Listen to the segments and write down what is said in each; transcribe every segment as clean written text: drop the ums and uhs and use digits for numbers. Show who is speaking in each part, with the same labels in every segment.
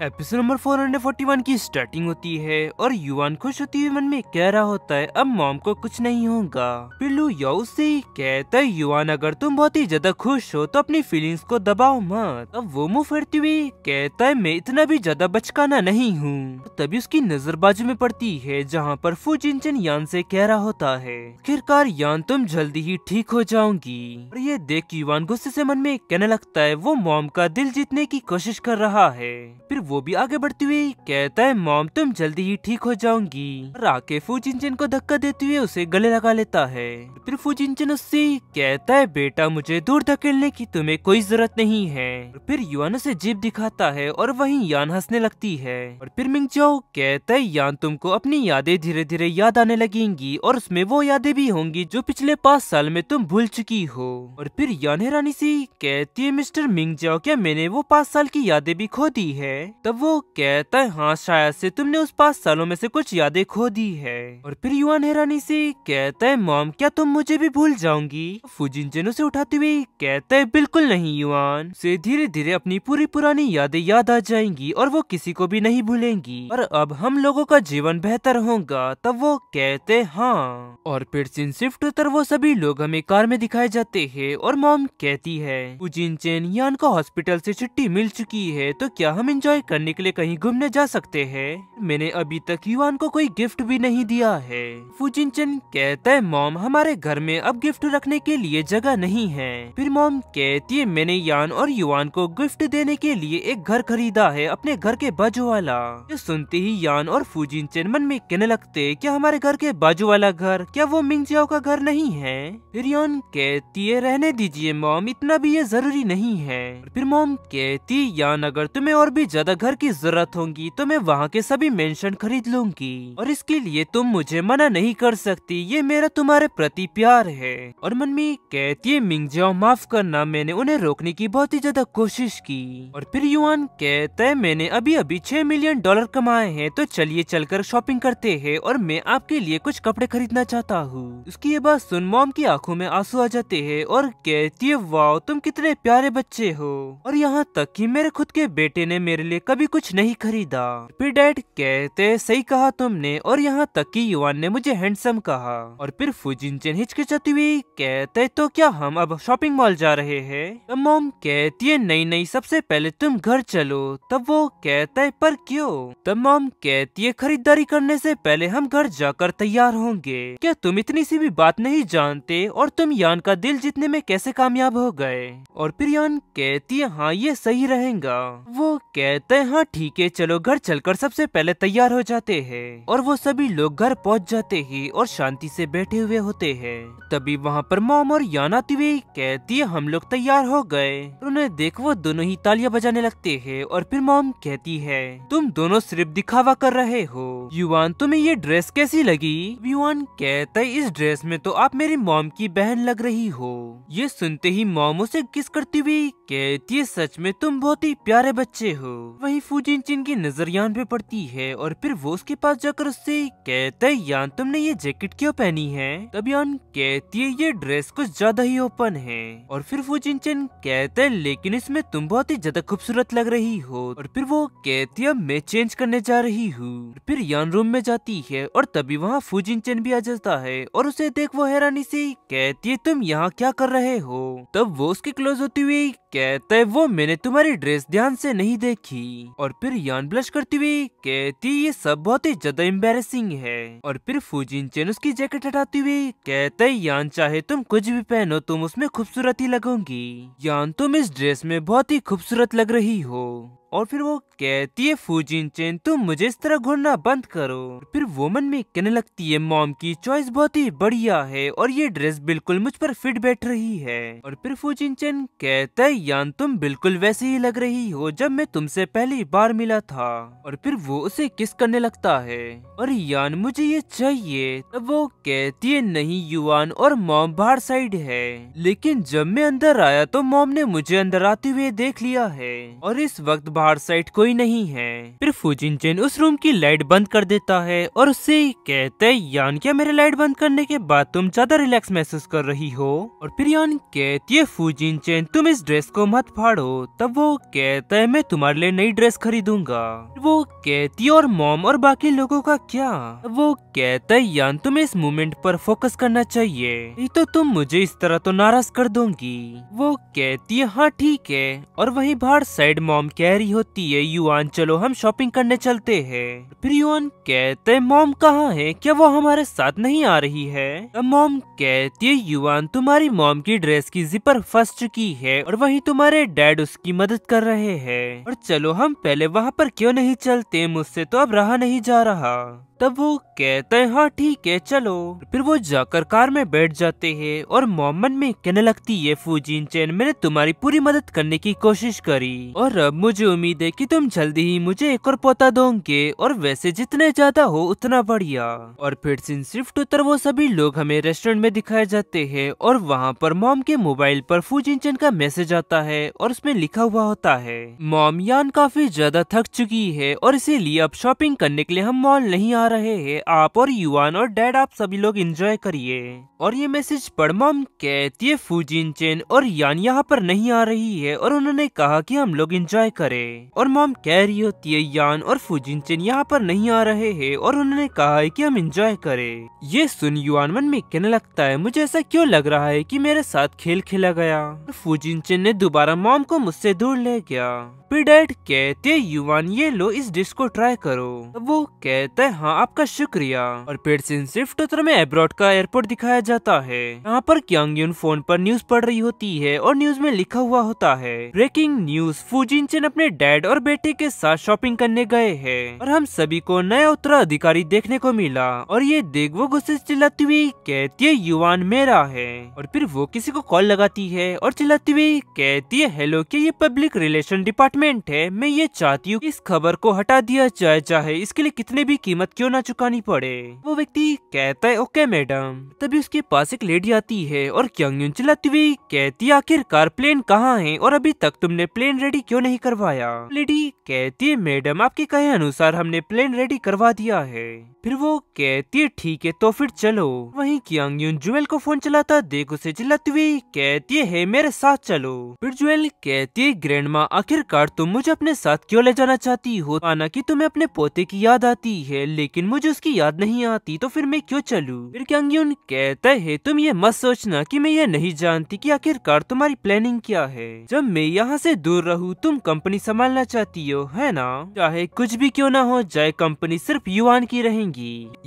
Speaker 1: Episode number 441 की starting होती है और युआन खुश होती हुई मन में कह रहा होता है अब मॉम को कुछ नहीं होगा। फिर लू याओ से कहता है युआन अगर तुम बहुत ही ज्यादा खुश हो तो अपनी फीलिंग्स को दबाओ मत। अब वो मुंह फेरती हुई कहता है मैं इतना भी ज्यादा बचकाना नहीं हूँ। तभी उसकी नजर बाजू में पड़ती है जहाँ पर फू जिनचन यान से कह रहा होता है आखिरकार यान तुम जल्दी ही ठीक हो जाओगी। और ये देख युआन गुस्से से मन में कहने लगता है वो मॉम का दिल जीतने की कोशिश कर रहा है। फिर वो भी आगे बढ़ती हुई कहता है मॉम तुम जल्दी ही ठीक हो जाओगी। और आके फू जिनचन को धक्का देते हुए उसे गले लगा लेता है। फिर फू जिनचन उससे कहता है बेटा मुझे दूर धकेलने की तुम्हें कोई जरूरत नहीं है। फिर युआन उसे जीभ दिखाता है और वहीं यान हंसने लगती है। और फिर मिंगजाओ कहता है यान तुमको अपनी यादें धीरे धीरे याद आने लगेंगी और उसमें वो यादें भी होंगी जो पिछले 5 साल में तुम भूल चुकी हो। और फिर यान हैरानी सी कहती है मिस्टर मिंगजाओ क्या मैंने वो 5 साल की यादें भी खो दी है। तब वो कहता है हाँ शायद से तुमने उस 5 सालों में से कुछ यादें खो दी है। और फिर युआन हैरानी से कहता है मॉम क्या तुम मुझे भी भूल जाओगी। फू जिनचन उसे उठाते हुए कहता है बिल्कुल नहीं युआन से धीरे धीरे अपनी पूरी पुरानी यादें याद आ जाएंगी और वो किसी को भी नहीं भूलेंगी और अब हम लोगों का जीवन बेहतर होगा। तब वो कहते हाँ। और फिर सीन शिफ्ट होकर वो सभी लोग हमें कार में दिखाए जाते हैं और मॉम कहती है फू जिनचन यान को हॉस्पिटल से छुट्टी मिल चुकी है तो क्या हम एंजॉय करने के लिए कहीं घूमने जा सकते हैं। मैंने अभी तक युआन को कोई गिफ्ट भी नहीं दिया है। फू जिनचन कहता है मॉम हमारे घर में अब गिफ्ट रखने के लिए जगह नहीं है। फिर मॉम कहती है मैंने यान और युआन को गिफ्ट देने के लिए एक घर खरीदा है अपने घर के बाजू वाला। ये सुनते ही यान और फू जिनचन मन में कहने लगते क्या हमारे घर के बाजू वाला घर क्या वो मिंगजाओ का घर नहीं है। फिर यान कहती है रहने दीजिए मॉम इतना भी ये जरूरी नहीं है। फिर मॉम कहती है यान अगर तुम्हें और भी ज्यादा घर की जरूरत होगी तो मैं वहाँ के सभी मेंशन खरीद लूंगी और इसके लिए तुम मुझे मना नहीं कर सकती ये मेरा तुम्हारे प्रति प्यार है। और मन में कहती है मिंगजाओ माफ करना मैंने उन्हें रोकने की बहुत ही ज्यादा कोशिश की। और फिर युआन कहता है मैंने अभी अभी $6 मिलियन कमाए हैं तो चलिए चलकर शॉपिंग करते हैं और मैं आपके लिए कुछ कपड़े खरीदना चाहता हूँ। उसकी ये बात सुन मॉम की आंखों में आंसू आ जाते हैं और कहती है वाओ तुम कितने प्यारे बच्चे हो और यहाँ तक कि मेरे खुद के बेटे ने मेरे लिए कभी कुछ नहीं खरीदा। फिर डैड कहते सही कहा तुमने और यहाँ तक कि युआन ने मुझे हैंडसम कहा। और फिर फू जिनचन हिचकिचाती हुई कहते तो क्या हम अब शॉपिंग मॉल जा रहे हैं। तब मॉम कहती है नहीं नहीं सबसे पहले तुम घर चलो। तब वो कहता है पर क्यों। तब मॉम कहती है खरीदारी करने से पहले हम घर जाकर तैयार होंगे। क्या तुम इतनी सी भी बात नहीं जानते और तुम यान का दिल जीतने में कैसे कामयाब हो गए। और फिर यान कहती है हाँ ये सही रहेगा। वो कहते हैं हाँ ठीक है चलो घर चलकर सबसे पहले तैयार हो जाते हैं। और वो सभी लोग घर पहुंच जाते हैं और शांति से बैठे हुए होते हैं। तभी वहाँ पर मॉम और यान आती हुई कहती है हम लोग तैयार हो गए। उन्हें देख वो दोनों ही तालियां बजाने लगते हैं। और फिर मॉम कहती है तुम दोनों सिर्फ दिखावा कर रहे हो। युआन तुम्हें ये ड्रेस कैसी लगी। युआन कहता है इस ड्रेस में तो आप मेरी मॉम की बहन लग रही हो। ये सुनते ही मॉम उसे किस करती हुई कहती है सच में तुम बहुत ही प्यारे बच्चे हो। वहीं फू जिनचन की नजर यान पे पड़ती है और फिर वो उसके पास जाकर उससे कहता है यान तुमने ये जैकेट क्यों पहनी है। तब यान कहती है ये ड्रेस कुछ ज्यादा ही ओपन है। और फिर फू जिनचन कहता है लेकिन इसमें तुम बहुत ही ज्यादा खूबसूरत लग रही हो। और फिर वो कहती है मैं चेंज करने जा रही हूँ। फिर यान रूम में जाती है और तभी वहाँ फू जिनचन भी आ जाता है और उसे देख वो हैरानी से कहती है तुम यहाँ क्या कर रहे हो। तब वो उसके क्लोज होती हुई कहता है वो मैंने तुम्हारी ड्रेस ध्यान से नहीं देखी। और फिर यान ब्लश करती हुई कहती ये सब बहुत ही ज्यादा एम्बैरेसिंग है। और फिर फू जिनचन उसकी जैकेट हटाती हुई कहता है यान चाहे तुम कुछ भी पहनो तुम उसमें खूबसूरत ही लगोगी। यान तुम इस ड्रेस में बहुत ही खूबसूरत लग रही हो। और फिर वो कहती है फू जिनचन तुम मुझे इस तरह घूरना बंद करो। फिर वो मन में कहने लगती है मॉम की चॉइस बहुत ही बढ़िया है और ये ड्रेस बिल्कुल मुझ पर फिट बैठ रही है। और फिर फू जिनचन कहता है यान तुम बिल्कुल वैसे ही लग रही हो जब मैं तुमसे पहली बार मिला था। और फिर वो उसे किस करने लगता है और यान मुझे ये चाहिए। तब वो कहती है नहीं युआन और मॉम बाहर साइड है। लेकिन जब मैं अंदर आया तो मॉम ने मुझे अंदर आते हुए देख लिया है और इस वक्त बाहर साइड कोई नहीं है। फिर फूजिनचेन उस रूम की लाइट बंद कर देता है और उससे कहता है यान क्या मेरे लाइट बंद करने के बाद तुम ज्यादा रिलैक्स महसूस कर रही हो। और फिर यान कहती है फूजिनचेन तुम इस ड्रेस को मत फाड़ो। तब वो कहता है मैं तुम्हारे लिए नई ड्रेस खरीदूंगा। वो कहती है और मॉम और बाकी लोगों का क्या। वो कहता है यान तुम्हें इस मूवमेंट पर फोकस करना चाहिए, नहीं तो तुम मुझे इस तरह तो नाराज कर दोगी। वो कहती है हाँ ठीक है। और वहीं बाहर साइड मॉम कह रही होती है युआन चलो हम शॉपिंग करने चलते हैं। फिर युआन कहते है मॉम कहाँ है, क्या वो हमारे साथ नहीं आ रही है। अब मॉम कहती है युआन तुम्हारी मॉम की ड्रेस की जिपर फंस चुकी है और वहीं तुम्हारे डैड उसकी मदद कर रहे हैं, और चलो हम पहले वहाँ पर क्यों नहीं चलते, मुझसे तो अब रहा नहीं जा रहा। तब वो कहता है हाँ ठीक है चलो। फिर वो जाकर कार में बैठ जाते हैं और मॉम मन में कहने लगती है फूजिनचेन मैंने तुम्हारी पूरी मदद करने की कोशिश करी और अब मुझे उम्मीद है कि तुम जल्दी ही मुझे एक और पोता दोगे, और वैसे जितने ज्यादा हो उतना बढ़िया। और फिर सीन शिफ्ट होकर वो सभी लोग हमें रेस्टोरेंट में दिखाए जाते हैं और वहाँ पर मॉम के मोबाइल पर फूजिनचेन का मैसेज आता है और उसमें लिखा हुआ होता है मॉम यान काफी ज्यादा थक चुकी है और इसीलिए अब शॉपिंग करने के लिए हम मॉल नहीं आ रहे हैं, आप और युआन और डैड आप सभी लोग एंजॉय करिए। और ये मैसेज पढ़ मॉम कहती है फूजिनचेन और यान यहाँ पर नहीं आ रही है और उन्होंने कहा कि हम लोग एंजॉय करें। और मॉम कह रही होती है यान और फूजिनचेन यहाँ पर नहीं आ रहे हैं और उन्होंने कहा है कि हम एंजॉय करें। ये सुन युआन मन में कहने लगता है मुझे ऐसा क्यों लग रहा है कि मेरे साथ खेल खेला गया। फूजिनचेन ने दोबारा मॉम को मुझसे दूर ले गया। फिर डैड कहते युआन ये लो इस डिश को ट्राई करो। वो कहता है हाँ आपका शुक्रिया। और फिर सीन शिफ्ट उत्तर में एब्रॉड का एयरपोर्ट दिखाया जाता है। यहाँ पर क्यांग युन फोन पर न्यूज पढ़ रही होती है और न्यूज में लिखा हुआ होता है ब्रेकिंग न्यूज फूजिनचेन अपने डैड और बेटे के साथ शॉपिंग करने गए हैं और हम सभी को नया उत्तराधिकारी देखने को मिला। और ये देख वो गुस्से से चिल्लाती हुई कहती है युआन मेरा है। और फिर वो किसी को कॉल लगाती है और चिल्लाती हुई कहती है हेलो क्या ये पब्लिक रिलेशन डिपार्टमेंट है, मैं ये चाहती हूँ इस खबर को हटा दिया जाए चाहे इसके लिए कितने भी कीमत क्यों ना चुकानी पड़े। वो व्यक्ति कहता है ओके मैडम। तभी उसके पास एक लेडी आती है और क्यांग युन चिल्लाती हुई कहती है आखिरकार प्लेन कहाँ है और अभी तक तुमने प्लेन रेडी क्यों नहीं करवाया। लेडी कहती है मैडम आपके कहे अनुसार हमने प्लेन रेडी करवा दिया है। फिर वो कहती है ठीक है तो फिर चलो। वहीं क्यांग युन जुएल को फोन चलाता देख उसे चिल्लाती हुई कहती है मेरे साथ चलो। फिर जुएल कहती है ग्रैंडमा आखिरकार तुम मुझे अपने साथ क्यों ले जाना चाहती हो, माना कि तुम्हें अपने पोते की याद आती है लेकिन मुझे उसकी याद नहीं आती तो फिर मैं क्यों चलूं। फिर क्यांग युन कहता है तुम ये मत सोचना कि मैं ये नहीं जानती कि आखिरकार तुम्हारी प्लानिंग क्या है। जब मैं यहाँ से दूर रहूँ तुम कंपनी संभालना चाहती हो है ना, चाहे कुछ भी क्यों ना हो जाए कंपनी सिर्फ युआन की रहेंगी।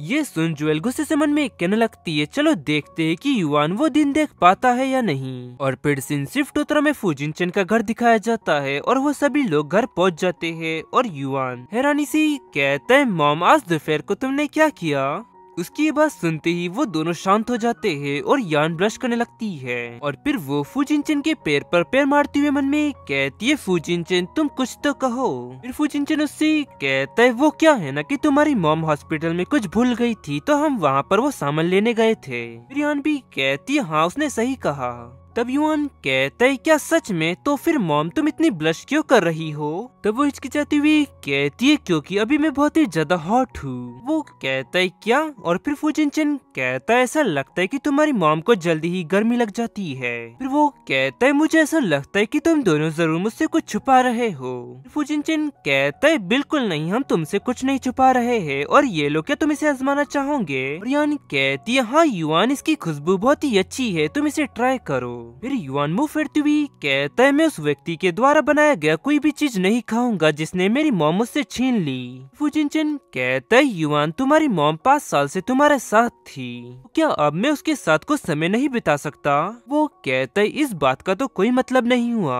Speaker 1: ये सुन जुएल गुस्से से मन में कहने लगती है चलो देखते हैं कि युआन वो दिन देख पाता है या नहीं। और फिर सीन शिफ्ट उत्तरा में फूजिनचेन का घर दिखाया जाता है और वो सभी लोग घर पहुंच जाते हैं और युआन हैरानी से कहता है मॉम आज दोपहर को तुमने क्या किया। उसकी ये बात सुनते ही वो दोनों शांत हो जाते हैं और यान ब्रश करने लगती है। और फिर वो फूजिनचेन के पैर पर पैर मारते हुए मन में कहती है फूजिनचेन तुम कुछ तो कहो। फिर फूजिनचेन उससे कहता है वो क्या है ना कि तुम्हारी मॉम हॉस्पिटल में कुछ भूल गई थी तो हम वहाँ पर वो सामान लेने गए थे। फिर यान भी कहती है हाँ उसने सही कहा। तब युआन कहता है क्या सच में, तो फिर मॉम तुम इतनी ब्लश क्यों कर रही हो। तब वो हिचकिचाती हुई कहती है क्योंकि अभी मैं बहुत ही ज्यादा हॉट हूँ। वो कहता है क्या, और फिर फूजिनचेन कहता है ऐसा लगता है कि तुम्हारी मॉम को जल्दी ही गर्मी लग जाती है। फिर वो कहता है मुझे ऐसा लगता है कि तुम दोनों जरूर मुझसे कुछ छुपा रहे हो। फूजिनचेन कहता है बिल्कुल नहीं, हम तुमसे कुछ नहीं छुपा रहे हैं और ये लो क्या तुम इसे आजमाना चाहोगे। और यान कहती है हाँ युआन इसकी खुशबू बहुत ही अच्छी है, तुम इसे ट्राई करो। फिर युआन मुंह फेरती हुई कहता है मैं उस व्यक्ति के द्वारा बनाया गया कोई भी चीज नहीं खाऊंगा जिसने मेरी मॉम मुझसे छीन ली। फूजिनचेन कहता है युआन तुम्हारी मॉम 5 साल से तुम्हारे साथ थी, क्या अब मैं उसके साथ कुछ समय नहीं बिता सकता। वो कहता है इस बात का तो कोई मतलब नहीं हुआ।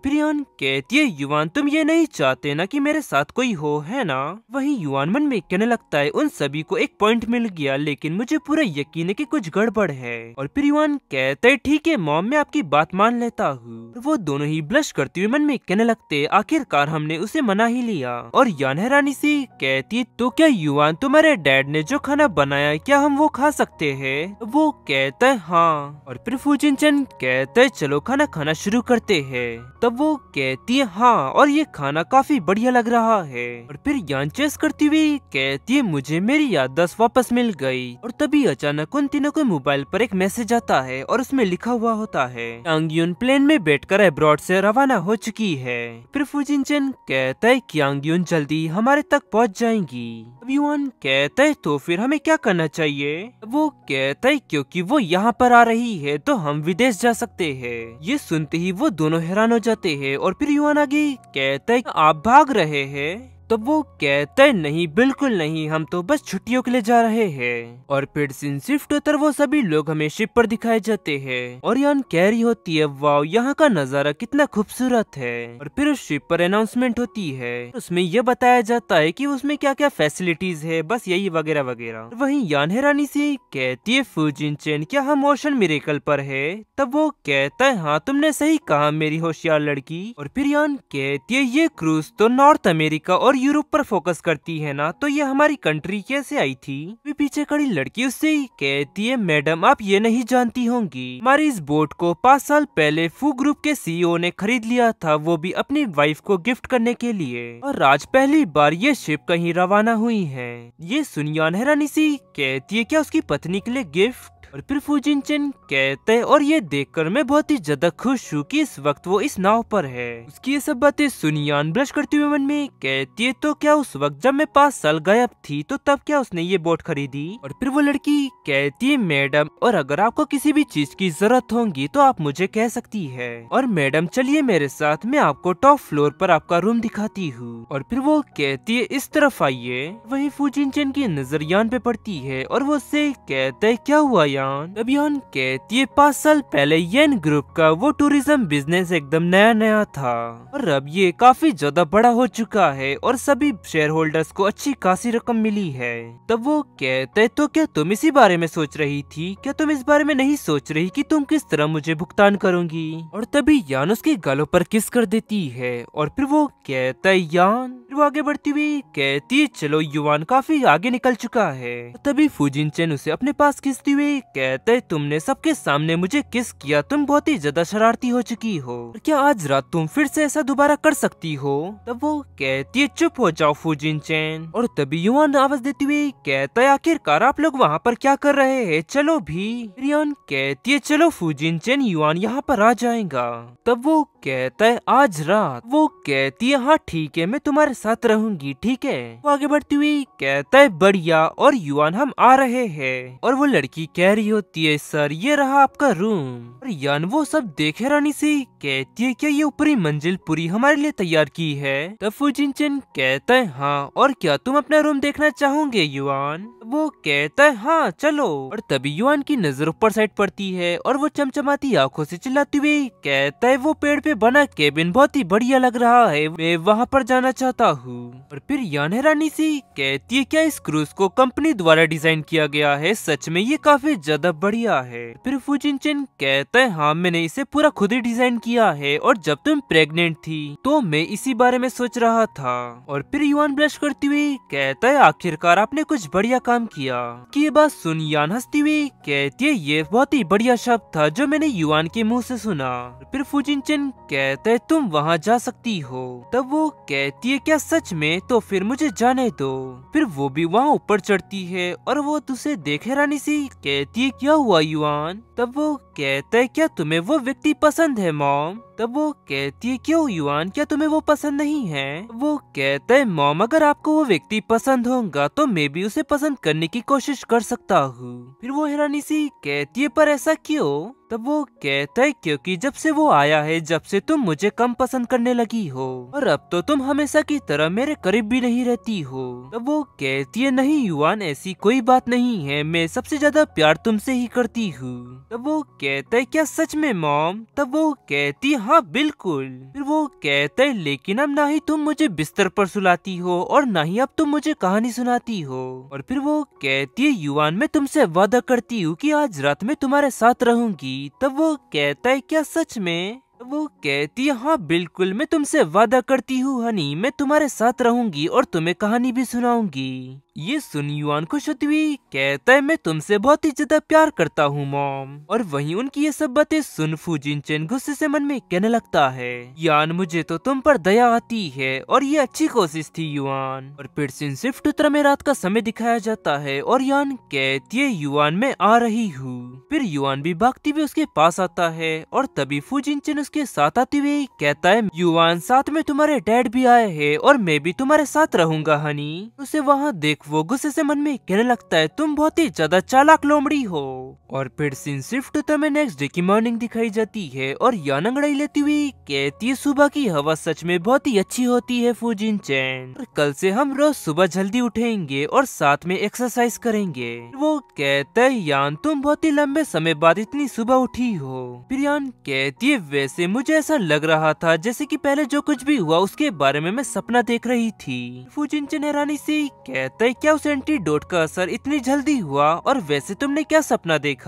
Speaker 1: फिर युआन कहती है युआन तुम ये नहीं चाहते ना कि मेरे साथ कोई हो, है ना। वही युआन मन में कहने लगता है उन सभी को एक पॉइंट मिल गया, लेकिन मुझे पूरा यकीन है कि कुछ गड़बड़ है। और फिर युआन कहता है ठीक है मॉम मैं आपकी बात मान लेता हूँ। वो दोनों ही ब्लश करते हुए मन में कहने लगते, आखिरकार हमने उसे मना ही लिया। और यान हैरानी सी कहती, तो क्या युआन तुम्हारे डैड ने जो खाना बनाया क्या हम वो खा सकते हैं? वो कहता है हाँ। और फिर फूजिनचन कहते, चलो खाना खाना शुरू करते हैं। तब वो कहती है हाँ, और ये खाना काफी बढ़िया लग रहा है। और फिर यान चेस करती हुई कहती है, मुझे मेरी याददाश्त वापस मिल गई। और तभी अचानक उन तीनों के मोबाइल पर एक मैसेज आता है और उसमें लिखा हुआ होता है, यांगयुन प्लेन में बैठकर अब्रॉड से रवाना हो चुकी है। फिर फूजिनचन कहता है कि यांगयुन जल्दी हमारे तक पहुंच जाएंगी। अब युआन कहता है, तो फिर हमें क्या करना चाहिए? वो कहता है, क्योंकि वो यहाँ पर आ रही है तो हम विदेश जा सकते हैं। ये सुनते ही वो दोनों हैरान हो जाते हैं। और फिर युआन आगे कहता है, आप भाग रहे हैं? तब वो कहता है, नहीं बिल्कुल नहीं, हम तो बस छुट्टियों के लिए जा रहे हैं। और फिर सीन शिफ्ट होकर वो सभी लोग हमें शिप पर दिखाए जाते हैं। और यान कह रही होती है, वाव यहाँ का नजारा कितना खूबसूरत है। और फिर उस शिप पर अनाउंसमेंट होती है, उसमें यह बताया जाता है कि उसमें क्या क्या फैसिलिटीज है, बस यही वगैरह वगैरह। वहीं यान हैरानी से कहती है, फूजिनचन क्या हम ओशन मिरेकल पर है? तब वो कहता है, हाँ तुमने सही कहा मेरी होशियार लड़की। और फिर यान कहती है, ये क्रूज तो नॉर्थ अमेरिका और यूरोप पर फोकस करती है ना, तो ये हमारी कंट्री कैसे आई थी? पीछे खड़ी लड़की उससे कहती है, मैडम आप ये नहीं जानती होंगी, हमारी इस बोट को 5 साल पहले फू ग्रुप के सीईओ ने खरीद लिया था, वो भी अपनी वाइफ को गिफ्ट करने के लिए। और आज पहली बार ये शिप कहीं रवाना हुई है। ये सुन यान हैरानी सी कहती है, क्या उसकी पत्नी के लिए गिफ्ट? और फिर फूजिनचन कहते हैं, और ये देखकर मैं बहुत ही ज्यादा खुश हूँ कि इस वक्त वो इस नाव पर है। उसकी ये सब बातें सुनी यान ब्लश करते हुए मन में कहती है, तो क्या उस वक्त जब मैं 5 साल गायब थी तो तब क्या उसने ये बोट खरीदी? और फिर वो लड़की कहती है, मैडम और अगर आपको किसी भी चीज की जरूरत होगी तो आप मुझे कह सकती है। और मैडम चलिए मेरे साथ, मैं आपको टॉप फ्लोर पर आपका रूम दिखाती हूँ। और फिर वो कहती है, इस तरफ आइए। वही फूजिनचन की नजर यान पे पड़ती है और वो उससे कहता है, क्या हुआ यान? तब यान कहती है, 5 साल पहले येन ग्रुप का वो टूरिज्म बिजनेस एकदम नया नया था और अब ये काफी ज्यादा बड़ा हो चुका है और सभी शेयर होल्डर्स को अच्छी खासी रकम मिली है। तब वो कहते, तो क्या तुम इसी बारे में सोच रही थी? क्या तुम इस बारे में नहीं सोच रही कि तुम किस तरह मुझे भुगतान करोगी? और तभी यान उसके गालों पर किस कर देती है। और फिर वो कहता है, यान। फिर वो आगे बढ़ती हुई कहती है, चलो युआन काफी आगे निकल चुका है। तभी फूजिनचन उसे अपने पास खींचती हुई कहते, तुमने सबके सामने मुझे किस किया, तुम बहुत ही ज्यादा शरारती हो चुकी हो। क्या आज रात तुम फिर से ऐसा दोबारा कर सकती हो? तब वो कहती है, चुप हो जाओ फूजिनचन। और तभी युआन आवाज देती हुई कहता है, आखिरकार आप लोग वहाँ पर क्या कर रहे हैं, चलो भी। युआन कहती है, चलो फूजिनचन, युआन यहाँ पर आ जाएगा। तब वो कहता है, आज रात? वो कहती है, हाँ ठीक है, मैं तुम्हारे साथ रहूंगी, ठीक है। वो आगे बढ़ती हुई कहता है, बढ़िया। और युआन हम आ रहे हैं। और वो लड़की कह रही होती है, सर ये रहा आपका रूम। और यान वो सब देखे रानी से कहती है, क्या ये ऊपरी मंजिल पूरी हमारे लिए तैयार की है? तब फूजिनचन कहता है, हाँ। और क्या तुम अपना रूम देखना चाहोगे युआन? वो कहता है, हाँ चलो। और तभी युआन की नजर ऊपर साइड पड़ती है और वो चमचमाती आंखों से चिल्लाती हुई कहता है, वो पेड़ पे बना केबिन बहुत ही बढ़िया लग रहा है, मैं वहाँ पर जाना चाहता हूँ। और फिर यान हैरानी सी कहती है, क्या इस क्रूज को कंपनी द्वारा डिजाइन किया गया है? सच में ये काफी ज्यादा बढ़िया है। फिर फूजिनचन कहता है, हाँ मैंने इसे पूरा खुद ही डिजाइन किया है और जब तुम प्रेग्नेंट थी तो मैं इसी बारे में सोच रहा था। और फिर युआन ब्लश करती हुई कहता है, आखिरकार आपने कुछ बढ़िया काम किया। कि ये बात सुन यान हंसती हुई कहती है, ये बहुत ही बढ़िया शब्द था जो मैंने युआन के मुंह से सुना। फिर फूजिनचन कहता है, तुम वहाँ जा सकती हो। तब वो कहती है, क्या सच में? तो फिर मुझे जाने दो। फिर वो भी वहाँ ऊपर चढ़ती है और वो तुझे देखे रानी सी कहती है, क्या हुआ युआन? तब वो कहता है, क्या तुम्हें वो व्यक्ति पसंद है मॉम? तब वो कहती है, क्यों युआन, क्या तुम्हें वो पसंद नहीं है? वो कहता है, मॉम अगर आपको वो व्यक्ति पसंद होगा तो मैं भी उसे पसंद करने की कोशिश कर सकता हूँ। फिर वो हैरानी सी कहती है, पर ऐसा क्यों? तब वो कहता है, क्योंकि जब से वो आया है जब से तुम मुझे कम पसंद करने लगी हो और अब तो तुम हमेशा की तरह मेरे करीब भी नहीं रहती हो। तब वो कहती है, नहीं युआन ऐसी कोई बात नहीं है, मैं सबसे ज्यादा प्यार तुमसे ही करती हूँ। तब वो कहता है क्या सच में मॉम? तब वो कहती हाँ बिल्कुल। फिर वो कहता है लेकिन अब ना ही तुम मुझे बिस्तर पर सुलाती हो और ना ही अब तुम मुझे कहानी सुनाती हो। और फिर वो कहती है युआन मैं तुमसे वादा करती हूँ कि आज रात में तुम्हारे साथ रहूंगी। तब वो कहता है क्या सच में? वो कहती है हाँ बिल्कुल, मैं तुमसे वादा करती हूँ हनी, मैं तुम्हारे साथ रहूंगी और तुम्हें कहानी भी सुनाऊंगी। ये सुन युआन खुश होती हुई कहता है मैं तुमसे बहुत ही ज्यादा प्यार करता हूँ मॉम। और वहीं उनकी ये सब बातें सुन फूजिनचेन गुस्से से मन में कहने लगता है यान मुझे तो तुम पर दया आती है और ये अच्छी कोशिश थी युआन। और फिर शिफ्ट उत्तरा में रात का समय दिखाया जाता है और यान कहती है युआन मैं आ रही हूँ। फिर युआन भी भागती हुई उसके पास आता है और तभी फूजिनचेन उसके साथ आते हुए कहता है युआन साथ में तुम्हारे डैड भी आए हैं और मैं भी तुम्हारे साथ रहूंगा हनी। उसे वहाँ देख वो गुस्से से मन में कहने लगता है तुम बहुत ही ज्यादा चालाक लोमड़ी हो। और फिर सीन शिफ्ट उत्तर में नेक्स्ट डे की मॉर्निंग दिखाई जाती है और यान अंगड़ाई लेती हुई कहती है सुबह की हवा सच में बहुत ही अच्छी होती है फूजिनचेन, कल से हम रोज सुबह जल्दी उठेंगे और साथ में एक्सरसाइज करेंगे। वो कहता है यान तुम बहुत ही लंबे समय बाद इतनी सुबह उठी हो। फिर यान कहती है वैसे मुझे ऐसा लग रहा था जैसे कि पहले जो कुछ भी हुआ उसके बारे में मैं सपना देख रही थी। फूजिनचेन हैरानी से कहता है क्या उस एंटीडोट का असर इतनी जल्दी हुआ और वैसे तुमने क्या सपना देखा?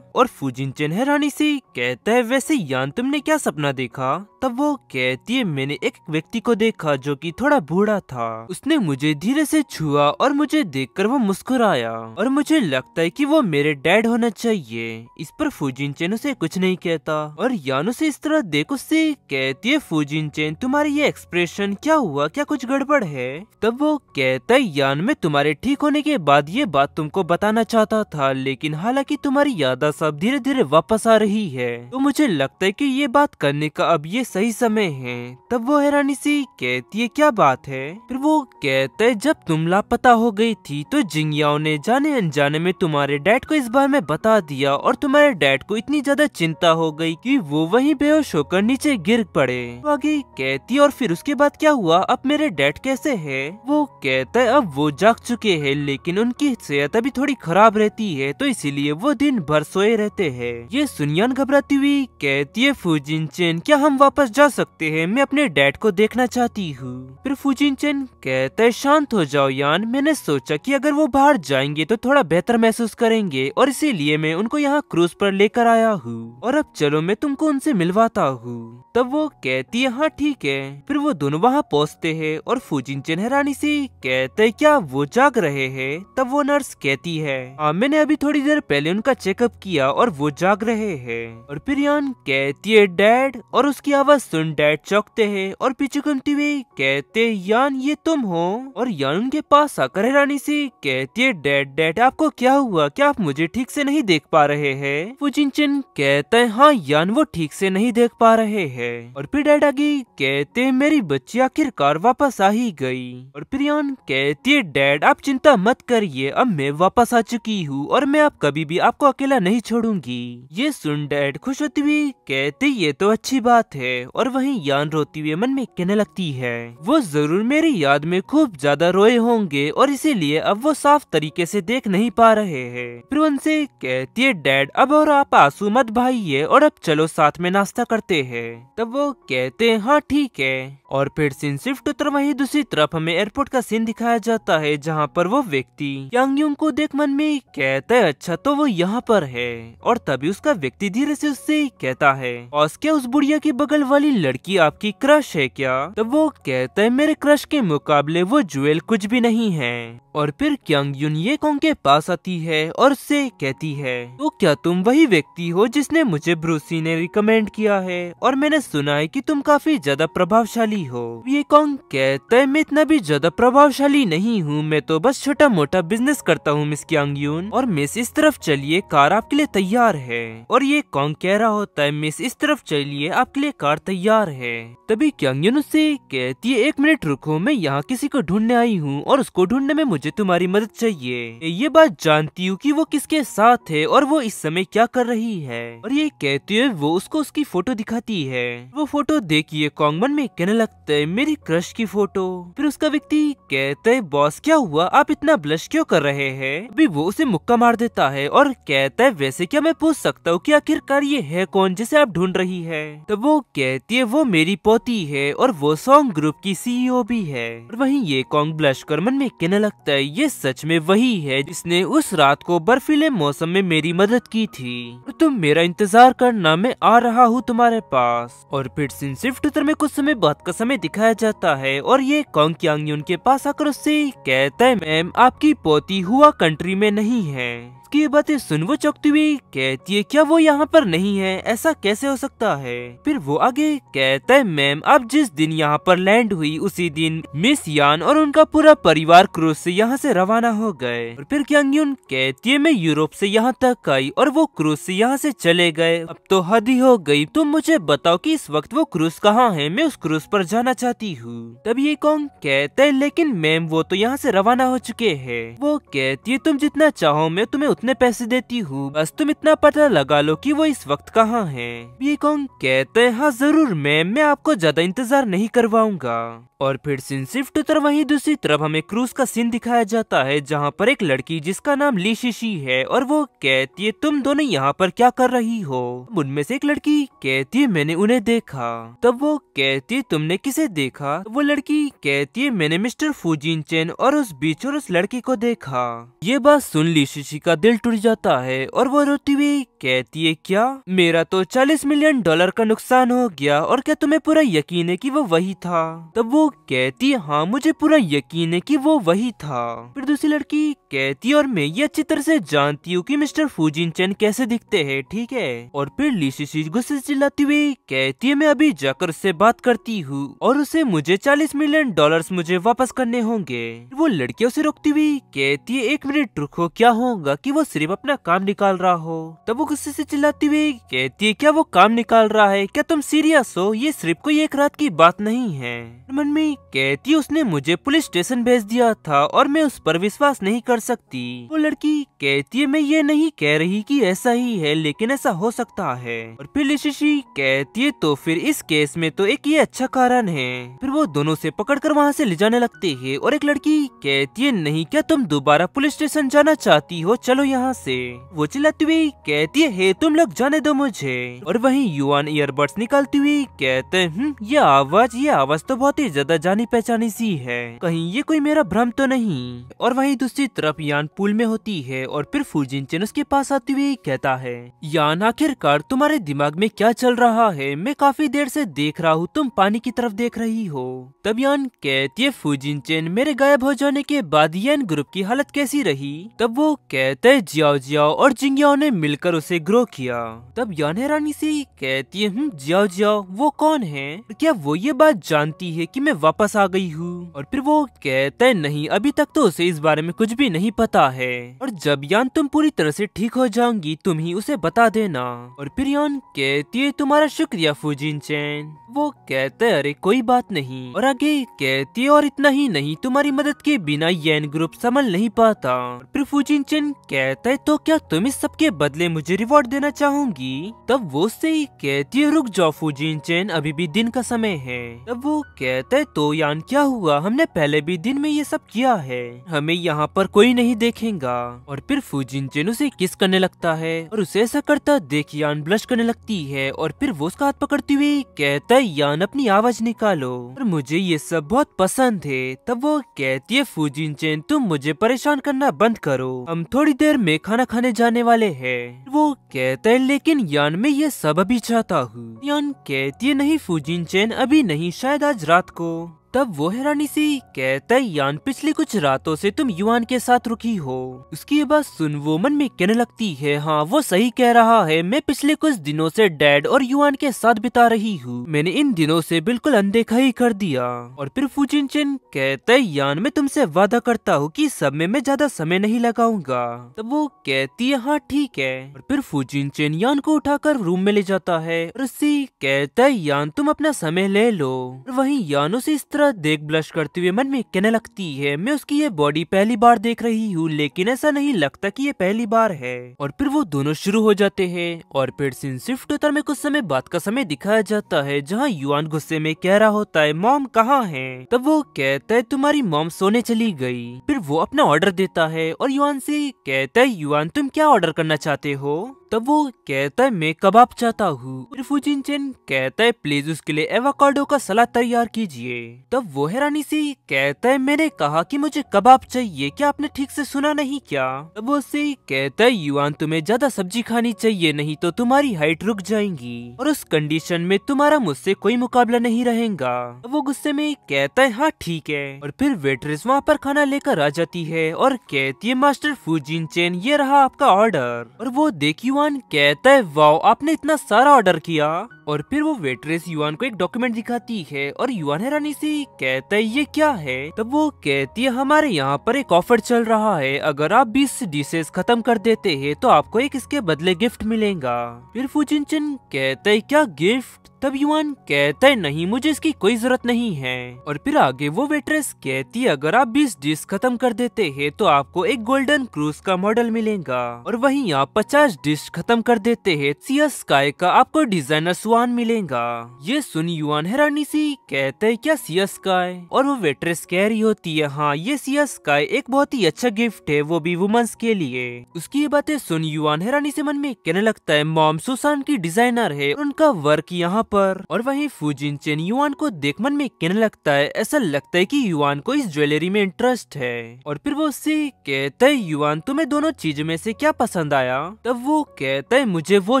Speaker 1: और फूजिनचेन हैरानी से कहता है वैसे यान तुमने क्या सपना देखा? तब वो कहती है मैंने एक व्यक्ति को देखा जो कि थोड़ा बूढ़ा था, उसने मुझे धीरे से छुआ और मुझे देखकर वो मुस्कुराया और मुझे लगता है कि वो मेरे डैड होना चाहिए। इस पर फूजिनचेन उसे कुछ नहीं कहता और यान उसे इस तरह देख उससे कहती है फूजिनचेन तुम्हारी ये एक्सप्रेशन क्या हुआ, क्या कुछ गड़बड़ है? तब वो कहता है यान मैं तुम्हारे ठीक होने के बाद ये बात तुमको बताना चाहता था लेकिन हालांकि तुम्हारी याददाश्त अब धीरे धीरे वापस आ रही है तो मुझे लगता है कि ये बात करने का अब ये सही समय है। तब वो हैरानी से कहती है क्या बात है? फिर वो कहता है जब तुम लापता हो गई थी तो जिंगयाओ ने जाने अनजाने में तुम्हारे डैड को इस बारे में बता दिया और तुम्हारे डैड को इतनी ज्यादा चिंता हो गई कि वो वहीं बेहोश होकर नीचे गिर पड़े। तो आगे कहती है और फिर उसके बाद क्या हुआ, अब मेरे डैड कैसे है? वो कहता है अब वो जाग चुके हैं लेकिन उनकी सेहत अभी थोड़ी खराब रहती है तो इसीलिए वो दिन भर सोए रहते हैं। ये सुन यान घबराती हुई कहती है फूजिनचेन क्या हम वापस जा सकते हैं, मैं अपने डैड को देखना चाहती हूँ। फिर फूजिनचेन कहता है शांत हो जाओ यान, मैंने सोचा कि अगर वो बाहर जाएंगे तो थोड़ा बेहतर महसूस करेंगे और इसीलिए मैं उनको यहाँ क्रूज पर लेकर आया हूँ और अब चलो मैं तुमको उनसे मिलवाता हूँ। तब वो कहती है हाँ ठीक है। फिर वो दोनों वहाँ पहुँचते हैं और फूजिनचेन हैरानी से कहते है क्या वो जाग रहे हैं? तब वो नर्स कहती है हाँ मैंने अभी थोड़ी देर पहले उनका चेकअप किया और वो जाग रहे हैं। और फिर यान कहती है डैड और उसकी आवाज सुन डैड चौंकते हैं और पीछे घूमते हुए कहते यान ये तुम हो? और यान उनके पास आकर हैरानी से कहती है डैड डैड आपको क्या हुआ, क्या आप मुझे ठीक से नहीं देख पा रहे हैं? फूजिनचेन कहता है हाँ यान वो ठीक से नहीं देख पा रहे हैं। और फिर डैड आगे कहते मेरी बच्ची आखिरकार वापस आ ही गई। और फिर यान कहती है डैड आप चिंता मत करिए, अब मैं वापस आ चुकी हूँ और मैं अब कभी भी आपको अकेला नहीं छोड़ूंगी। ये सुन डैड खुश होती हुई कहते ये तो अच्छी बात है। और वहीं यान रोती हुई मन में कहने लगती है वो जरूर मेरी याद में खूब ज्यादा रोए होंगे और इसीलिए अब वो साफ तरीके से देख नहीं पा रहे हैं। फिर उनसे कहती है डैड अब और आप आंसू मत बहाइए और अब चलो साथ में नाश्ता करते हैं। तब वो कहते हैं हाँ ठीक है। और फिर सीन शिफ्ट उत्तर वहीं दूसरी तरफ हमें एयरपोर्ट का सीन दिखाया जाता है जहाँ पर वो व्यक्ति यांग यूंग को देख मन में कहता है अच्छा तो वो यहाँ पर है। और तभी उसका व्यक्ति धीरे से उससे कहता है और क्या उस बुढ़िया की बगल वाली लड़की आपकी क्रश है क्या? तब वो कहता है मेरे क्रश के मुकाबले वो जुएल कुछ भी नहीं है। और फिर क्यांग यून ये कॉन्ग के पास आती है और उससे कहती है तो क्या तुम वही व्यक्ति हो जिसने मुझे ब्रूसी ने रिकमेंड किया है और मैंने सुना है कि तुम काफी ज्यादा प्रभावशाली हो। ये कॉन्ग कहता है मैं इतना भी ज्यादा प्रभावशाली नहीं हूँ, मैं तो बस छोटा मोटा बिजनेस करता हूँ मिस क्यांग यून। और मिस इस तरफ चलिए कार आपके लिए तैयार है। और ये कॉन्ग कह रहा होता है मिस इस तरफ चलिए आपके लिए कार तलवार तैयार है। तभी क्यांग उससे कहती है 1 मिनट रुको, मैं यहाँ किसी को ढूंढने आई हूँ और उसको ढूंढने में मुझे तुम्हारी मदद चाहिए। ये बात जानती हूँ कि वो किसके साथ है और वो इस समय क्या कर रही है। और ये कहते हुए वो उसको उसकी फोटो दिखाती है। वो फोटो देखिए कॉन्ग मन में कहने लगता है मेरी क्रश की फोटो। फिर उसका व्यक्ति कहता है बॉस क्या हुआ, आप इतना ब्लश क्यों कर रहे हैं। अभी वो उसे मुक्का मार देता है और कहता है वैसे क्या मैं पूछ सकता हूँ कि आखिरकार ये है कौन जिसे आप ढूंढ रही है। तब वो कहती है वो मेरी पोती है और वो सॉन्ग ग्रुप की सीईओ भी है। और वहीं ये कॉन्ग ब्लश कर मन में कहने लगता है ये सच में वही है जिसने उस रात को बर्फीले मौसम में मेरी मदद की थी। तुम मेरा इंतजार करना, मैं आ रहा हूँ तुम्हारे पास। और फिर सीन शिफ्ट उत्तर में कुछ समय बाद का समय दिखाया जाता है और ये कॉन्ग क्यांग युन के पास आकर उससे कहता है मैम आपकी पोती हुआ कंट्री में नहीं है। उसकी ये बातें सुन वो चौंकती हुई कहती है क्या वो यहाँ पर नहीं है, ऐसा कैसे हो सकता है। फिर वो आगे कहता है मैम आप जिस दिन यहाँ पर लैंड हुई उसी दिन मिस यान और उनका पूरा परिवार क्रूज से यहाँ से रवाना हो गए। और फिर क्यांग युन कहती है मैं यूरोप से यहाँ तक आई और वो क्रूज से यहाँ से चले गए, अब तो हद ही हो गई। तुम मुझे बताओ कि इस वक्त वो क्रूज कहाँ है, मैं उस क्रूज पर जाना चाहती हूँ। तब ये कॉन्ग कहता है लेकिन मैम वो तो यहाँ से रवाना हो चुके हैं। वो कहती है तुम जितना चाहो मैं तुम्हें उतने पैसे देती हूँ, बस तुम इतना पता लगा लो कि वो इस वक्त कहाँ है। ये कॉन्ग कहते हैं हाँ जरूर मैम, मैं आपको ज्यादा इंतजार नहीं करवाऊंगा। और फिर सीन शिफ्ट उतर वहीं दूसरी तरफ हमें क्रूज का सीन दिखाया जाता है जहाँ पर एक लड़की जिसका नाम ली शिशी है और वो कहती है तुम दोनों यहाँ पर क्या कर रही हो। उनमें से एक लड़की कहती है मैंने उन्हें देखा। तब वो कहती है तुमने किसे देखा। वो लड़की कहती है मैंने मिस्टर फूजिन चेन और उस बीच और उस लड़की को देखा। ये बात सुन ली शिशी का दिल टूट जाता है और वो रोती हुई कहती है क्या, मेरा तो $40 मिलियन का नुकसान हो गया और क्या तुम्हें पूरा यकीन है कि वो वही था। तब वो कहती है हाँ मुझे पूरा यकीन है कि वो वही था। फिर दूसरी लड़की कहती है और मैं ये अच्छी तरह से जानती हूँ कि मिस्टर फूजिन चेन कैसे दिखते हैं, ठीक है। और फिर ली शिशी गुस्से से चिल्लाती हुई कहती है मैं अभी जाकर उससे बात करती हूँ और उसे मुझे $40 मिलियन मुझे वापस करने होंगे। वो लड़की उसे रोकती हुई कहती है 1 मिनट रुको, क्या होगा कि वो सिर्फ अपना काम निकाल रहा हो। तब वो गुस्से से चिल्लाती हुई कहती है क्या वो काम निकाल रहा है, क्या तुम सीरियस हो, ये सिर्फ कोई एक रात की बात नहीं है। मन में कहती है उसने मुझे पुलिस स्टेशन भेज दिया था और मैं उस पर विश्वास नहीं कर सकती। वो लड़की कहती है मैं ये नहीं कह रही कि ऐसा ही है लेकिन ऐसा हो सकता है। और फिर ली शिशी कहती है तो फिर इस केस में तो एक ये अच्छा कारण है। फिर वो दोनों से पकड़कर वहाँ से ले जाने लगते हैं और एक लड़की कहती है नहीं क्या तुम दोबारा पुलिस स्टेशन जाना चाहती हो, चलो यहाँ से। वो चिल्लाती हुई कहती है तुम लोग जाने दो मुझे। और वहीं युआन ईयरबड्स निकालती हुई कहते हैं ये आवाज तो बहुत ही ज्यादा जानी पहचानी सी है, कहीं ये कोई मेरा भ्रम तो नहीं। और वहीं दूसरी तरफ यान पूल में होती है और फिर फूजिन चेन उसके पास आती हुई कहता है यान आखिरकार तुम्हारे दिमाग में क्या चल रहा है, मैं काफी देर से देख रहा हूँ तुम पानी की तरफ देख रही हो। तब यान कहती है फूजिन चेन मेरे गायब हो जाने के बाद यान ग्रुप की हालत कैसी रही। तब वो कहते है जियाओ जियाओ और जिंगयाओ ने मिलकर उसे ग्रो किया। तब यान हैरानी से कहती है जियाओ जियाओ वो कौन है, क्या वो ये बात जानती है कि मैं वापस आ गई हूँ। और फिर वो कहता है नहीं अभी तक तो उसे इस बारे में कुछ भी नहीं पता है और जब यान तुम पूरी तरह से ठीक हो जाओगी तुम ही उसे बता देना। और फिर यान कहती है तुम्हारा शुक्रिया फूजिन चेन। वो कहते है अरे कोई बात नहीं। और आगे कहती है और इतना ही नहीं तुम्हारी मदद के बिना यान ग्रुप संभल नहीं पाता। फिर फूजिन चेन कहता है तो क्या तुम इस सब के बदले मुझे रिवॉर्ड देना चाहूंगी। तब वो उससे कहती है रुक जाओ फूजिन चेन अभी भी दिन का समय है। तब वो कहता है तो यान क्या हुआ, हमने पहले भी दिन में ये सब किया है, हमें यहाँ पर कोई नहीं देखेगा। और फिर फूजिन चेन उसे किस करने लगता है और उसे ऐसा करता देख यान ब्लश करने लगती है। और फिर वो उसका हाथ पकड़ती हुई कहता है यान अपनी आवाज निकालो और मुझे ये सब बहुत पसंद है। तब वो कहती है फूजिन चेन तुम मुझे परेशान करना बंद करो, हम थोड़ी देर में खाना खाने जाने वाले हैं। वो कहता है लेकिन यान मैं ये सब अभी चाहता हूँ। यान कहती है नहीं फूजिन चेन अभी नहीं, शायद आज रात को। तब वो हैरानी सी कहता है यान पिछली कुछ रातों से तुम युआन के साथ रुकी हो। उसकी ये बात सुन वो मन में कहने लगती है हाँ वो सही कह रहा है, मैं पिछले कुछ दिनों से डैड और युआन के साथ बिता रही हूँ, मैंने इन दिनों से बिल्कुल अनदेखा ही कर दिया। और फिर फुजिनचेन कहता है यान मैं तुमसे वादा करता हूँ कि सब में मैं ज्यादा समय नहीं लगाऊंगा। तब वो कहती है हाँ ठीक है। और फिर फुजिनचेन यान को उठाकर रूम में ले जाता है और उससे कहता है यान तुम अपना समय ले लो। और वहीं यान उसे इस तरह देख ब्लश करते हुए मन में कहने लगती है मैं उसकी ये बॉडी पहली बार देख रही हूँ, लेकिन ऐसा नहीं लगता कि ये पहली बार है। और फिर वो दोनों शुरू हो जाते हैं और फिर सीन शिफ्ट होता है। में कुछ समय बाद का समय दिखाया जाता है जहाँ युआन गुस्से में कह रहा होता है मॉम कहाँ है। तब वो कहता है तुम्हारी मॉम सोने चली गई। फिर वो अपना ऑर्डर देता है और युआन से कहता है युआन तुम क्या ऑर्डर करना चाहते हो। तब वो कहता है मैं कबाब चाहता हूँ। फिर फुजिनचेन कहता है प्लीज उसके लिए एवोकाडो का सलाद तैयार कीजिए। तब वो हैरानी से कहता है मैंने कहा कि मुझे कबाब चाहिए, क्या आपने ठीक से सुना नहीं क्या। तब वो उससे कहता है युआन तुम्हें ज्यादा सब्जी खानी चाहिए, नहीं तो तुम्हारी हाइट रुक जाएगी और उस कंडीशन में तुम्हारा मुझसे कोई मुकाबला नहीं रहेगा। तब वो गुस्से में कहता है हाँ ठीक है। और फिर वेट्रेस वहाँ पर खाना लेकर आ जाती है और कहती है मास्टर फुजिनचेन ये रहा आपका ऑर्डर। और वो देख युआन कहता है वाओ आपने इतना सारा ऑर्डर किया। और फिर वो वेट्रेस युआन को एक डॉक्यूमेंट दिखाती है और युआन हैरानी से कहता है ये क्या है। तब वो कहती है हमारे यहाँ पर एक ऑफर चल रहा है, अगर आप 20 डिशेस खत्म कर देते हैं तो आपको एक इसके बदले गिफ्ट मिलेगा। फिर फुजिनचेन कहता है क्या गिफ्ट। तब युआन कहता है नहीं मुझे इसकी कोई जरूरत नहीं है। और फिर आगे वो वेट्रेस कहती है अगर आप 20 डिश खत्म कर देते हैं तो आपको एक गोल्डन क्रूज का मॉडल मिलेगा, और वहीं आप 50 डिश खत्म कर देते हैं सिया स्काई का आपको डिजाइनर स्वान मिलेगा। ये सुन युआन हैरानी सी कहता है क्या सिया स्काई। और वो वेट्रेस कह रही होती है हाँ ये सिया स्काई एक बहुत ही अच्छा गिफ्ट है, वो भी वुमेन्स के लिए। उसकी ये बातें सुन युआन हैरानी से मन में कहने लगता है मॉम सुसान की डिजाइनर है, उनका वर्क यहाँ पर। और वहीं फुजिनचेन युआन को देख मन में कहने लगता है ऐसा लगता है कि युआन को इस ज्वेलरी में इंटरेस्ट है। और फिर वो उससे कहता है युआन तुम्हें दोनों चीज में से क्या पसंद आया। तब वो कहता है मुझे वो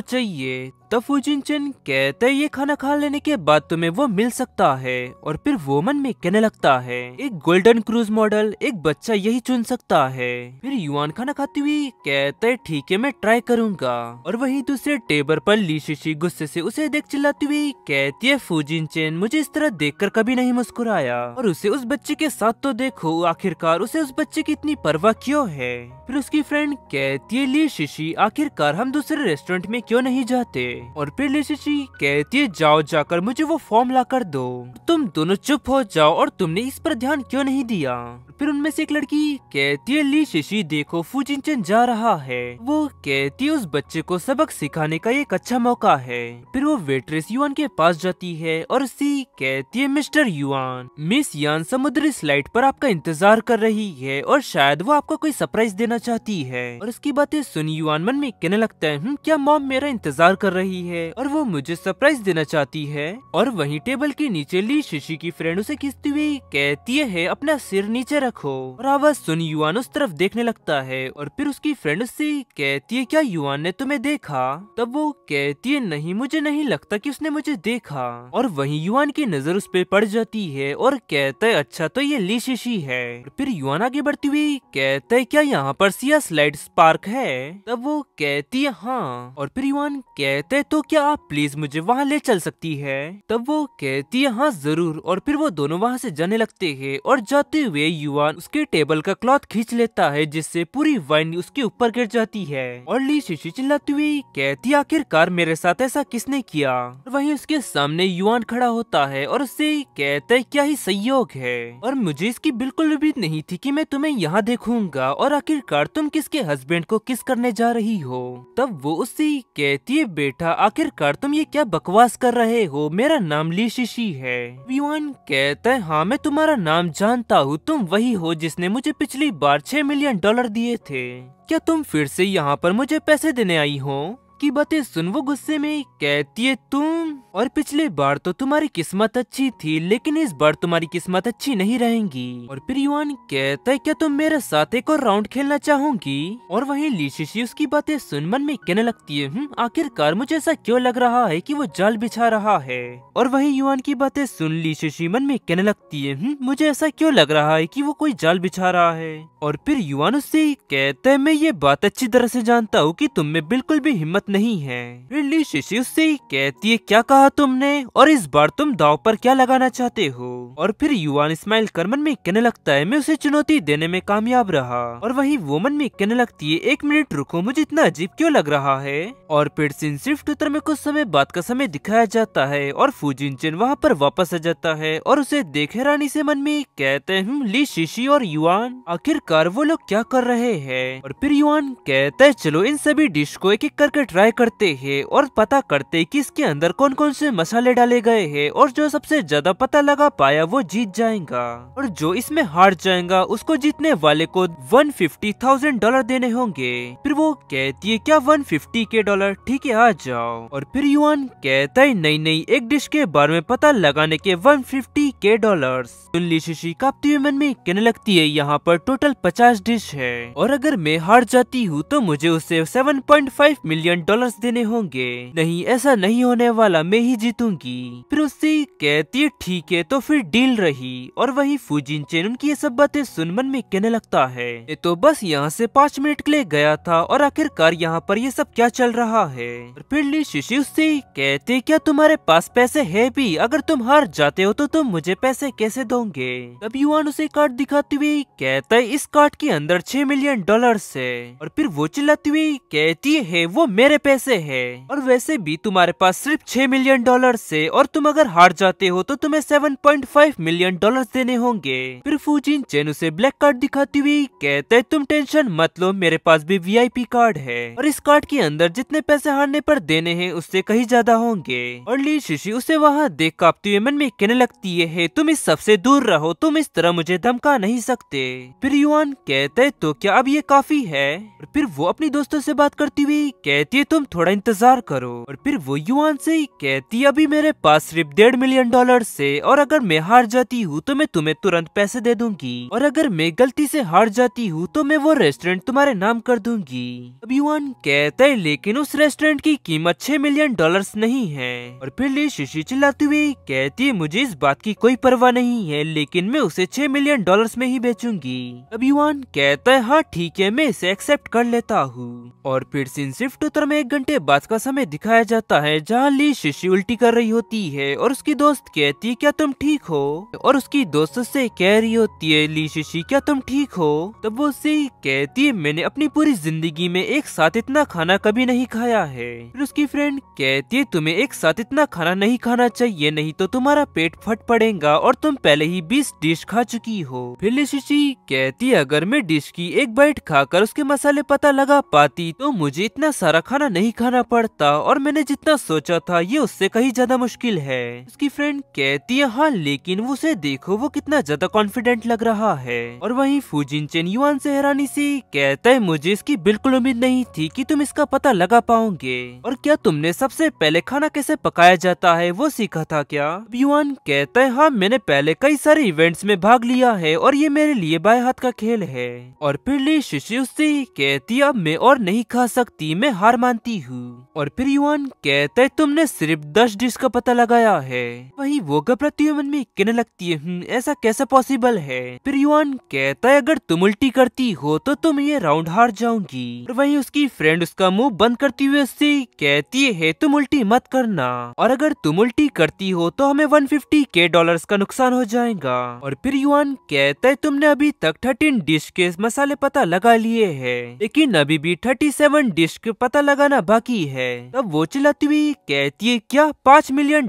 Speaker 1: चाहिए। तब फुजिनचेन कहता है ये खाना खा लेने के बाद तुम्हें वो मिल सकता है। और फिर वो मन में कहने लगता है एक गोल्डन क्रूज मॉडल एक बच्चा यही चुन सकता है। फिर युआन खाना खाती हुई कहता है ठीक है मैं ट्राई करूंगा। और वहीं दूसरे टेबल पर ली शिशी गुस्से से उसे देख चिल्लाती हुई कहती है फुजिनचेन मुझे इस तरह देखकर कभी नहीं मुस्कुराया, और उसे उस बच्चे के साथ तो देखो, आखिरकार उसे उस बच्चे की इतनी परवाह क्यों है। फिर उसकी फ्रेंड कहती है ली शिशी आखिरकार हम दूसरे रेस्टोरेंट में क्यों नहीं जाते। और फिर ली शिशी कहती है जाओ जाकर मुझे वो फॉर्म ला कर दो। तुम दोनों चुप हो जाओ और तुमने इस पर ध्यान क्यों नहीं दिया। फिर उनमें से एक लड़की कहती है ली शिशी देखो फुजिनचेन जा रहा है, वो कहती है उस बच्चे को सबक सिखाने का एक अच्छा मौका है। फिर वो वेट्रेस युआन के पास जाती है और उससे कहती है मिस्टर युआन मिस यान समुद्री स्लाइड पर आपका इंतजार कर रही है और शायद वो आपको कोई सरप्राइज देना चाहती है। और उसकी बातें सुन युआन मन में कहने लगता है क्या मॉम मेरा इंतजार कर रही है और वो मुझे सरप्राइज देना चाहती है। और वहीं टेबल के नीचे ली शिशी की फ्रेंड उसे खींचती हुई कहती है अपना सिर नीचे रखो। और आवाज सुन युआन उस तरफ देखने लगता है और फिर उसकी फ्रेंड उससे कहती है क्या युआन ने तुम्हें देखा। तब वो कहती है नहीं मुझे नहीं लगता कि उसने मुझे देखा। और वहीं युआन की नजर उस पे पड़ जाती है और कहता है अच्छा तो ये ली शिशी है। फिर युआन आगे बढ़ती हुई कहता है क्या यहाँ पर सिया स्लाइड पार्क है। तब वो कहती है हाँ। और फिर युआन कहते तो क्या आप प्लीज मुझे वहाँ ले चल सकती है। तब वो कहती है हाँ जरूर। और फिर वो दोनों वहाँ से जाने लगते हैं और जाते हुए युआन उसके टेबल का क्लॉथ खींच लेता है जिससे पूरी वाइन उसके ऊपर गिर जाती है। और ली शिशी चिल्लाती हुई कहती आखिरकार मेरे साथ ऐसा किसने किया। वहीं उसके सामने युआन खड़ा होता है और उससे कहता है क्या ही संयोग है, और मुझे इसकी बिल्कुल उम्मीद नहीं थी कि मैं तुम्हें यहाँ देखूंगा, और आखिरकार तुम किसके हस्बैंड को किस करने जा रही हो। तब वो उससे कहती है बेटा आखिरकार तुम ये क्या बकवास कर रहे हो, मेरा नाम ली शिशी है। युआन कहता है हाँ मैं तुम्हारा नाम जानता हूँ, तुम वही हो जिसने मुझे पिछली बार $6 मिलियन दिए थे। क्या तुम फिर से यहाँ पर मुझे पैसे देने आई हो। की बातें सुन वो गुस्से में कहती है तुम। और पिछली बार तो तुम्हारी किस्मत अच्छी थी, लेकिन इस बार तुम्हारी किस्मत अच्छी नहीं रहेगी। और फिर युआन कहता है क्या तुम मेरे साथ एक और राउंड खेलना चाहोगी? और वहीं ली शिशी उसकी बातें सुन मन में कहने लगती है आखिरकार मुझे ऐसा क्यों लग रहा है कि वो जाल बिछा रहा है। और वहीं युआन की बातें सुन ली शिशी मन में कहने लगती है मुझे ऐसा क्यों लग रहा है कि वो कोई जाल बिछा रहा है। और फिर युआन उससे कहता है मैं ये बात अच्छी तरह से जानता हूँ कि तुम में बिल्कुल भी हिम्मत नहीं है। फिर ली शिशी उससे कहती है क्या कहा तुमने, और इस बार तुम दाव पर क्या लगाना चाहते हो? और फिर युआन स्माइल कर मन में कहने लगता है मैं उसे चुनौती देने में कामयाब रहा। और वहीं वो मन में कहने लगती है 1 मिनट रुको, मुझे इतना अजीब क्यों लग रहा है। और फिर सीन शिफ्ट उत्तर में कुछ समय बाद का समय दिखाया जाता है और फूजिनचेन वहाँ पर वापस आ जाता है और उसे देखे रानी से मन में कहते हैं ली शिशी और युआन आखिरकार वो लोग क्या कर रहे हैं। और फिर युआन कहता है चलो इन सभी डिश को एक एक करके ट्राई करते हैं और पता करते कि इसके अंदर कौन कौन से मसाले डाले गए हैं, और जो सबसे ज्यादा पता लगा पाया वो जीत जाएगा, और जो इसमें हार जाएगा उसको जीतने वाले को $150,000 देने होंगे। फिर वो कहती है क्या $150K? ठीक है आ जाओ। और फिर युआन कहता है नहीं नहीं, एक डिश के बारे में पता लगाने के $150K। सुन ली शिशी कांपती हुई मन में कहने लगती है यहाँ पर टोटल 50 डिश है, और अगर मैं हार जाती हूँ तो मुझे उसे $7.5 मिलियन देने होंगे। नहीं ऐसा नहीं होने वाला, मैं ही जीतूंगी। फिर उससे कहती है ठीक है तो फिर डील रही। और वही फूजिनचेन उनकी ये सब बातें सुन मन में कहने लगता है ये तो बस यहाँ से 5 मिनट के लिए गया था और आखिरकार यहाँ पर ये सब क्या चल रहा है। और फिर ली शिशी उससे कहते क्या तुम्हारे पास पैसे है भी, अगर तुम हार जाते हो तो तुम मुझे पैसे कैसे दोगे? तब युआन उसे कार्ड दिखाते हुए कहता है इस कार्ड के अंदर $6 मिलियन है। और फिर वो चिल्लाती हुई कहती है वो मेरे पैसे है, और वैसे भी तुम्हारे पास सिर्फ $6 मिलियन है, और तुम अगर हार जाते हो तो तुम्हें $7.5 मिलियन देने होंगे। फिर फूजिनचेन उसे ब्लैक कार्ड दिखाती हुई कहता है तुम टेंशन मत लो, मेरे पास भी VIP कार्ड है, और इस कार्ड के अंदर जितने पैसे हारने पर देने हैं उससे कहीं ज्यादा होंगे। और ली शिशी उसे वहाँ देख कांपती हुई मन में कहने लगती है तुम इस सबसे दूर रहो, तुम इस तरह मुझे धमका नहीं सकते। फिर युआन कहता है तो क्या अब ये काफी है? और फिर वो अपनी दोस्तों से बात करती हुई कहती है तुम थोड़ा इंतजार करो। और फिर वो युआन से कहती है अभी मेरे पास सिर्फ $1.5 मिलियन है, और अगर मैं हार जाती हूँ तो मैं तुम्हें तुरंत पैसे दे दूंगी, और अगर मैं गलती से हार जाती हूँ तो मैं वो रेस्टोरेंट तुम्हारे नाम कर दूंगी। अब युआन कहता है लेकिन उस रेस्टोरेंट की कीमत $6 मिलियन नहीं है। और फिर ली शिशी चिल्लाती हुई कहती है मुझे इस बात की कोई परवाह नहीं है, लेकिन मैं उसे $6 मिलियन में ही बेचूंगी। अब युआन कहता है हाँ ठीक है, मैं इसे एक्सेप्ट कर लेता हूँ। और फिर सीन शिफ्ट उत्तर में 1 घंटे बाद का समय दिखाया जाता है जहाँ ली शिशी उल्टी कर रही होती है और उसकी दोस्त कहती है क्या तुम ठीक हो? और उसकी दोस्त से कह रही होती है ली शिशी क्या तुम ठीक हो? तब वो उससे कहती है मैंने अपनी पूरी जिंदगी में एक साथ इतना खाना कभी नहीं खाया है। फिर उसकी फ्रेंड कहती है तुम्हें एक साथ इतना खाना नहीं खाना चाहिए, नहीं तो तुम्हारा पेट फट पड़ेगा और तुम पहले ही 20 डिश खा चुकी हो। फिर ली शिशी कहती है अगर मैं डिश की एक बाइट खाकर उसके मसाले पता लगा पाती तो मुझे इतना सारा खाना नहीं खाना पड़ता, और मैंने जितना सोचा था ये उससे कहीं ज्यादा मुश्किल है। उसकी फ्रेंड कहती है हाँ लेकिन उसे देखो वो कितना ज्यादा कॉन्फिडेंट लग रहा है। और वहीं फूजिनचेन युआन से हैरानी से कहता है मुझे इसकी बिल्कुल उम्मीद नहीं थी कि तुम इसका पता लगा पाओगे, और क्या तुमने सबसे पहले खाना कैसे पकाया जाता है वो सीखा था क्या? युआन कहता है हाँ मैंने पहले कई सारे इवेंट्स में भाग लिया है और ये मेरे लिए बाएं हाथ का खेल है। और फिर ली शिशी उससे कहती अब मैं और नहीं खा सकती, मैं हार मानती हूँ। और फिर युआन कहता है तुमने सिर्फ 10 डिश का पता लगाया है। वही वो घबराती हुई मन में कहने लगती है ऐसा कैसे पॉसिबल है? फिर युआन कहता है अगर तुम उल्टी करती हो तो तुम ये राउंड हार जाओगी। और वही उसकी फ्रेंड उसका मुंह बंद करती हुई उससे कहती है तुम उल्टी मत करना, और अगर तुम उल्टी करती हो तो हमें $150K का नुकसान हो जाएगा। और फिर युआन कहता है तुमने अभी तक 13 डिश के मसाले पता लगा लिए हैं, लेकिन अभी भी 37 डिश के पता लगाना बाकी है। तब वो चिल्लाती हुई कहती है क्या $5 मिलियन?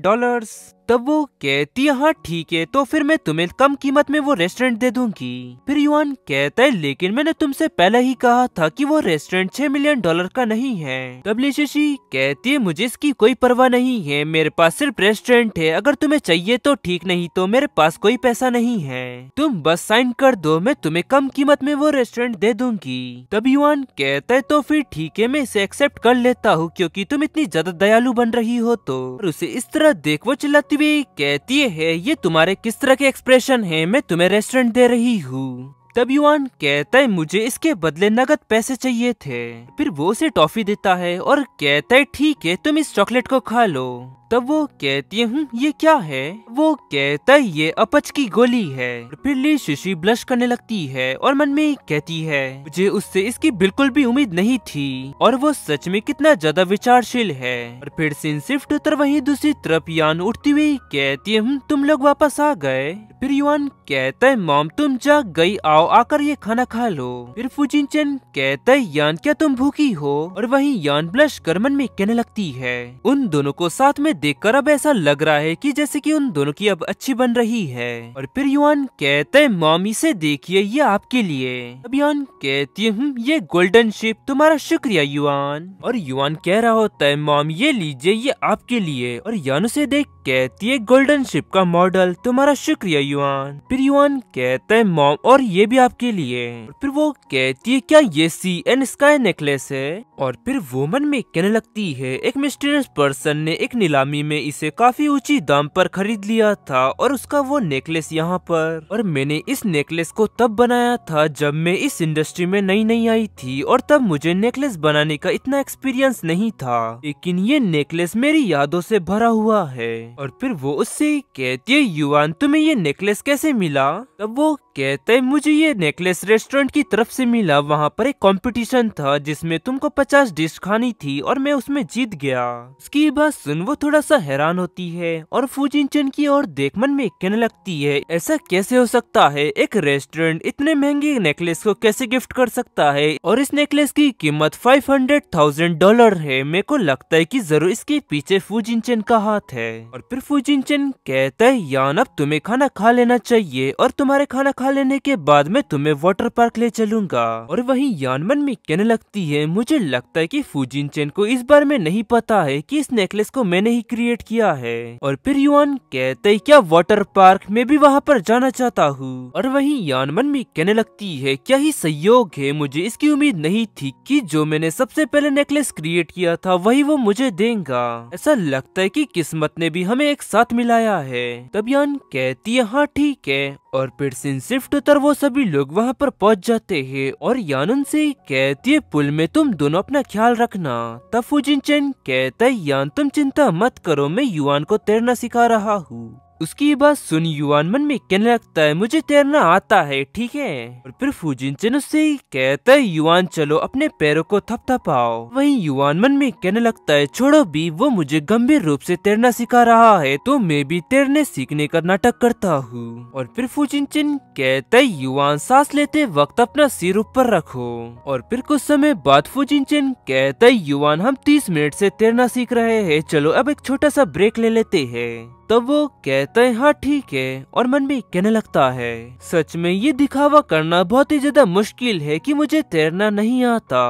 Speaker 1: तब वो कहती है हाँ ठीक है, तो फिर मैं तुम्हें कम कीमत में वो रेस्टोरेंट दे दूंगी। फिर युआन कहता है लेकिन मैंने तुमसे पहले ही कहा था कि वो रेस्टोरेंट $6 मिलियन का नहीं है। तब ली शिशी कहती है मुझे इसकी कोई परवाह नहीं है, मेरे पास सिर्फ रेस्टोरेंट है, अगर तुम्हें चाहिए तो ठीक, नहीं तो मेरे पास कोई पैसा नहीं है, तुम बस साइन कर दो, मैं तुम्हें कम कीमत में वो रेस्टोरेंट दे दूंगी। तब युआन कहता है तो फिर ठीक है, मैं इसे एक्सेप्ट कर लेता हूँ क्योंकि तुम इतनी ज्यादा दयालु बन रही हो। तो और उसे इस तरह देख वो चिल्लाती हुई कहती है ये तुम्हारे किस तरह के एक्सप्रेशन है, मैं तुम्हें रेस्टोरेंट दे रही हूँ। तब युआन कहता है मुझे इसके बदले नगद पैसे चाहिए थे। फिर वो उसे टॉफी देता है और कहता है ठीक है तुम इस चॉकलेट को खा लो। तब वो कहती है ये क्या है? वो कहता है ये अपच की गोली है। फिर ली शिशी ब्लश करने लगती है और मन में कहती है मुझे उससे इसकी बिल्कुल भी उम्मीद नहीं थी और वो सच में कितना ज्यादा विचारशील है। और फिर सीन शिफ्ट होकर वहीं दूसरी तरफ यान उठती हुई कहती है तुम लोग वापस आ गए। फिर युआन कहता है मॉम तुम जाग गई, आओ आकर ये खाना खा लो। फिर फुजिनचेन कहता है यान क्या तुम भूखी हो? और वहीं यान ब्लश कर मन में कहने लगती है उन दोनों को साथ में देखकर अब ऐसा लग रहा है कि जैसे कि उन दोनों की अब अच्छी बन रही है। और फिर युआन कहता है मॉम इसे देखिए ये आपके लिए। अब यान कहती है ये गोल्डन शिप, तुम्हारा शुक्रिया युआन। और युआन कह रहा होता है मॉम ये लीजिए ये आपके लिए। और यान उसे देख कहती है गोल्डन शिप का मॉडल, तुम्हारा शुक्रिया युआन। फिर युआन कहता है मॉम और ये भी आपके लिए। और फिर वो कहती है क्या ये सी एंड स्काई नेकलेस है? और फिर वो मन में कहने लगती है एक मिस्टीरियस पर्सन ने एक नीलामी में इसे काफी ऊंची दाम पर खरीद लिया था और उसका वो नेकलेस यहाँ पर। और मैंने इस नेकलेस को तब बनाया था जब मैं इस इंडस्ट्री में नई नई आई थी और तब मुझे नेकलेस बनाने का इतना एक्सपीरियंस नहीं था, लेकिन ये नेकलेस मेरी यादों से भरा हुआ है। और फिर वो उससे कहती है युआन तुम्हें ये नेकलेस कैसे मिला? तब वो कहते हैं मुझे ये नेकलेस रेस्टोरेंट की तरफ से मिला, वहाँ पर एक कंपटीशन था जिसमें तुमको 50 डिश खानी थी और मैं उसमें जीत गया। उसकी बात सुन वो थोड़ा सा हैरान होती है और फुजिनचेन की ओर देख मन में कहने लगती है ऐसा कैसे हो सकता है, एक रेस्टोरेंट इतने महंगे नेकलेस को कैसे गिफ्ट कर सकता है? और इस नेकलेस की कीमत $500,000 है। मेरे को लगता है कि जरूर इसके पीछे फुजिनचेन का हाथ है। और फिर फुजिनचेन कहता है यान अब तुम्हें खाना खा लेना चाहिए और तुम्हारे खाना खा लेने के बाद मैं तुम्हें वाटर पार्क ले चलूंगा। और वहीं यान मन में कहने लगती है मुझे लगता है कि फुजिनचेन को इस बारे में नहीं पता है कि इस नेकलेस को मैंने ही क्रिएट किया है। और फिर युआन कहते है क्या वाटर पार्क, मैं भी वहाँ पर जाना चाहता हूँ। और वहीं यान मन में कहने लगती है क्या ही संयोग है, मुझे इसकी उम्मीद नहीं थी कि जो मैंने सबसे पहले नेकलेस क्रिएट किया था वही वो मुझे देगा। ऐसा लगता है कि किस्मत ने भी हमें एक साथ मिलाया है। तब यान कहती है हाँ ठीक है। और फिर सीन शिफ्ट होकर वो सभी लोग वहाँ पर पहुँच जाते हैं और यान उनसे कहती है पुल में तुम दोनों अपना ख्याल रखना। तब फुजिनचेन कहता है यान तुम चिंता मत करो, मैं युआन को तैरना सिखा रहा हूँ। उसकी बात सुन युआन मन में कहने लगता है मुझे तैरना आता है ठीक है। और फिर फुजिनचेन उससे कहता है युआन चलो अपने पैरों को थपथपाओ। वहीं युआन मन में कहने लगता है छोड़ो भी, वो मुझे गंभीर रूप से तैरना सिखा रहा है तो मैं भी तैरने सीखने का नाटक करता हूँ। और फिर फुजिनचेन कहता है युआन सांस लेते वक्त अपना सिर ऊपर रखो। और फिर कुछ समय बाद फुजिनचेन कहता है युआन हम 30 मिनट से तैरना सीख रहे हैं, चलो अब एक छोटा सा ब्रेक ले लेते हैं। तब वो कहता है हाँ ठीक है। और मन में कहने लगता है सच में ये दिखावा करना बहुत ही ज्यादा मुश्किल है कि मुझे तैरना नहीं आता।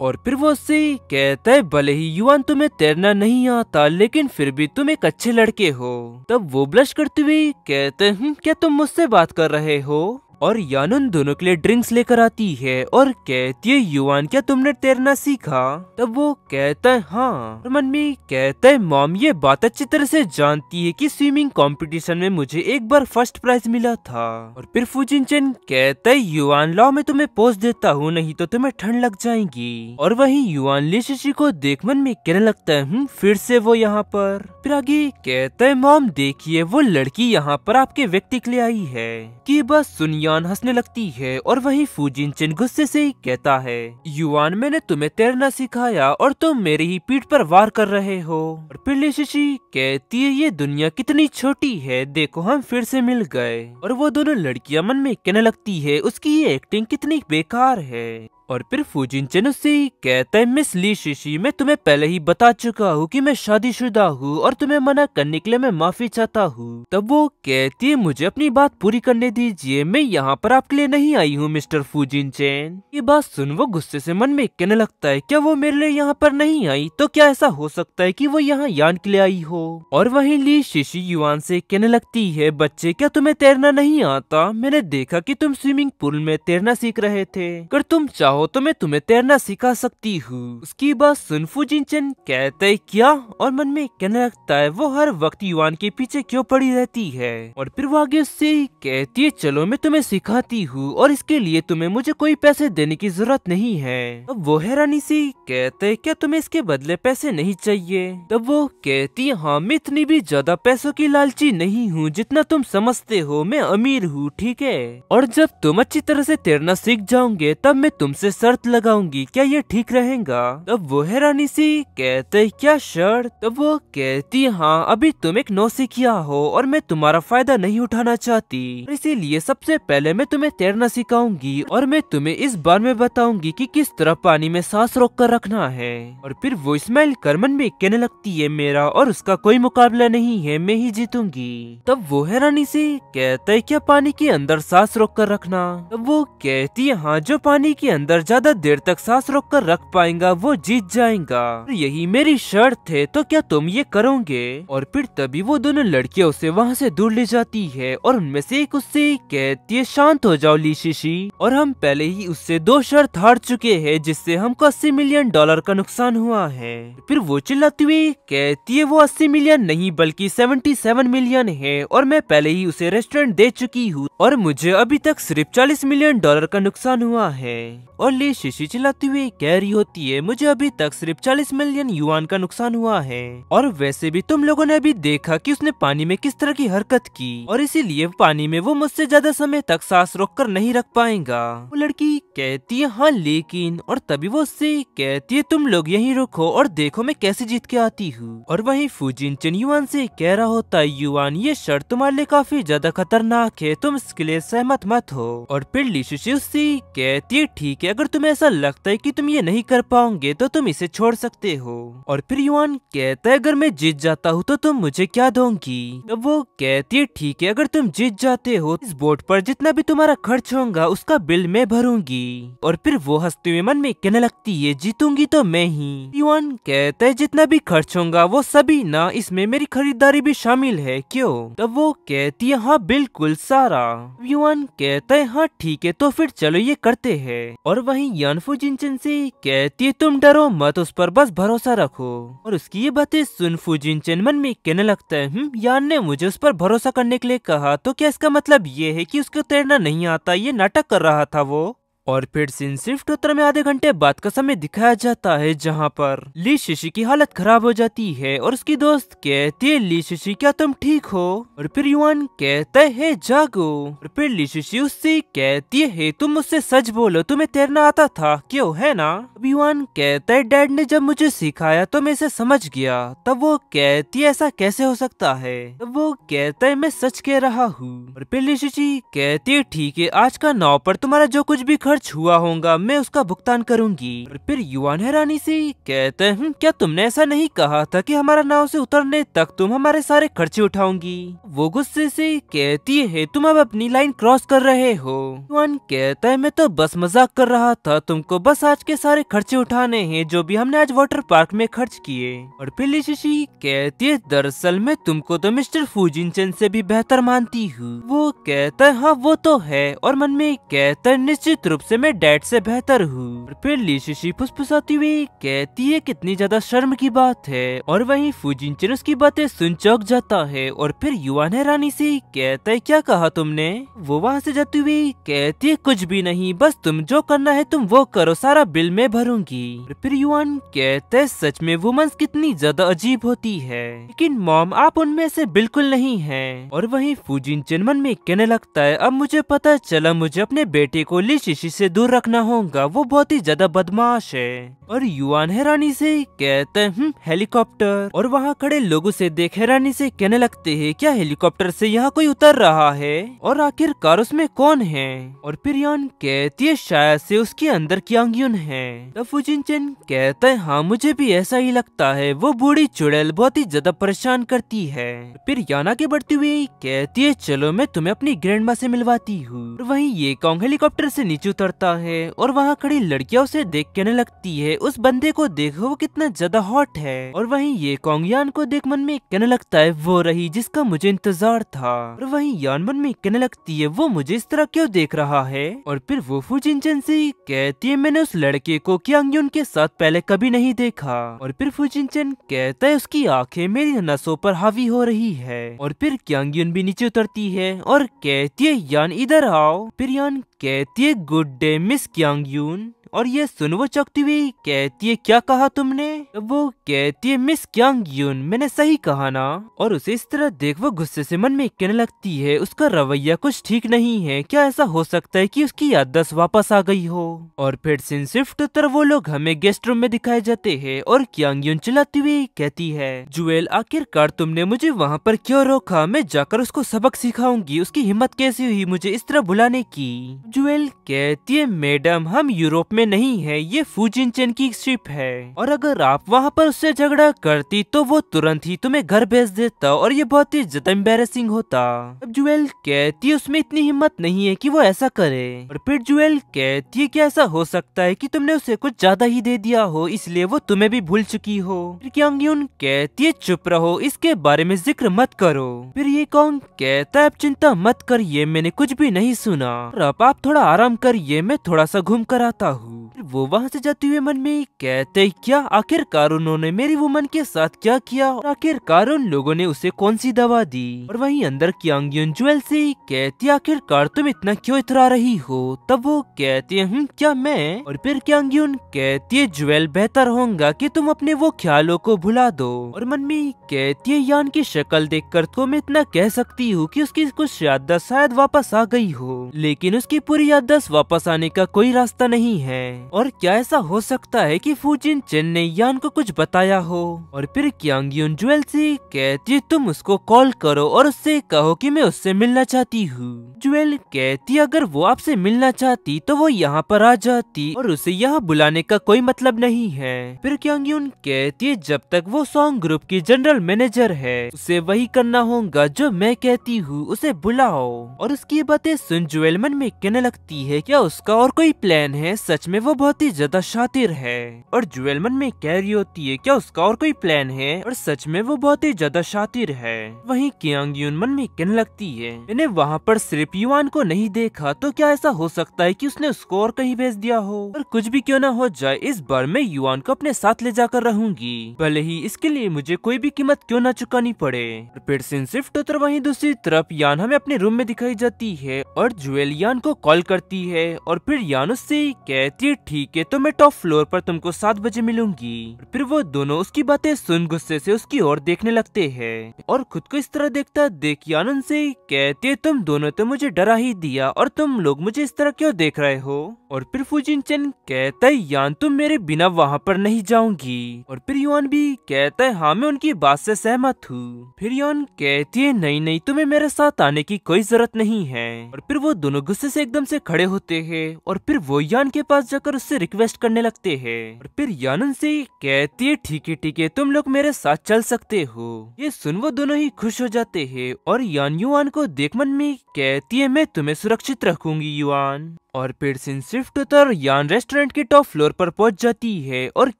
Speaker 1: और फिर वो उससे कहता है भले ही युआन तुम्हें तैरना नहीं आता लेकिन फिर भी तुम एक अच्छे लड़के हो। तब वो ब्लश करते हुए कहते हैं क्या तुम मुझसे बात कर रहे हो? और यान उन दोनों के लिए ड्रिंक्स लेकर आती है और कहती है युआन क्या तुमने तैरना सीखा? तब वो कहता है हाँ। और मन में कहता है मॉम ये बात अच्छी तरह से जानती है कि स्विमिंग कंपटीशन में मुझे एक बार फर्स्ट प्राइज मिला था। और फिर फुजिनचेन कहता है युआन लाओ मैं तुम्हें पोज देता हूँ, नहीं तो तुम्हें ठंड लग जाएगी। और वहीं युआन ली शिशी को देख मन में कहने लगता है फिर से वो यहाँ पर। फिर आगे कहता है मॉम देखिए वो लड़की यहाँ पर आपके व्यक्ति के लिए आई है। कि बस सुन यान हंसने लगती है और वहीं फुजिनचेन गुस्से से कहता है युआन मैंने तुम्हें तैरना सिखाया और तुम मेरी ही पीठ पर वार कर रहे हो। और फिर ली शिशी कहती है ये दुनिया कितनी छोटी है, देखो हम फिर से मिल गए। और वो दोनों लड़कियां मन में कहने लगती है उसकी ये एक्टिंग कितनी बेकार है। और फिर फूजिनचन उससे कहता है मिस ली शिशी, मैं तुम्हें पहले ही बता चुका हूँ कि मैं शादीशुदा हूँ और तुम्हें मना करने के लिए मैं माफी चाहता हूँ। तब वो कहती है मुझे अपनी बात पूरी करने दीजिए, मैं यहाँ पर आपके लिए नहीं आई हूँ मिस्टर फूजिनचन। ये बात सुन वो गुस्से से मन में कहने लगता है क्या वो मेरे लिए यहाँ पर नहीं आई, तो क्या ऐसा हो सकता है कि वो यहाँ यान के लिए आई हो। और वहीं ली शिशी युआन से कहने लगती है बच्चे क्या तुम्हें तैरना नहीं आता, मैंने देखा कि तुम स्विमिंग पूल में तैरना सीख रहे थे, अगर तुम चाहो तो मैं तुम्हें तैरना सिखा सकती हूँ। उसकी बात सुन फूजिनचन कहता है क्या, और मन में कहने लगता है वो हर वक्त युआन के पीछे क्यों पड़ी रहती है। और फिर वो आगे उससे कहती है चलो मैं तुम्हें सिखाती हूँ और इसके लिए तुम्हें मुझे कोई पैसे देने की जरूरत नहीं है। अब वो हैरानी से कहते है क्या तुम्हें इसके बदले पैसे नहीं चाहिए। तब वो कहती है हाँ मैं इतनी भी ज्यादा पैसों की लालची नहीं हूँ जितना तुम समझते हो, मैं अमीर हूँ ठीक है, और जब तुम अच्छी तरह से तैरना सीख जाओगे तब मैं तुमसे शर्त लगाऊंगी, क्या ये ठीक रहेगा। तब वो हैरानी से कहते क्या शर्त। तब वो कहती हाँ अभी तुम एक नौसिखिया हो और मैं तुम्हारा फायदा नहीं उठाना चाहती, इसीलिए सबसे पहले मैं तुम्हें तैरना सिखाऊंगी और मैं तुम्हें इस बार में बताऊंगी कि किस तरह पानी में सांस रोक कर रखना है। और फिर वो स्माइल कर मन में कहने लगती है मेरा और उसका कोई मुकाबला नहीं है, मैं ही जीतूंगी। तब वो हैरानी से कहता है क्या पानी के अंदर सांस रोक कर रखना। तब वो कहती है हाँ जो पानी के अंदर ज्यादा देर तक सांस रोक कर रख पाएगा वो जीत जाएगा, यही मेरी शर्त है, तो क्या तुम ये करोगे। और फिर तभी वो दोनों लड़कियां उसे वहाँ से दूर ले जाती है और उनमें से एक उससे कहती है शांत हो जाओ ली शिशी, और हम पहले ही उससे 2 शर्त हार चुके हैं जिससे हमको $80 मिलियन का नुकसान हुआ है। फिर वो चिल्लाती हुई कहती है वो 80 मिलियन नहीं बल्कि 77 मिलियन है और मैं पहले ही उसे रेस्टोरेंट दे चुकी हूँ और मुझे अभी तक सिर्फ $40 मिलियन का नुकसान हुआ है। और ली शिशी चिल्लाती हुई कह रही होती है मुझे अभी तक सिर्फ 40 मिलियन युआन का नुकसान हुआ है, और वैसे भी तुम लोगों ने अभी देखा कि उसने पानी में किस तरह की हरकत की और इसीलिए पानी में वो मुझसे ज्यादा समय तक सांस रोक कर नहीं रख पाएगा। वो लड़की कहती है हाँ लेकिन, और तभी वो उससे कहती है तुम लोग यहीं रुको और देखो मैं कैसे जीत के आती हूँ। और वहीं फूजिनचन युआन से कह रहा होता है युआन ये शर्त तुम्हारे लिए काफी ज्यादा खतरनाक है, तुम इसके लिए सहमत मत हो। और फिर ली शिशी उससे कहती है ठीक है अगर तुम्हें ऐसा लगता है कि तुम ये नहीं कर पाओगे तो तुम इसे छोड़ सकते हो। और फिर युआन कहता है अगर मैं जीत जाता हूँ तो तुम मुझे क्या दोगी। तब वो कहती है ठीक है अगर तुम जीत जाते हो इस बोट पर जितना भी तुम्हारा खर्च होगा उसका बिल मैं भरूंगी। और फिर वो हंसते हुए मन में कहने लगती है जीतूंगी तो मैं ही। युआन कहता है जितना भी खर्च होगा वो सभी ना, इसमें मेरी खरीदारी भी शामिल है क्यों। तब वो कहती है हाँ बिल्कुल सारा। युआन कहता है हाँ ठीक है तो फिर चलो ये करते हैं। और वहीं यान फूजिनचन से कहती है तुम डरो मत, उस पर बस भरोसा रखो। और उसकी ये बातें सुन फूजिनचन मन में कहने लगता है यान ने मुझे उस पर भरोसा करने के लिए कहा तो क्या इसका मतलब ये है कि उसको तैरना नहीं आता, ये नाटक कर रहा था वो। और फिर सीन शिफ्ट होते में आधे घंटे बाद का समय दिखाया जाता है जहाँ पर ली शिशी की हालत खराब हो जाती है और उसकी दोस्त कहती है ली शिशी क्या तुम ठीक हो। और फिर युआन कहता है जागो। और फिर ली शिशी उससे कहती है तुम मुझसे सच बोलो तुम्हें तैरना आता था क्यों, है ना। अब युआन कहता है डैड ने जब मुझे सिखाया तो मैं इसे समझ गया। तब वो कहती है ऐसा कैसे हो सकता है। तब वो कहता है मैं सच कह रहा हूँ। और फिर ली शिशी कहती है ठीक है आज का नाव पर तुम्हारा जो कुछ भी खर्च हुआ होगा मैं उसका भुगतान करूंगी। और फिर युआन हैरानी से कहते हैं क्या तुमने ऐसा नहीं कहा था कि हमारा नाव से उतरने तक तुम हमारे सारे खर्चे उठाओगी। वो गुस्से से कहती है तुम अब अपनी लाइन क्रॉस कर रहे हो। युआन कहता है मैं तो बस मजाक कर रहा था, तुमको बस आज के सारे खर्चे उठाने हैं जो भी हमने आज वाटर पार्क में खर्च किए। और फिर ली शिशी कहती है दरअसल मैं तुमको तो मिस्टर फूजिनचन से भी बेहतर मानती हूँ। वो कहता है हाँ वो तो है, और मन में कहता है निश्चित रूप से मैं डैड से बेहतर हूँ। और फिर ली शिशी फुसफुसाती हुई कहती है कितनी ज्यादा शर्म की बात है। और वहीं फूजिनचन उसकी बातें सुन चौंक जाता है। और फिर युआन हैरानी से कहता है क्या कहा तुमने। वो वहाँ से जाती हुई कहती है कुछ भी नहीं, बस तुम जो करना है तुम वो करो, सारा बिल मैं भरूंगी। और फिर युआन कहता है सच में वुमन्स कितनी ज्यादा अजीब होती है, लेकिन मॉम आप उनमें से बिल्कुल नहीं है। और वहीं फूजिनचन मन में कहने लगता है अब मुझे पता चला मुझे अपने बेटे को ली शिशी से दूर रखना होगा, वो बहुत ही ज्यादा बदमाश है। और युआन हैरानी से कहते हैं हेलीकॉप्टर, और वहाँ खड़े लोगों से देख हैरानी से कहने लगते हैं क्या हेलीकॉप्टर से यहाँ कोई उतर रहा है, और आखिरकार उसमें कौन है। और फिर यान कहती है शायद से उसके अंदर क्यांग युन है। तब फुजिनचेन कहता है हाँ मुझे भी ऐसा ही लगता है, वो बूढ़ी चुड़ैल बहुत ही ज्यादा परेशान करती है। फिर यान आगे बढ़ती हुई कहती है चलो मैं तुम्हें अपनी ग्रैंड माँ से मिलवाती हूँ। वहीं ये कॉन्ग हेलीकॉप्टर से नीचे उतरता है और वहाँ खड़ी लड़कियां उसे देख कहने लगती है उस बंदे को देखो वो कितना ज्यादा हॉट है। और वहीं ये कॉन्ग यान को देख मन में कहने लगता है वो रही जिसका मुझे इंतजार था। और वहीं यान मन में कहने लगती है वो मुझे इस तरह क्यों देख रहा है। और फिर वो फुजिनचेन से कहती है मैंने उस लड़के को क्यांग युन के साथ पहले कभी नहीं देखा। और फिर फुजिनचेन कहता है उसकी आंखें मेरी नसों पर हावी हो रही है। और फिर क्यांग युन भी नीचे उतरती है और कहती है यान इधर आओ। फिर यान कहती है गुड डे मिस क्यांग युन। और ये सुन वो चौंकती हुई कहती है क्या कहा तुमने। वो कहती है मिस क्यांग युन मैंने सही कहा ना। और उसे इस तरह देख वो गुस्से से मन में कहने लगती है उसका रवैया कुछ ठीक नहीं है, क्या ऐसा हो सकता है कि उसकी याददाश्त वापस आ गई हो। और फिर सीन शिफ्ट तरफ वो लोग हमें गेस्ट रूम में दिखाए जाते हैं और क्यांग युन चिल्लाती हुई कहती है जुएल आखिरकार तुमने मुझे वहाँ पर क्यों रोका, मैं जाकर उसको सबक सिखाऊंगी, उसकी हिम्मत कैसी हुई मुझे इस तरह बुलाने की। जुएल कहती है मैडम हम यूरोप में नहीं है, ये फुजिनचेन की शिप है, और अगर आप वहाँ पर उससे झगड़ा करती तो वो तुरंत ही तुम्हें घर भेज देता और ये बहुत ही ज्यादा एम्बैरेसिंग होता। अब जुएल कहती है उसमें इतनी हिम्मत नहीं है कि वो ऐसा करे। और फिर जुएल कहती है कि ऐसा हो सकता है कि तुमने उसे कुछ ज्यादा ही दे दिया हो इसलिए वो तुम्हें भी भूल चुकी हो। फिर क्यांग युन कहती है चुप रहो, इसके बारे में जिक्र मत करो। फिर ये कॉन्ग कहता है अब चिंता मत करिए मैंने कुछ भी नहीं सुना, अब आप थोड़ा आराम करिए मैं थोड़ा सा घूम कर आता हूँ। वो वहाँ से जाते हुए मन में कहते क्या आखिरकार उन्होंने मेरी वुमन के साथ क्या किया और आखिरकार उन लोगों ने उसे कौन सी दवा दी। और वहीं अंदर क्यांग युन जुएल से कहती आखिरकार तुम इतना क्यों इतरा रही हो। तब वो कहती है क्या मैं। और फिर क्यांग युन कहती है जुएल बेहतर होगा कि तुम अपने वो ख्यालों को भुला दो। और मन में कहती है यान की शक्ल देखकर तो मैं इतना कह सकती हूँ कि उसकी कुछ याददाश्त शायद वापस आ गई हो, लेकिन उसकी पूरी याददाश्त वापस आने का कोई रास्ता नहीं है। और क्या ऐसा हो सकता है कि फुजिनचेन ने यान को कुछ बताया हो। और फिर क्यांग युन जुएल से कहती तुम उसको कॉल करो और उससे कहो कि मैं उससे मिलना चाहती हूँ। जुएल कहती अगर वो आपसे मिलना चाहती तो वो यहाँ पर आ जाती और उसे यहाँ बुलाने का कोई मतलब नहीं है। फिर क्यांग युन कहती है जब तक वो सॉन्ग ग्रुप की जनरल मैनेजर है उसे वही करना होगा जो मैं कहती हूँ, उसे बुलाओ। और उसकी बातें सुन जुएल मन में कहने लगती है क्या उसका और कोई प्लान है, सच में वो बहुत ही ज्यादा शातिर है। और जुएल मन में कह रही होती है क्या उसका और कोई प्लान है, और सच में वो बहुत ही ज्यादा शातिर है। वहीं क्यांग युन मन में कहने लगती है मैंने वहाँ पर सिर्फ युआन को नहीं देखा तो क्या ऐसा हो सकता है कि उसने उसको और कहीं भेज दिया हो। और कुछ भी क्यों ना हो जाए इस बार मैं युआन को अपने साथ ले जाकर रहूंगी, भले ही इसके लिए मुझे कोई भी कीमत क्यों ना चुकानी पड़े। फिर सीन शिफ्ट होकर वहीं दूसरी तरफ यान हमें अपने रूम में दिखाई जाती है और जुएल यान को कॉल करती है। और फिर यान उससे कहती है ठीक है तो मैं टॉप फ्लोर पर तुमको 7 बजे मिलूंगी। फिर वो दोनों उसकी बातें सुन गुस्से से उसकी ओर देखने लगते हैं और खुद को इस तरह देखता देख यान से कहती है तुम दोनों तो मुझे डरा ही दिया और तुम लोग मुझे इस तरह क्यों देख रहे हो। और फिर फुजिनचेन कहता है यान तुम मेरे बिना वहाँ पर नहीं जाऊंगी। और फिर युआन भी कहता है हाँ मैं उनकी बात से सहमत हूँ। फिर यान कहती है नहीं नहीं तुम्हें मेरे साथ आने की कोई जरूरत नहीं है। और फिर वो दोनों गुस्से से एकदम से खड़े होते हैं और फिर वो यान के पास जाकर उससे रिक्वेस्ट करने लगते हैं। और फिर यान से कहती है ठीक है तुम लोग मेरे साथ चल सकते हो। ये सुन वो दोनों ही खुश हो जाते हैं और यान युआन को देख मन में कहती है मैं तुम्हें सुरक्षित रखूंगी युआन। और फिर सीन शिफ्ट होकर यान रेस्टोरेंट के टॉप फ्लोर पर पहुंच जाती है और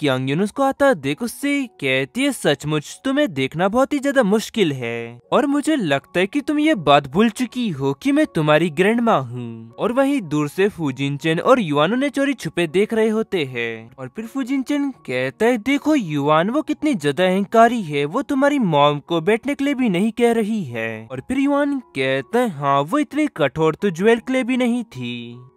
Speaker 1: क्यांग युन उसको आता देख उससे कहती है सचमुच तुम्हें देखना बहुत ही ज्यादा मुश्किल है और मुझे लगता है कि तुम ये बात भूल चुकी हो कि मैं तुम्हारी ग्रैंड माँ हूँ। और वहीं दूर से फुजिनचेन और युआन उन्हें चोरी छुपे देख रहे होते हैं। और फिर फुजिनचेन कहता है देखो युआन वो कितनी ज्यादा अहंकारी है, वो तुम्हारी मॉम को बैठने के लिए भी नहीं कह रही है। और फिर युआन कहता है हाँ वो इतनी कठोर तो जुएल के लिए भी नहीं थी।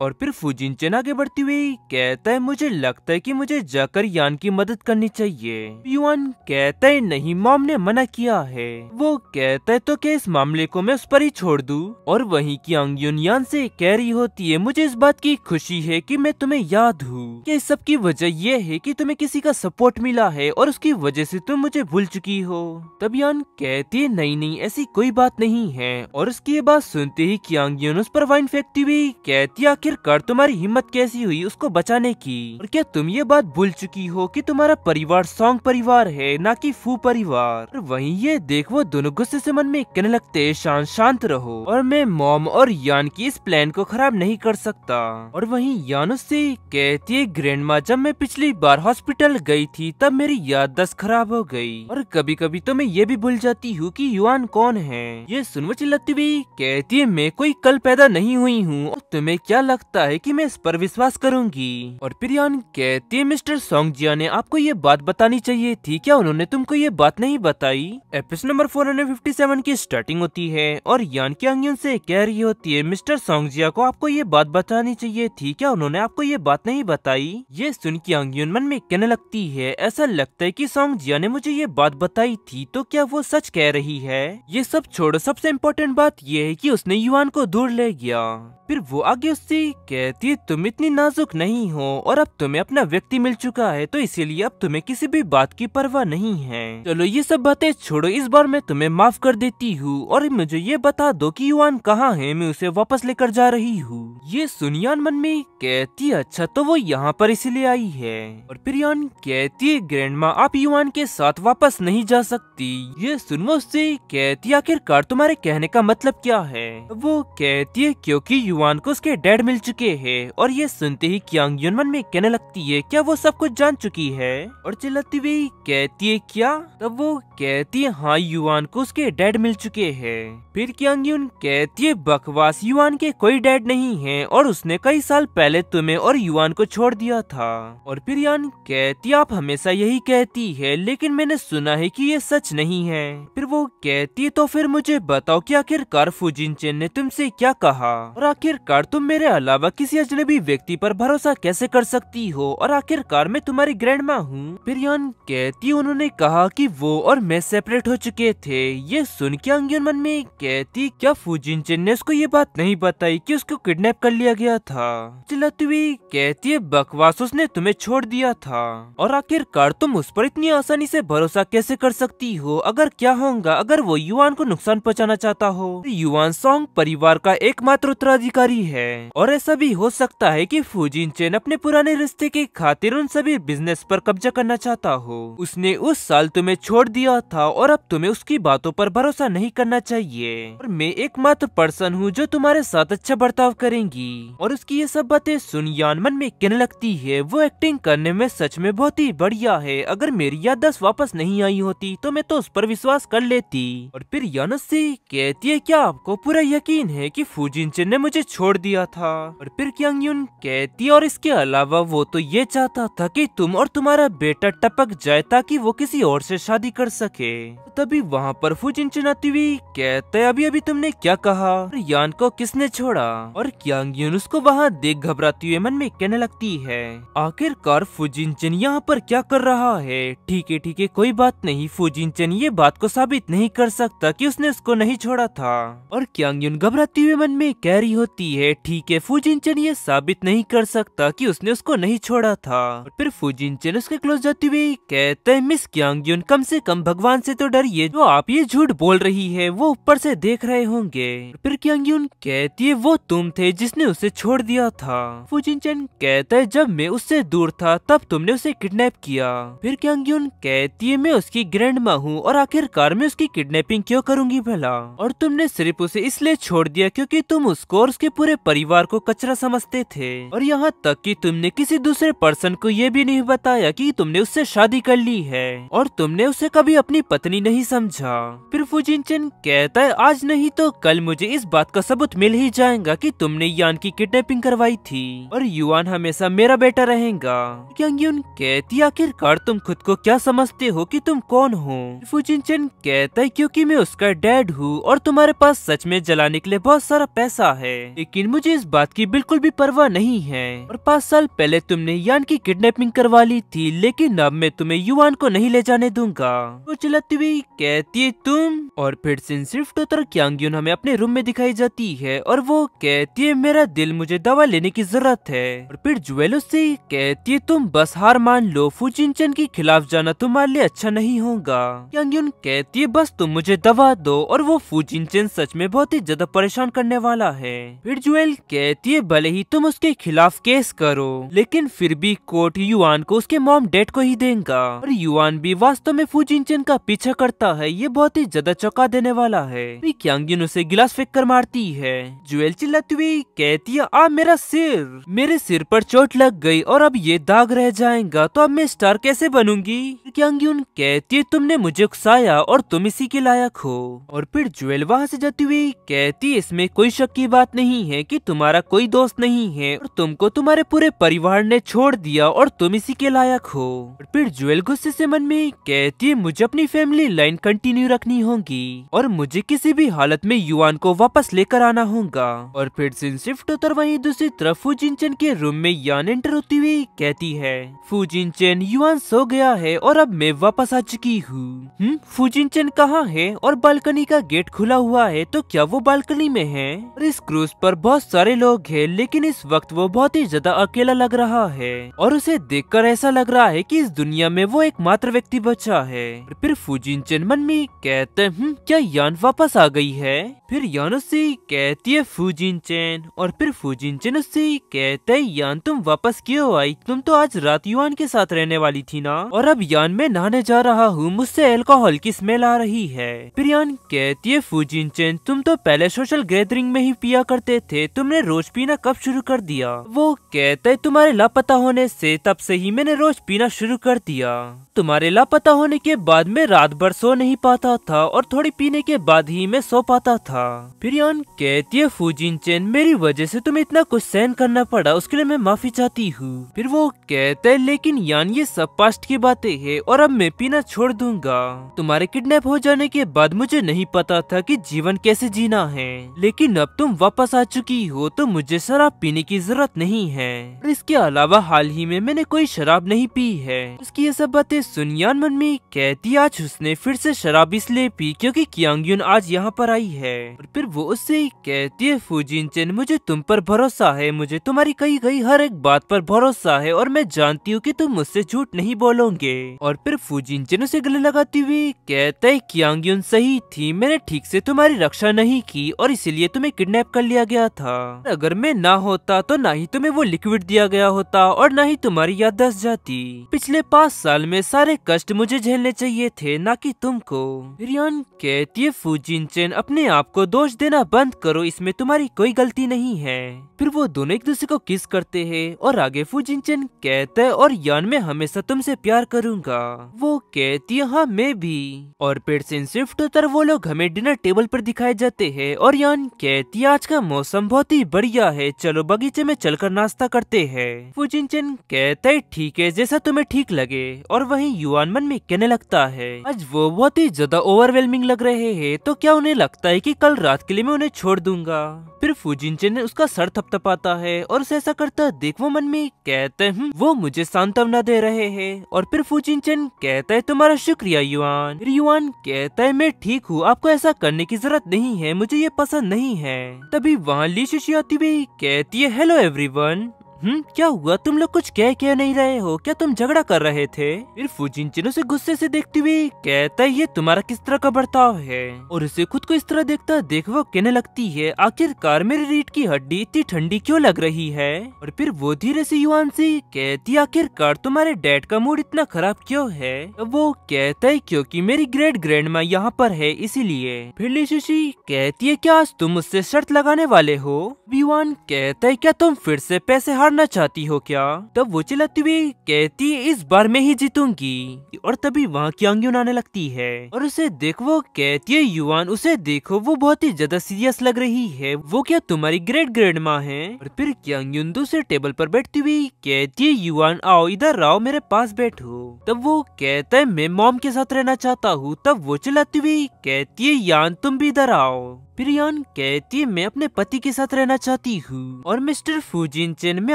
Speaker 1: और फिर फुजिनचेन आगे बढ़ती हुई कहता है मुझे लगता है कि मुझे जाकर यान की मदद करनी चाहिए। युआन कहता है नहीं, मॉम ने मना किया है। वो कहता है तो क्या इस मामले को मैं उस पर ही छोड़ दूं? और वहीं की अंगयुन यान से कह रही होती है मुझे इस बात की खुशी है कि मैं तुम्हें याद हूँ। कि इस सब की वजह ये है कि तुम्हें किसी का सपोर्ट मिला है और उसकी वजह से तुम मुझे भूल चुकी हो। तब यान कहती है नहीं नहीं ऐसी कोई बात नहीं है। और उसकी ये बात सुनते ही क्यांग युन उस पर वाइन फेंकती हुई कहती है आखिरकार तुम्हारी हिम्मत कैसी हुई उसको बचाने की? और क्या तुम ये बात भूल चुकी हो कि तुम्हारा परिवार सॉन्ग परिवार है ना कि फू परिवार? और वहीं ये देख वो दोनों गुस्से से मन में कहने लगते हैं शांत रहो और मैं मॉम और यान की इस प्लान को खराब नहीं कर सकता। और वहीं यान उससे कहती है ग्रैंडमा जब मैं पिछली बार हॉस्पिटल गई थी तब मेरी याददाश्त खराब हो गई और कभी कभी तो मैं ये भी भूल जाती हूँ कि युआन कौन है। ये सुन वो चिल्लाती हुई कहती है मैं कोई कल पैदा नहीं हुई हूँ और तुम्हें क्या लगता है कि मैं इस पर विश्वास करूंगी? और फिर यान कहती है मिस्टर सोंगजिया ने आपको ये बात बतानी चाहिए थी, क्या उन्होंने तुमको ये बात नहीं बताई? एपिसोड नंबर 457 की स्टार्टिंग होती है और यान की अंगयुन से कह रही होती है मिस्टर सोंगजिया को आपको ये बात बतानी चाहिए थी, क्या उन्होंने आपको ये बात नहीं बताई? ये सुन की अंगयुन मन में कहने लगती है ऐसा लगता है कि सोंगजिया ने मुझे ये बात बताई थी, तो क्या वो सच कह रही है? ये सब छोड़ो, सबसे इम्पोर्टेंट बात ये है कि उसने युआन को दूर ले गया। फिर वो आगे उससे कहती है तुम इतनी नाजुक नहीं हो और अब तुम्हें अपना व्यक्ति मिल चुका है तो इसीलिए अब तुम्हें किसी भी बात की परवाह नहीं है। चलो ये सब बातें छोड़ो, इस बार मैं तुम्हें माफ कर देती हूँ और मुझे ये बता दो कि युआन कहाँ है, मैं उसे वापस लेकर जा रही हूँ। ये सुन यान मन में कहती है अच्छा तो वो यहाँ पर इसीलिए आई है। और फिर यान कहती है ग्रैंडमा आप युआन के साथ वापस नहीं जा सकती। ये सुन वो उससे कहती है आखिरकार तुम्हारे कहने का मतलब क्या है? वो कहती है क्योंकि युआन को उसके डैड मिल चुके हैं। और ये सुनते ही क्यांग युन मन में कहने लगती है क्या वो सब कुछ जान चुकी है? और चिल्लाती हुई कहती है क्या? तब वो कहती है हाँ युआन को उसके डैड मिल चुके हैं। फिर क्यांग युन कहती है बकवास, युआन के कोई डैड नहीं है और उसने कई साल पहले तुम्हें और युआन को छोड़ दिया था। और फिर यान कहती आप हमेशा यही कहती है लेकिन मैंने सुना है कि ये सच नहीं है। फिर वो कहती तो फिर मुझे बताओ कि आखिरकार फुजिनचेन ने तुमसे क्या कहा और आखिरकार तुम मेरे अलावा किसी अजनबी व्यक्ति पर भरोसा कैसे कर सकती हो और आखिरकार मैं तुम्हारी ग्रैंडमा हूँ। फिर यान कहती उन्होंने कहा कि वो और मैं सेपरेट हो चुके थे। ये सुन के अंगयुन मन में कहती क्या फुजिनचेन ने उसको ये बात नहीं बताई कि उसको किडनैप कर लिया गया था? चिल्लाती हुई कहती है बकवास, उसने तुम्हें छोड़ दिया था और आखिरकार तुम उस पर इतनी आसानी से भरोसा कैसे कर सकती हो? अगर क्या होगा अगर वो युआन को नुकसान पहुंचाना चाहता हो? युआन सॉन्ग परिवार का एकमात्र उत्तराधिकारी है और ऐसा भी हो सकता है कि फुजिनचेन अपने पुराने रिश्ते के खातिर उन सभी बिजनेस पर कब्जा करना चाहता हो। उसने उस साल तुम्हें छोड़ दिया था और अब तुम्हें उसकी बातों पर भरोसा नहीं करना चाहिए और मैं एकमात्र पर्सन हूँ जो तुम्हारे साथ अच्छा बर्ताव करेंगी। और उसकी ये सब बातें सुन यान मन में कहने लगती है वो एक्टिंग करने में सच में बहुत ही बढ़िया है, अगर मेरी याददाश्त वापस नहीं आई होती तो मैं तो उस पर विश्वास कर लेती। और फिर यान से कहती है क्या आपको पूरा यकीन है कि फुजिनचेन ने मुझे छोड़ दिया था? और फिर क्यांग युन कहती और इसके अलावा वो तो ये चाहता था कि तुम और तुम्हारा बेटा टपक जाए ताकि वो किसी और से शादी कर सके। तभी वहाँ पर फुजिनचेन आती हुई कहते अभी अभी तुमने क्या कहा? यान को किसने छोड़ा? और क्यांग युन उसको वहाँ देख घबराती हुए मन में कहने लगती है आखिरकार फुजिनचेन यहाँ पर क्या कर रहा है? ठीक है कोई बात नहीं, फुजिनचेन ये बात को साबित नहीं कर सकता कि उसने उसको नहीं छोड़ा था। और क्यांग युन घबराती हुए मन में कह रही होती है ठीक है फुजिनचेन ये साबित नहीं कर सकता कि उसने उसको नहीं छोड़ा था। और फिर फुजिनचेन उसके क्लोज जाती हुई कहते हैं मिस क्यांग युन कम से कम भगवान से तो डरिए, जो आप ये झूठ बोल रही है वो ऊपर से देख रहे होंगे। फिर क्यांग युन कहती है वो तुम थे जिसने उसे छोड़ दिया था। फुजिनचेन कहता है जब मैं उससे दूर था तब तुमने उसे किडनैप किया। फिर क्यांग युन कहती है मैं उसकी ग्रैंडमा हूँ और आखिरकार मैं उसकी किडनैपिंग क्यों करूंगी भला? और तुमने सिर्फ उसे इसलिए छोड़ दिया क्योंकि तुम उसको और उसके पूरे परिवार को कचरा समझते थे और यहाँ तक कि तुमने किसी दूसरे पर्सन को ये भी नहीं बताया कि तुमने उससे शादी कर ली है और तुमने उसे कभी अपनी पत्नी नहीं समझा। फिर फुजिनचेन कहता है आज नहीं तो कल मुझे इस बात का सबूत मिल ही जाएगा कि तुमने यान की किडनैपिंग करवाई थी और युआन हमेशा मेरा बेटा रहेगा। क्यांग युन कहती आखिरकार तुम खुद को क्या समझते हो कि तुम कौन हो? फुजिनचेन कहता है क्योंकि मैं उसका डैड हूँ और तुम्हारे पास सच में जलाने के लिए बहुत सारा पैसा है, लेकिन मुझे इस बात आपकी बिल्कुल भी परवाह नहीं है और 5 साल पहले तुमने यान की किडनैपिंग करवा ली थी, लेकिन अब मैं तुम्हें युआन को नहीं ले जाने दूंगा। वो चिल्लाती हुई कहती है तुम, और फिर सिर्फ और क्यांग्युन हमें अपने रूम में दिखाई जाती है और वो कहती है मेरा दिल, मुझे दवा लेने की जरूरत है। और फिर जुएल उससे कहती है तुम बस हार मान लो, फुजिनचेन के खिलाफ जाना तुम्हारे लिए अच्छा नहीं होगा। क्यांग्युन कहती है बस तुम मुझे दवा दो, और वो फुजिनचेन सच में बहुत ही ज्यादा परेशान करने वाला है। फिर जुएल कहती है भले ही तुम उसके खिलाफ केस करो, लेकिन फिर भी कोर्ट युआन को उसके मॉम डैड को ही देगा, और युआन भी वास्तव में फुजिनचेन का पीछा करता है। ये बहुत ही ज्यादा चौंका देने वाला है। क्यांग्युन उसे गिलास फेंक कर मारती है। जुएल चिल्लाती हुई कहती है आ मेरे सिर पर चोट लग गई और अब ये दाग रह जाएगा, तो अब मैं स्टार कैसे बनूंगी। क्यांग्युन कहती है तुमने मुझे उकसाया और तुम इसी के लायक हो। और फिर जुएल वहाँ से जाती हुई कहती है इसमें कोई शक की बात नहीं है कि तुम्हारा कोई दोस्त नहीं है और तुमको तुम्हारे पूरे परिवार ने छोड़ दिया और तुम इसी के लायक हो। और फिर जुएल गुस्से से मन में कहती है मुझे अपनी फैमिली लाइन कंटिन्यू रखनी होगी और मुझे किसी भी हालत में युआन को वापस लेकर आना होगा। और फिर शिफ्ट होकर वहीं दूसरी तरफ फुजिनचेन के रूम में यान एंटर होती हुई कहती है फुजिनचेन युआन सो गया है और अब मैं वापस आ चुकी हूँ। फुजिनचेन कहाँ है और बालकनी का गेट खुला हुआ है, तो क्या वो बालकनी में है। और इस क्रूज पर बहुत सारे लोग हैं, लेकिन इस वक्त वो बहुत ही ज्यादा अकेला लग रहा है और उसे देखकर ऐसा लग रहा है कि इस दुनिया में वो एकमात्र व्यक्ति बचा है। और फिर फुजिनचेन मन में कहते हैं क्या यान वापस आ गई है। फिर यान उससे कहती है फुजिनचेन, और फिर फुजिनचेन उससे कहते है यान तुम वापस क्यों आई, तुम तो आज रात युआन के साथ रहने वाली थी ना। और अब यान मैं नहाने जा रहा हूँ, मुझसे अल्कोहल की स्मेल आ रही है। फिर यान कहती है फुजिनचेन तुम तो पहले सोशल गैदरिंग में ही पिया करते थे, तुमने रोज पीना कब शुरू कर दिया। वो कहता है तुम्हारे लापता होने से तब से ही मैंने रोज पीना शुरू कर दिया। तुम्हारे लापता होने के बाद मैं रात भर सो नहीं पाता था और थोड़ी पीने के बाद ही मैं सो पाता था। फिर यान कहती है फुजिनचेन मेरी वजह से तुम्हें इतना कुछ सहन करना पड़ा, उसके लिए मैं माफी चाहती हूँ। फिर वो कहता है लेकिन यान ये सब पास्ट की बातें हैं और अब मैं पीना छोड़ दूंगा। तुम्हारे किडनैप हो जाने के बाद मुझे नहीं पता था कि जीवन कैसे जीना है, लेकिन अब तुम वापस आ चुकी हो तो मुझे शराब पीने की जरूरत नहीं है। और इसके अलावा हाल ही में मैंने कोई शराब नहीं पी है। उसकी ये सब बातें सुन यान मन में कहती आज उसने फिर से शराब इसलिए पी क्योंकि क्यांग्युन आज यहाँ पर आई है। और फिर वो उससे कहती है फुजिनचेन मुझे तुम पर भरोसा है, मुझे तुम्हारी कही गई हर एक बात पर भरोसा है और मैं जानती हूँ कि तुम मुझसे झूठ नहीं बोलोगे। और फिर फुजिनचेन उसे गले लगाती हुई कहता है क्यांग्युन सही थी, मैंने ठीक से तुम्हारी रक्षा नहीं की और इसीलिए तुम्हें किडनैप कर लिया गया था। अगर मैं ना होता तो ना ही तुम्हें वो लिक्विड दिया गया होता और ना ही तुम्हारी याद दस जाती। पिछले 5 साल में सारे कष्ट मुझे झेलने चाहिए थे, ना कि तुमको। यान कहती है फुजिनचेन अपने आप को दोष देना बंद करो, इसमें तुम्हारी कोई गलती नहीं है। फिर वो दोनों एक दूसरे को किस करते हैं और आगे फुजिनचेन कहता है और यान मैं हमेशा तुमसे प्यार करूंगा। वो कहती है हाँ मैं भी। और फिर से शिफ्ट होकर वो लोग हमें डिनर टेबल पर दिखाए जाते हैं और यान कहती है आज का मौसम बहुत ही बढ़िया है, चलो बगीचे में चलकर नाश्ता करते हैं। फुजिनचेन कहता है ठीक है जैसा तुम्हें ठीक लगे। और वहीं युआन मन में कहने लगता है आज वो बहुत ही ज्यादा ओवरवेलमिंग लग रहे हैं, तो क्या उन्हें लगता है कि कल रात के लिए मैं उन्हें छोड़ दूंगा। फिर फुजिनचेन उसका सर थपथपाता है और उसे ऐसा करता देख वो मन में कहते हैं वो मुझे सांत्वना दे रहे हैं। और फिर फुजिनचेन कहता है तुम्हारा शुक्रिया युआन। युआन कहता है मैं ठीक हूँ, आपको ऐसा करने की जरूरत नहीं है, मुझे ये पसंद नहीं है। तभी वहाँ ली शिशी आती हुई कहती है हेलो एवरीवन। क्या हुआ, तुम लोग कुछ कह नहीं रहे हो, क्या तुम झगड़ा कर रहे थे। फिर फुजिनचेन उसे गुस्से से देखते हुए कहता है ये तुम्हारा किस तरह का बर्ताव है। और उसे खुद को इस तरह देखता देख वो कहने लगती है आखिरकार मेरी रीढ़ की हड्डी इतनी ठंडी क्यों लग रही है। और फिर वो धीरे से युआन से कहती आखिरकार तुम्हारे डैड का मूड इतना खराब क्यों है। वो कहता है क्योंकि मेरी ग्रेट ग्रैंड माँ यहाँ पर है इसीलिए। फिर ली शिशी कहती है क्या आज तुम मुझसे शर्त लगाने वाले हो। युआन कहता है क्या तुम फिर से पैसे हारना चाहती हो क्या। तब वो चिल्लाती हुई कहती है इस बार मैं ही जीतूंगी। और तभी वहाँ क्यांग्युन आने लगती है और उसे देख वो कहती है युआन उसे देखो वो बहुत ही ज्यादा सीरियस लग रही है, वो क्या तुम्हारी ग्रेट ग्रैंड माँ है। और फिर क्यांग्युन दूसरे टेबल पर बैठती हुई कहती है युआन आओ इधर आओ मेरे पास बैठो। तब वो कहता है मैं मॉम के साथ रहना चाहता हूँ। तब वो चिल्लाती हुई कहती है यान तुम भी इधर आओ। फिर यान कहती है मैं अपने पति के साथ रहना चाहती हूँ और मिस्टर फूजिनचेन मैं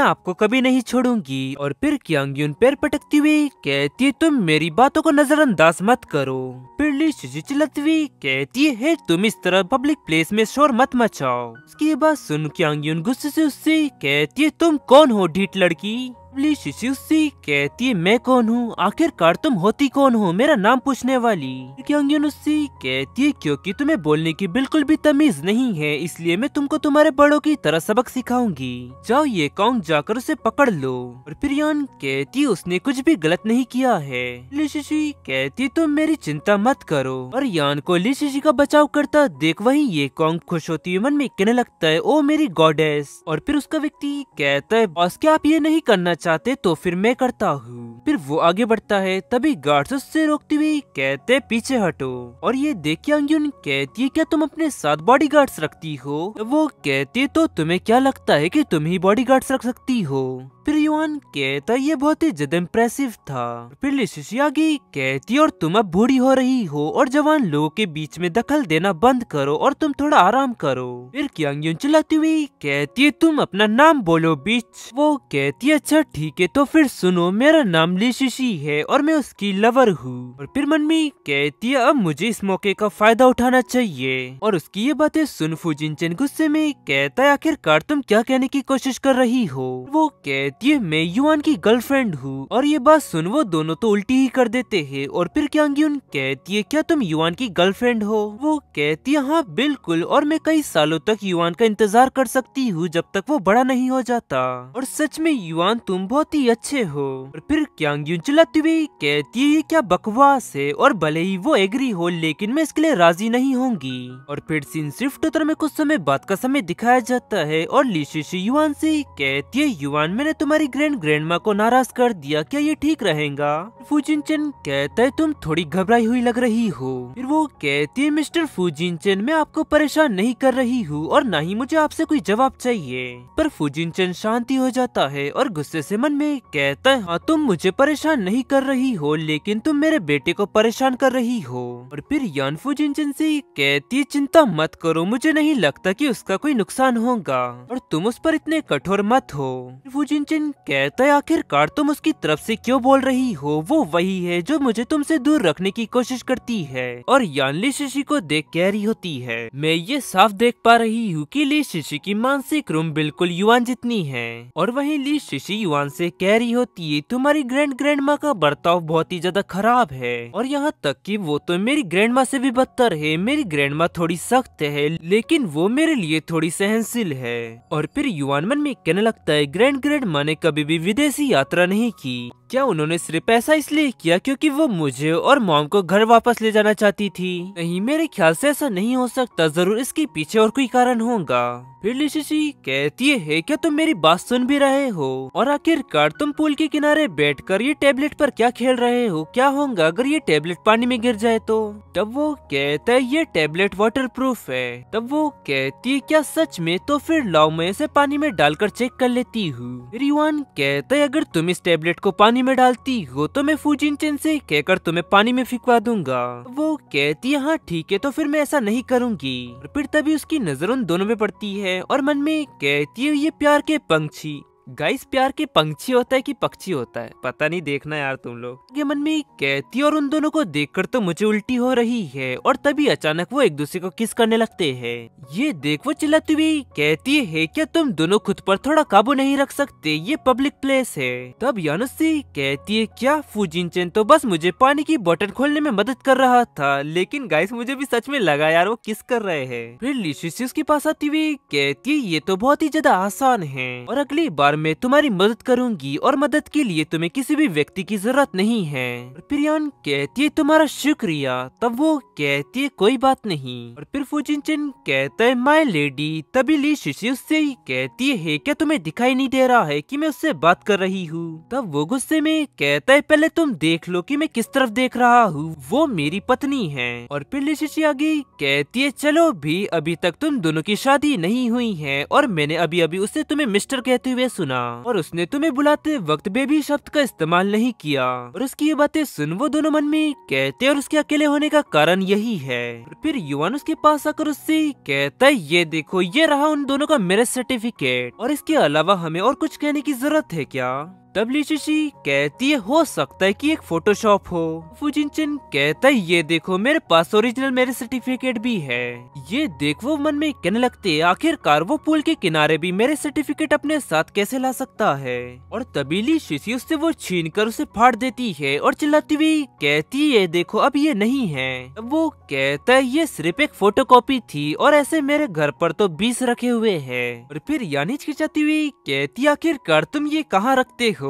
Speaker 1: आपको कभी नहीं छोड़ूंगी। और फिर क्यांग पैर पटकती हुई कहती है तुम मेरी बातों को नजरअंदाज मत करो। फिर ली शिशी चिल्लाती हुई कहती है तुम इस तरह पब्लिक प्लेस में शोर मत मचाओ। उसकी बात सुन क्यांग गुस्से से उससे कहती है तुम कौन हो ढीठ लड़की। ली शिशी उससे कहती है मैं कौन हूँ, आखिरकार तुम होती कौन हो मेरा नाम पूछने वाली। क्यांग उससे कहती है क्योंकि तुम्हें बोलने की बिल्कुल भी तमीज नहीं है इसलिए मैं तुमको तुम्हारे बड़ों की तरह सबक सिखाऊंगी। जाओ ये काउंट जाकर उसे पकड़ लो। और फिर यान कहती है उसने कुछ भी गलत नहीं किया है। ली शिशी कहती तुम मेरी चिंता मत करो। और यान को ली शिशी का बचाव करता देख वही ये काउंट खुश होती हुई मन में कहने लगता है ओ मेरी गॉडेस। और फिर उसका व्यक्ति कहता है बॉस क्या आप ये नहीं करना चाहते तो फिर मैं करता हूँ। फिर वो आगे बढ़ता है तभी गार्ड्स उससे रोकती हुई कहते पीछे हटो। और ये देख क्यांग कहती है क्या तुम अपने साथ बॉडीगार्ड्स रखती हो। वो कहती तो तुम्हें क्या लगता है कि तुम ही बॉडीगार्ड्स रख सकती हो। फिर युआन कहता ये बहुत ही ज्यादा इम्प्रेसिव था। फिर ली शिशी आगे कहती और तुम अब बूढ़ी हो रही हो और जवान लोगों के बीच में दखल देना बंद करो और तुम थोड़ा आराम करो। फिर क्यांग चिल्लाती हुई कहती है तुम अपना नाम बोलो बीच। वो कहती है अच्छा ठीक है तो फिर सुनो मेरा नाम ली शिशी है और मैं उसकी लवर हूँ। और फिर मन में कहती है अब मुझे इस मौके का फायदा उठाना चाहिए। और उसकी ये बातें सुन फूजिनचेन गुस्से में कहता है आखिरकार तुम क्या कहने की कोशिश कर रही हो। वो कहती है मैं युआन की गर्लफ्रेंड हूँ। और ये बात सुन वो दोनों तो उल्टी ही कर देते हैं। और फिर क्यांग कहती है क्या तुम युआन की गर्लफ्रेंड हो। वो कहती है हाँ बिल्कुल और मैं कई सालों तक युआन का इंतजार कर सकती हूँ जब तक वो बड़ा नहीं हो जाता। और सच में युआन तुम बहुत ही अच्छे हो। और फिर क्यांग चिल्लाती हुई कहती है ये क्या बकवास है और भले ही वो एग्री हो लेकिन मैं इसके लिए राजी नहीं होंगी। और फिर सीन शिफ्ट होता में कुछ समय बाद का समय दिखाया जाता है और ली शिशी युआन से कहती है युआन मैंने तुम्हारी ग्रैंडमा को नाराज कर दिया क्या ये ठीक रहेगा। फूजिनचेन कहता है तुम थोड़ी घबराई हुई लग रही हो। फिर वो कहती है मिस्टर फूजिनचेन मैं आपको परेशान नहीं कर रही हूँ और न ही मुझे आपसे कोई जवाब चाहिए। पर फूजिनचेन शांति हो जाता है और गुस्से से मन में कहता है हाँ तुम मुझे परेशान नहीं कर रही हो लेकिन तुम मेरे बेटे को परेशान कर रही हो। और फिर यान फूजिनचेन से कहती है चिंता मत करो मुझे नहीं लगता कि उसका कोई नुकसान होगा और तुम उस पर इतने कठोर मत हो। फूजिनचेन कहता है आखिरकार तुम उसकी तरफ से क्यों बोल रही हो, वो वही है जो मुझे तुमसे दूर रखने की कोशिश करती है। और यान ली शिशी को देख कह रही होती है मैं ये साफ देख पा रही हूँ कि ली शिशी की मानसिक रूम बिल्कुल युआन जितनी है। और वहीं ली शिशी युआन से कह रही होती है तुम्हारी ग्रैंडमा का बर्ताव बहुत ही ज्यादा खराब है और यहाँ तक कि वो तो मेरी ग्रैंडमा से भी बदतर है। मेरी ग्रैंडमा थोड़ी सख्त है लेकिन वो मेरे लिए थोड़ी सहनशील है। और फिर युआन मन में कहने लगता है ग्रैंडमा ने कभी भी विदेशी यात्रा नहीं की, क्या उन्होंने सिर्फ ऐसा इसलिए किया क्योंकि वो मुझे और मॉम को घर वापस ले जाना चाहती थी। नहीं मेरे ख्याल से ऐसा नहीं हो सकता, जरूर इसके पीछे और कोई कारण होगा। फिर ली शिशी कहती है क्या तुम मेरी बात सुन भी रहे हो और आखिरकार तुम पूल के किनारे बैठकर ये टैबलेट पर क्या खेल रहे हो, क्या होगा अगर ये टैबलेट पानी में गिर जाए तो। तब वो कहता है ये टैबलेट वाटरप्रूफ है। तब वो कहती है क्या सच में, तो फिर लाओ मैं इसे पानी में डालकर चेक कर लेती हूँ। फिर युआन कहता है अगर तुम इस टैबलेट को पानी में डालती हो तो मैं फूजिनचेन से कहकर तुम्हें पानी में फिकवा दूंगा। वो कहती है हाँ ठीक है तो फिर मैं ऐसा नहीं करूंगी। और फिर तभी उसकी नजर उन दोनों में पड़ती है और मन में कहती है ये प्यार के पंछी। गाइस प्यार के पंछी होता है कि पक्षी होता है पता नहीं, देखना यार तुम लोग। ये मन में कहती है और उन दोनों को देखकर तो मुझे उल्टी हो रही है। और तभी अचानक वो एक दूसरे को किस करने लगते हैं। ये देख वो चिल्लाती हुई कहती है क्या तुम दोनों खुद पर थोड़ा काबू नहीं रख सकते, ये पब्लिक प्लेस है। तब यानुस से कहती है क्या फूजिनचेन तो बस मुझे पानी की बोतल खोलने में मदद कर रहा था, लेकिन गाइस मुझे भी सच में लगा यार वो किस कर रहे हैं। फिर ली शिशी उसके पास आती हुई कहती है ये तो बहुत ही ज्यादा आसान है और अगली बार मैं तुम्हारी मदद करूंगी और मदद के लिए तुम्हें किसी भी व्यक्ति की जरूरत नहीं है। और फिर यान कहती है तुम्हारा शुक्रिया। तब वो कहती है कोई बात नहीं। और फिर फूजिनचेन कहता है माय लेडी। तभी ली शिशी उससे कहती है क्या तुम्हें दिखाई नहीं दे रहा है कि मैं उससे बात कर रही हूँ। तब वो गुस्से में कहता है पहले तुम देख लो कि मैं किस तरफ देख रहा हूँ, वो मेरी पत्नी है। और फिर ली शिशी आगे कहती है चलो भी अभी तक तुम दोनों की शादी नहीं हुई है और मैंने अभी अभी उससे तुम्हें मिस्टर कहते हुए सुना और उसने तुम्हें बुलाते वक्त बेबी शब्द का इस्तेमाल नहीं किया। और उसकी ये बातें सुन वो दोनों मन में कहते और उसके अकेले होने का कारण यही है। और फिर युवान उसके पास आकर उससे कहता है ये देखो ये रहा उन दोनों का मैरिज सर्टिफिकेट, और इसके अलावा हमें और कुछ कहने की जरूरत है क्या? तब ली शिशी कहती है हो सकता है कि एक फोटोशॉप हो। फुजिनचेन कहता है ये देखो मेरे पास ओरिजिनल मैरिज सर्टिफिकेट भी है। ये देख वो मन में कहने लगते हैं आखिरकार वो पुल के किनारे भी मैरिज सर्टिफिकेट अपने साथ कैसे ला सकता है। और तभी ली शिशी उससे वो छीन कर उसे फाड़ देती है और चिल्लाती हुई कहती है देखो अब ये नहीं है। तब वो कहता है ये सिर्फ एक फोटोकॉपी थी और ऐसे मेरे घर पर तो 20 रखे हुए हैं। और फिर यानी हिचकिचाती हुई कहती आखिरकार तुम ये कहाँ रखते हो?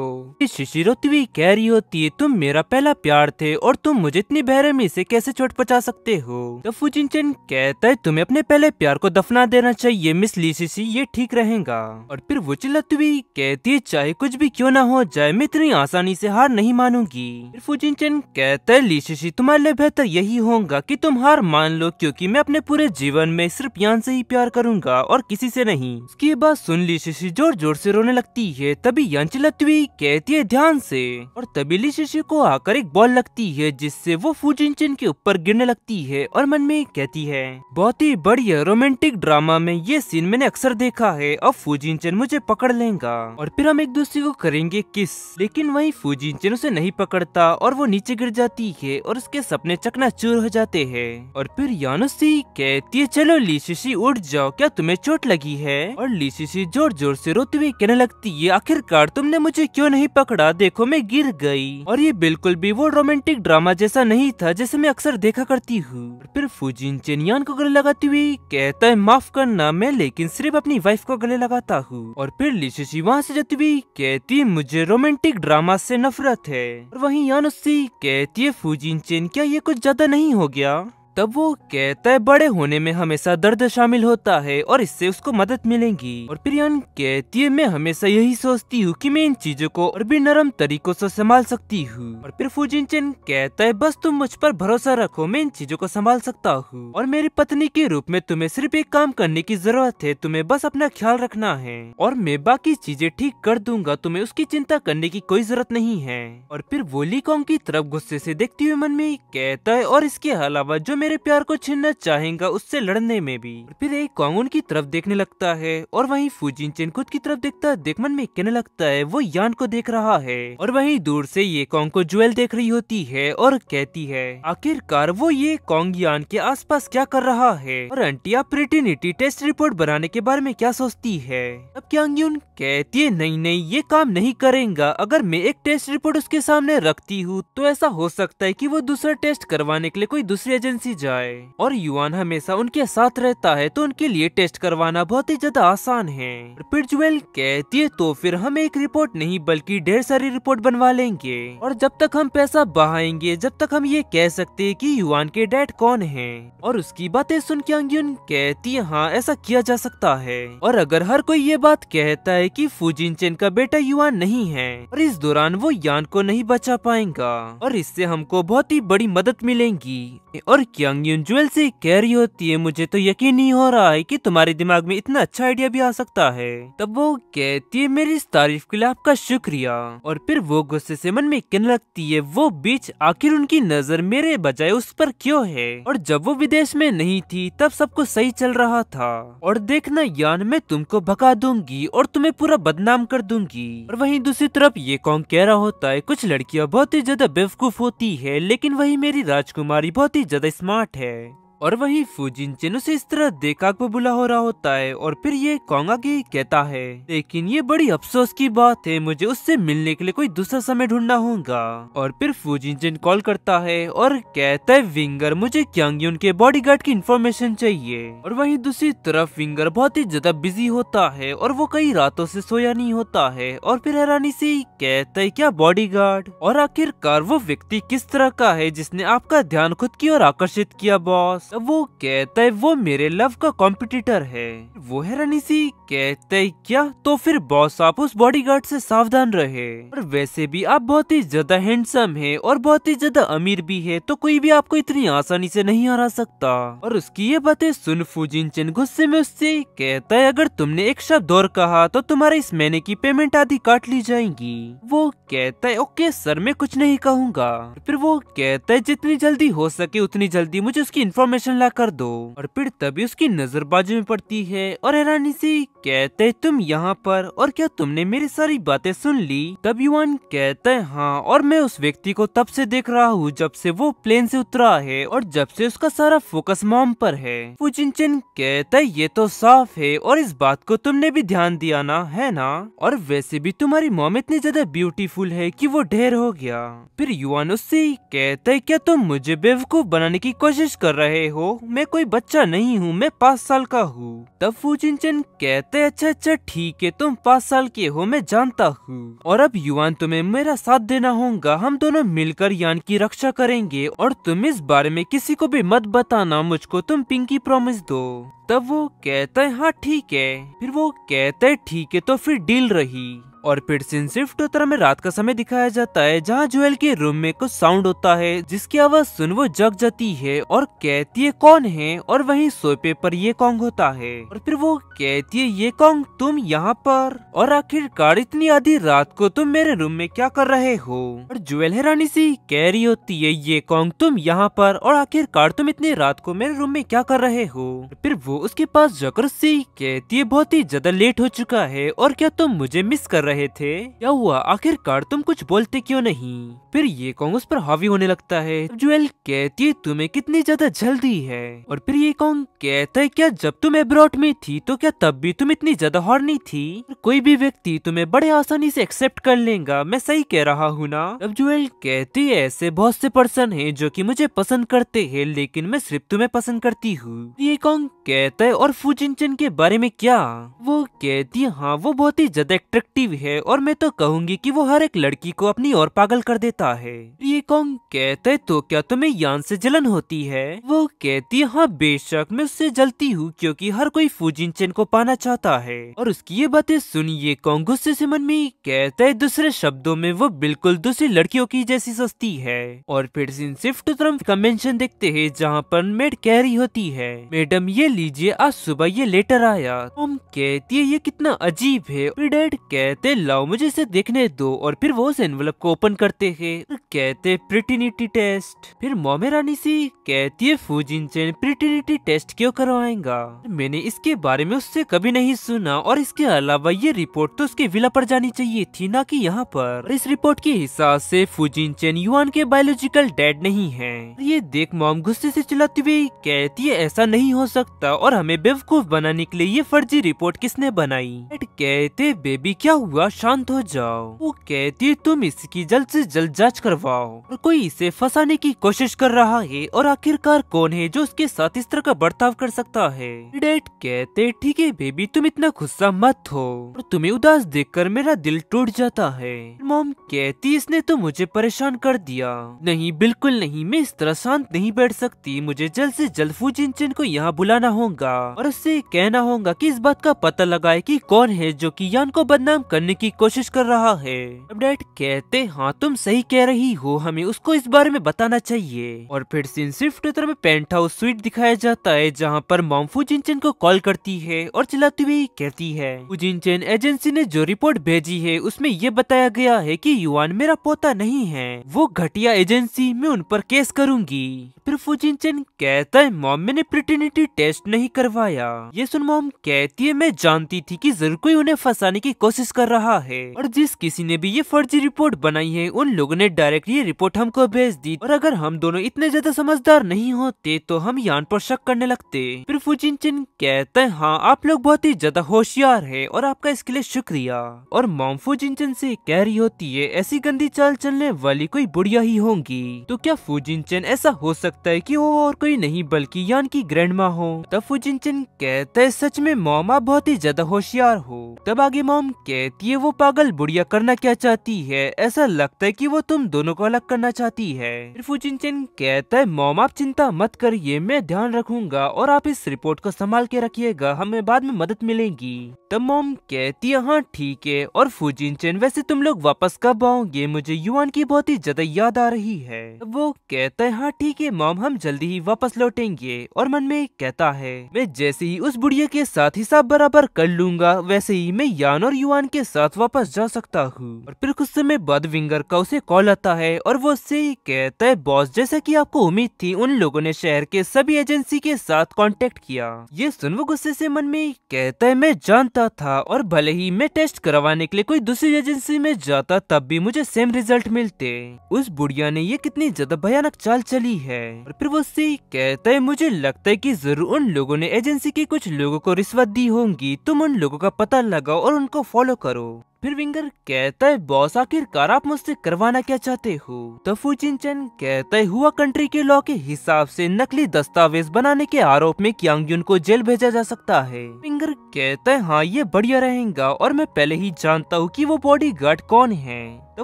Speaker 1: शिशी रोती हुई कह रही होती है तुम मेरा पहला प्यार थे और तुम मुझे इतनी बेरहमी से कैसे चोट पहुंचा सकते हो? तब फुजिनचेन कहता है तुम्हें अपने पहले प्यार को दफना देना चाहिए मिस ली शिशी, ये ठीक रहेगा। और फिर वो चिल्लाती हुई कहती है चाहे कुछ भी क्यों ना हो जाए मैं इतनी आसानी से हार नहीं मानूंगी। फिर फुजिनचेन कहता है ली शिशी तुम्हारे लिए बेहतर यही होगा कि तुम हार मान लो, क्योंकि मैं अपने पूरे जीवन में सिर्फ यान से ही प्यार करूंगा और किसी से नहीं। उसकी बात सुन ली शिशी जोर जोर से रोने लगती है। तभी यान चिल्लाती हुई कहती है ध्यान से, और तभी ली शिशी को आकर एक बॉल लगती है जिससे वो फुजिनचेन के ऊपर गिरने लगती है और मन में कहती है बहुत ही बढ़िया रोमांटिक ड्रामा में ये सीन मैंने अक्सर देखा है, अब फुजिनचेन मुझे पकड़ लेगा और फिर हम एक दूसरे को करेंगे किस। लेकिन वही फुजिनचेन उसे नहीं पकड़ता और वो नीचे गिर जाती है और उसके सपने चकनाचूर हो जाते हैं। और फिर यान उससे कहती है चलो ली शिशी उठ जाओ, क्या तुम्हें चोट लगी है? और ली शिशी जोर जोर से रोते हुए कहने लगती है आखिरकार तुमने मुझे क्यों नहीं पकड़ा, देखो मैं गिर गई। और ये बिल्कुल भी वो रोमांटिक ड्रामा जैसा नहीं था जैसे मैं अक्सर देखा करती हूँ। फिर फुजिनचेन यान को गले लगाती हुई कहता है माफ करना मैं लेकिन सिर्फ अपनी वाइफ को गले लगाता हूँ। और फिर ली शिशी वहाँ से जाती हुई कहती है मुझे रोमांटिक ड्रामा से नफरत है। और वहीं यान उससे कहती है फुजिनचेन क्या ये कुछ ज्यादा नहीं हो गया? तब वो कहता है बड़े होने में हमेशा दर्द शामिल होता है और इससे उसको मदद मिलेगी। और फिर यान कहती है मैं हमेशा यही सोचती हूँ कि मैं इन चीजों को और भी नरम तरीकों से संभाल सकती हूँ। और फिर फुजिनचेन कहता है बस तुम मुझ पर भरोसा रखो, मैं इन चीजों को संभाल सकता हूँ और मेरी पत्नी के रूप में तुम्हें सिर्फ एक काम करने की जरूरत है, तुम्हें बस अपना ख्याल रखना है और मैं बाकी चीजें ठीक कर दूंगा, तुम्हें उसकी चिंता करने की कोई जरूरत नहीं है। और फिर वो ली कॉन्ग की तरफ गुस्से से देखते हुए मन में कहता है और इसके अलावा जो मेरे प्यार को छीनना चाहेगा उससे लड़ने में भी। फिर एक कॉन्ग उनकी तरफ देखने लगता है और वहीं फुजिनचेन खुद की तरफ देखता है, देख मन में कहने लगता है वो यान को देख रहा है। और वहीं दूर से ये कॉन्ग को ज्वेल देख रही होती है और कहती है आखिरकार वो ये कॉन्ग यान के आसपास क्या कर रहा है और आंटी आप प्रेटिनिटी टेस्ट रिपोर्ट बनाने के बारे में क्या सोचती है? अब क्यांग यून कहती है नहीं नहीं ये काम नहीं करेगा, अगर मैं एक टेस्ट रिपोर्ट उसके सामने रखती हूँ तो ऐसा हो सकता है कि वो दूसरा टेस्ट करवाने के लिए कोई दूसरी एजेंसी जाए और युआन हमेशा उनके साथ रहता है तो उनके लिए टेस्ट करवाना बहुत ही ज्यादा आसान है। फिर ज्वेल कहती है तो फिर हम एक रिपोर्ट नहीं बल्कि ढेर सारी रिपोर्ट बनवा लेंगे और जब तक हम पैसा बहाएंगे जब तक हम ये कह सकते हैं कि युआन के डैड कौन है। और उसकी बातें सुन क्यांग यून कहती है हाँ ऐसा किया जा सकता है। और अगर हर कोई ये बात कहता है कि फुजिनचेन का बेटा युआन नहीं है और इस दौरान वो यान को नहीं बचा पाएगा और इससे हमको बहुत ही बड़ी मदद मिलेगी। और क्यांग यून ज्वेल से कह रही होती है मुझे तो यकीन नहीं हो रहा है कि तुम्हारे दिमाग में इतना अच्छा आइडिया भी आ सकता है। तब वो कहती है मेरी इस तारीफ के लिए आपका शुक्रिया। और फिर वो गुस्से से मन में कहने लगती है वो बीच आखिर उनकी नजर मेरे बजाय उस पर क्यों है और जब वो विदेश में नहीं थी तब सब कुछ सही चल रहा था और देखना यान मैं तुमको भगा दूंगी और तुम्हें पूरा बदनाम कर दूंगी। और वहीं दूसरी तरफ ये कॉन्ग कह रहा होता है कुछ लड़कियां बहुत ही ज्यादा बेवकूफ होती है लेकिन वही मेरी राजकुमारी बहुत ही ज्यादा स्मार्ट है। और वही फुजिनचेन उसे इस तरह देखा को बुला हो रहा होता है और फिर ये कॉन्ग आगे कहता है लेकिन ये बड़ी अफसोस की बात है मुझे उससे मिलने के लिए कोई दूसरा समय ढूंढना होगा। और फिर फुजिनचेन कॉल करता है और कहता है विंगर मुझे क्यांग यून के बॉडीगार्ड की इंफॉर्मेशन चाहिए। और वहीं दूसरी तरफ विंगर बहुत ही ज्यादा बिजी होता है और वो कई रातों से सोया नहीं होता है और फिर हैरानी से कहता है क्या बॉडीगार्ड और आखिरकार वो व्यक्ति किस तरह का है जिसने आपका ध्यान खुद की ओर आकर्षित किया बॉस। तब वो कहता है वो मेरे लव का कॉम्पिटिटर है। वो हैरानी सी कहता है क्या? तो फिर बॉस आप उस बॉडीगार्ड से सावधान रहे, और वैसे भी आप बहुत ही ज्यादा हैंडसम है और बहुत ही ज्यादा अमीर भी है, तो कोई भी आपको इतनी आसानी से नहीं हरा सकता। और उसकी ये बातें सुन फुजिनचेन गुस्से में उससे कहता है अगर तुमने एक शब्द और कहा तो तुम्हारे इस महीने की पेमेंट आधी काट ली जाएगी। वो कहता है ओके सर, मैं कुछ नहीं कहूँगा। फिर वो कहता है जितनी जल्दी हो सके उतनी जल्दी मुझे उसकी इन्फॉर्मेशन ला कर दो। और फिर तभी उसकी नजर बाजू में पड़ती है और हैरानी सी कहते है तुम यहाँ पर, और क्या तुमने मेरी सारी बातें सुन ली? तब युआन कहता है हाँ, और मैं उस व्यक्ति को तब से देख रहा हूँ जब से वो प्लेन से उतरा है और जब से उसका सारा फोकस मॉम पर है। फुजिनचेन कहता है ये तो साफ है और इस बात को तुमने भी ध्यान दिया ना, है ना? और वैसे भी तुम्हारी मॉम इतनी ज्यादा ब्यूटीफुल है कि वो ढेर हो गया। फिर युआन उससे कहता है क्या तुम मुझे बेवकूफ बनाने की कोशिश कर रहे हो? मैं कोई बच्चा नहीं हूँ, मैं 5 साल का हूँ। तब फुजिनचेन कहते हैं अच्छा अच्छा ठीक है, तुम 5 साल के हो, मैं जानता हूँ, और अब युआन तुम्हें मेरा साथ देना होगा। हम दोनों मिलकर यान की रक्षा करेंगे और तुम इस बारे में किसी को भी मत बताना मुझको, तुम पिंकी प्रॉमिस दो। तब वो कहता है हाँ ठीक है। फिर वो कहता है ठीक है, तो फिर डील रही। और फिर सीन शिफ्ट होता में रात का समय दिखाया जाता है जहाँ जोएल के रूम में कुछ साउंड होता है जिसकी आवाज सुन वो जग जाती है और कहती है कौन है, और वहीं सोफे पर ये कॉन्ग होता है। और फिर वो कहती है ये कॉन्ग तुम यहाँ पर, और आखिरकार इतनी आधी रात को तुम मेरे रूम में क्या कर रहे हो? और जोएल हैरानी सी कह रही होती है ये कॉन्ग तुम यहाँ पर, और आखिरकार तुम इतनी रात को मेरे रूम में क्या कर रहे हो? फिर वो उसके पास जाकर उससे कहती है बहुत ही ज्यादा लेट हो चुका है, और क्या तुम मुझे मिस कर रहे थे? क्या हुआ आखिरकार तुम कुछ बोलते क्यों नहीं? फिर ये कॉन्ग उस पर हावी होने लगता है। जोएल कहती है तुम्हें कितनी ज्यादा जल्दी है? और फिर ये कॉन्ग कहता है क्या जब तुम एब्रॉड में थी तो क्या तब भी तुम इतनी ज्यादा हॉर्नी थी? कोई भी व्यक्ति तुम्हें बड़े आसानी से एक्सेप्ट कर लेगा, मैं सही कह रहा हूँ ना? अब जोएल कहती है ऐसे बहुत से पर्सन हैं जो कि मुझे पसंद करते हैं, लेकिन मैं सिर्फ तुम्हें पसंद करती हूँ। ये कॉन्ग कहता है और फुजिनचेन के बारे में क्या? वो कहती है हाँ वो बहुत ही ज्यादा अट्रैक्टिव है, और मैं तो कहूंगी कि वो हर एक लड़की को अपनी ओर पागल कर देता है। ये कॉन्ग कहता है तो क्या तुम्हें यान से जलन होती है? वो कहती है हाँ बेशक, मैं उससे जलती हूँ क्योंकि हर कोई फुजिनचेन को पाना चाहता है। और उसकी ये बातें सुन ये कॉन्ग गुस्से से मन में कहता है दूसरे शब्दों में वो बिल्कुल दूसरी लड़कियों की जैसी सोचती है। और फिर सीन शिफ्ट तरफ का मेंशन देखते हैं जहाँ पर मेड कह रही होती है मैडम ये लीजिए आज सुबह ये लेटर आया। मॉम कहती है ये कितना अजीब है। फिर डैड कहते लाओ मुझे इसे देखने दो, और फिर वो उस एनवलप को ओपन करते हैं। कहते प्रिटिनिटी टेस्ट। फिर मॉम रानी सी कहती है फुजिनचेन प्रिटिनिटी टेस्ट क्यों करवाएगा? मैंने इसके बारे में उससे कभी नहीं सुना, और इसके अलावा ये रिपोर्ट तो उसके विला पर जानी चाहिए थी ना कि यहाँ पर। और इस रिपोर्ट के हिसाब से फुजिनचेन युआन के बायोलॉजिकल डैड नहीं है। ये देख मॉम गुस्से से चिल्लाती हुई कहती है ऐसा नहीं हो सकता, और हमें बेवकूफ बनाने के लिए ये फर्जी रिपोर्ट किसने बनाई? डैड कहते बेबी क्या हुआ, शांत हो जाओ। वो कहती है तुम इसकी जल्द से जल्द जांच करवाओ, और कोई इसे फंसाने की कोशिश कर रहा है, और आखिरकार कौन है जो उसके साथ इस तरह का बर्ताव कर सकता है? डैड कहते ठीक है बेबी तुम इतना गुस्सा मत हो, और तुम्हें उदास देखकर मेरा दिल टूट जाता है। मॉम कहती इसने तो मुझे परेशान कर दिया। नहीं बिल्कुल नहीं, मैं इस तरह शांत नहीं बैठ सकती, मुझे जल्द से जल्द फुजिनचेन को यहाँ बुलाना होगा और उससे कहना होगा कि इस बात का पता लगाए कि कौन है जो कि यान को बदनाम करने की कोशिश कर रहा है। अब डैड कहते हाँ तुम सही कह रही हो, हमें उसको इस बारे में बताना चाहिए। और फिर सीन शिफ्ट तरफ में पेंट हाउस स्वीट दिखाया जाता है जहाँ पर मॉम फुजिनचेन को कॉल करती है और चिल्लाती हुई कहती है फुजिनचेन एजेंसी ने जो रिपोर्ट भेजी है उसमें ये बताया गया है कि युआन मेरा पोता नहीं है, वो घटिया एजेंसी, मैं उन पर केस करूंगी। फिर फुजिनचेन कहता है मॉम मैंने प्रिटिनिटी टेस्ट नहीं करवाया। ये सुन मॉम कहती है मैं जानती थी कि जरूर कोई उन्हें फंसाने की कोशिश कर रहा है, और जिस किसी ने भी ये फर्जी रिपोर्ट बनाई है उन लोगों ने डायरेक्ट ये रिपोर्ट हमको भेज दी, और अगर हम दोनों इतने ज्यादा समझदार नहीं होते तो हम यान पर शक करने लगते। फिर फुजिनचेन कहता है हाँ आप लोग बहुत ही ज्यादा होशियार है और आपका इसके लिए शुक्रिया। और मॉम फुजिनचेन से कह रही होती है ऐसी गंदी चाल चलने वाली कोई बुढ़िया ही होंगी, तो क्या फुजिनचेन ऐसा हो सकता है कि वो और कोई नहीं बल्कि यान की ग्रैंडमा हो? तब फुजिनचेन कहता है सच में मॉम आप बहुत ही ज्यादा होशियार हो। तब आगे मॉम कहती कहती है वो पागल बुढ़िया करना क्या चाहती है, ऐसा लगता है कि वो तुम दोनों को अलग करना चाहती है। फिर फुजिनचेन कहता है मॉम आप चिंता मत करिए, मैं ध्यान रखूंगा और आप इस रिपोर्ट को संभाल के रखिएगा, हमें बाद में मदद मिलेगी। तब मॉम कहती है हाँ ठीक है। और फुजिनचेन वैसे तुम लोग वापस कब आओगे, मुझे युआन की बहुत ही ज्यादा याद आ रही है। वो कहता है हाँ ठीक है मॉम, हम जल्दी ही वापस लौटेंगे। और मन में कहता है मैं जैसे ही उस बुढ़िया के साथ हिसाब बराबर कर लूंगा वैसे ही मैं यान और युआन के साथ वापस जा सकता हूँ। और फिर कुछ समय बाद विंगर का उसे कॉल आता है और वो उससे कहता है बॉस जैसा कि आपको उम्मीद थी उन लोगों ने शहर के सभी एजेंसी के साथ कांटेक्ट किया। ये सुन वो गुस्से से मन में कहता है मैं जानता था, और भले ही मैं टेस्ट करवाने के लिए कोई दूसरी एजेंसी में जाता तब भी मुझे सेम रिजल्ट मिलते। उस बुढ़िया ने ये कितनी ज्यादा भयानक चाल चली है। और फिर वो उससे कहता है मुझे लगता है कि जरूर उन लोगों ने एजेंसी के कुछ लोगों को रिश्वत दी होंगी, तुम उन लोगों का पता लगाओ और उनको फॉलो करो। फिर विंगर कहता है बॉस आखिरकार आप मुझसे करवाना क्या चाहते हो। तो फुजिनचेन कहता है हुआ कंट्री के लॉ के हिसाब से नकली दस्तावेज बनाने के आरोप में क्यांग युन को जेल भेजा जा सकता है। विंगर कहता है हाँ ये बढ़िया रहेगा और मैं पहले ही जानता हूँ कि वो बॉडीगार्ड कौन है। तो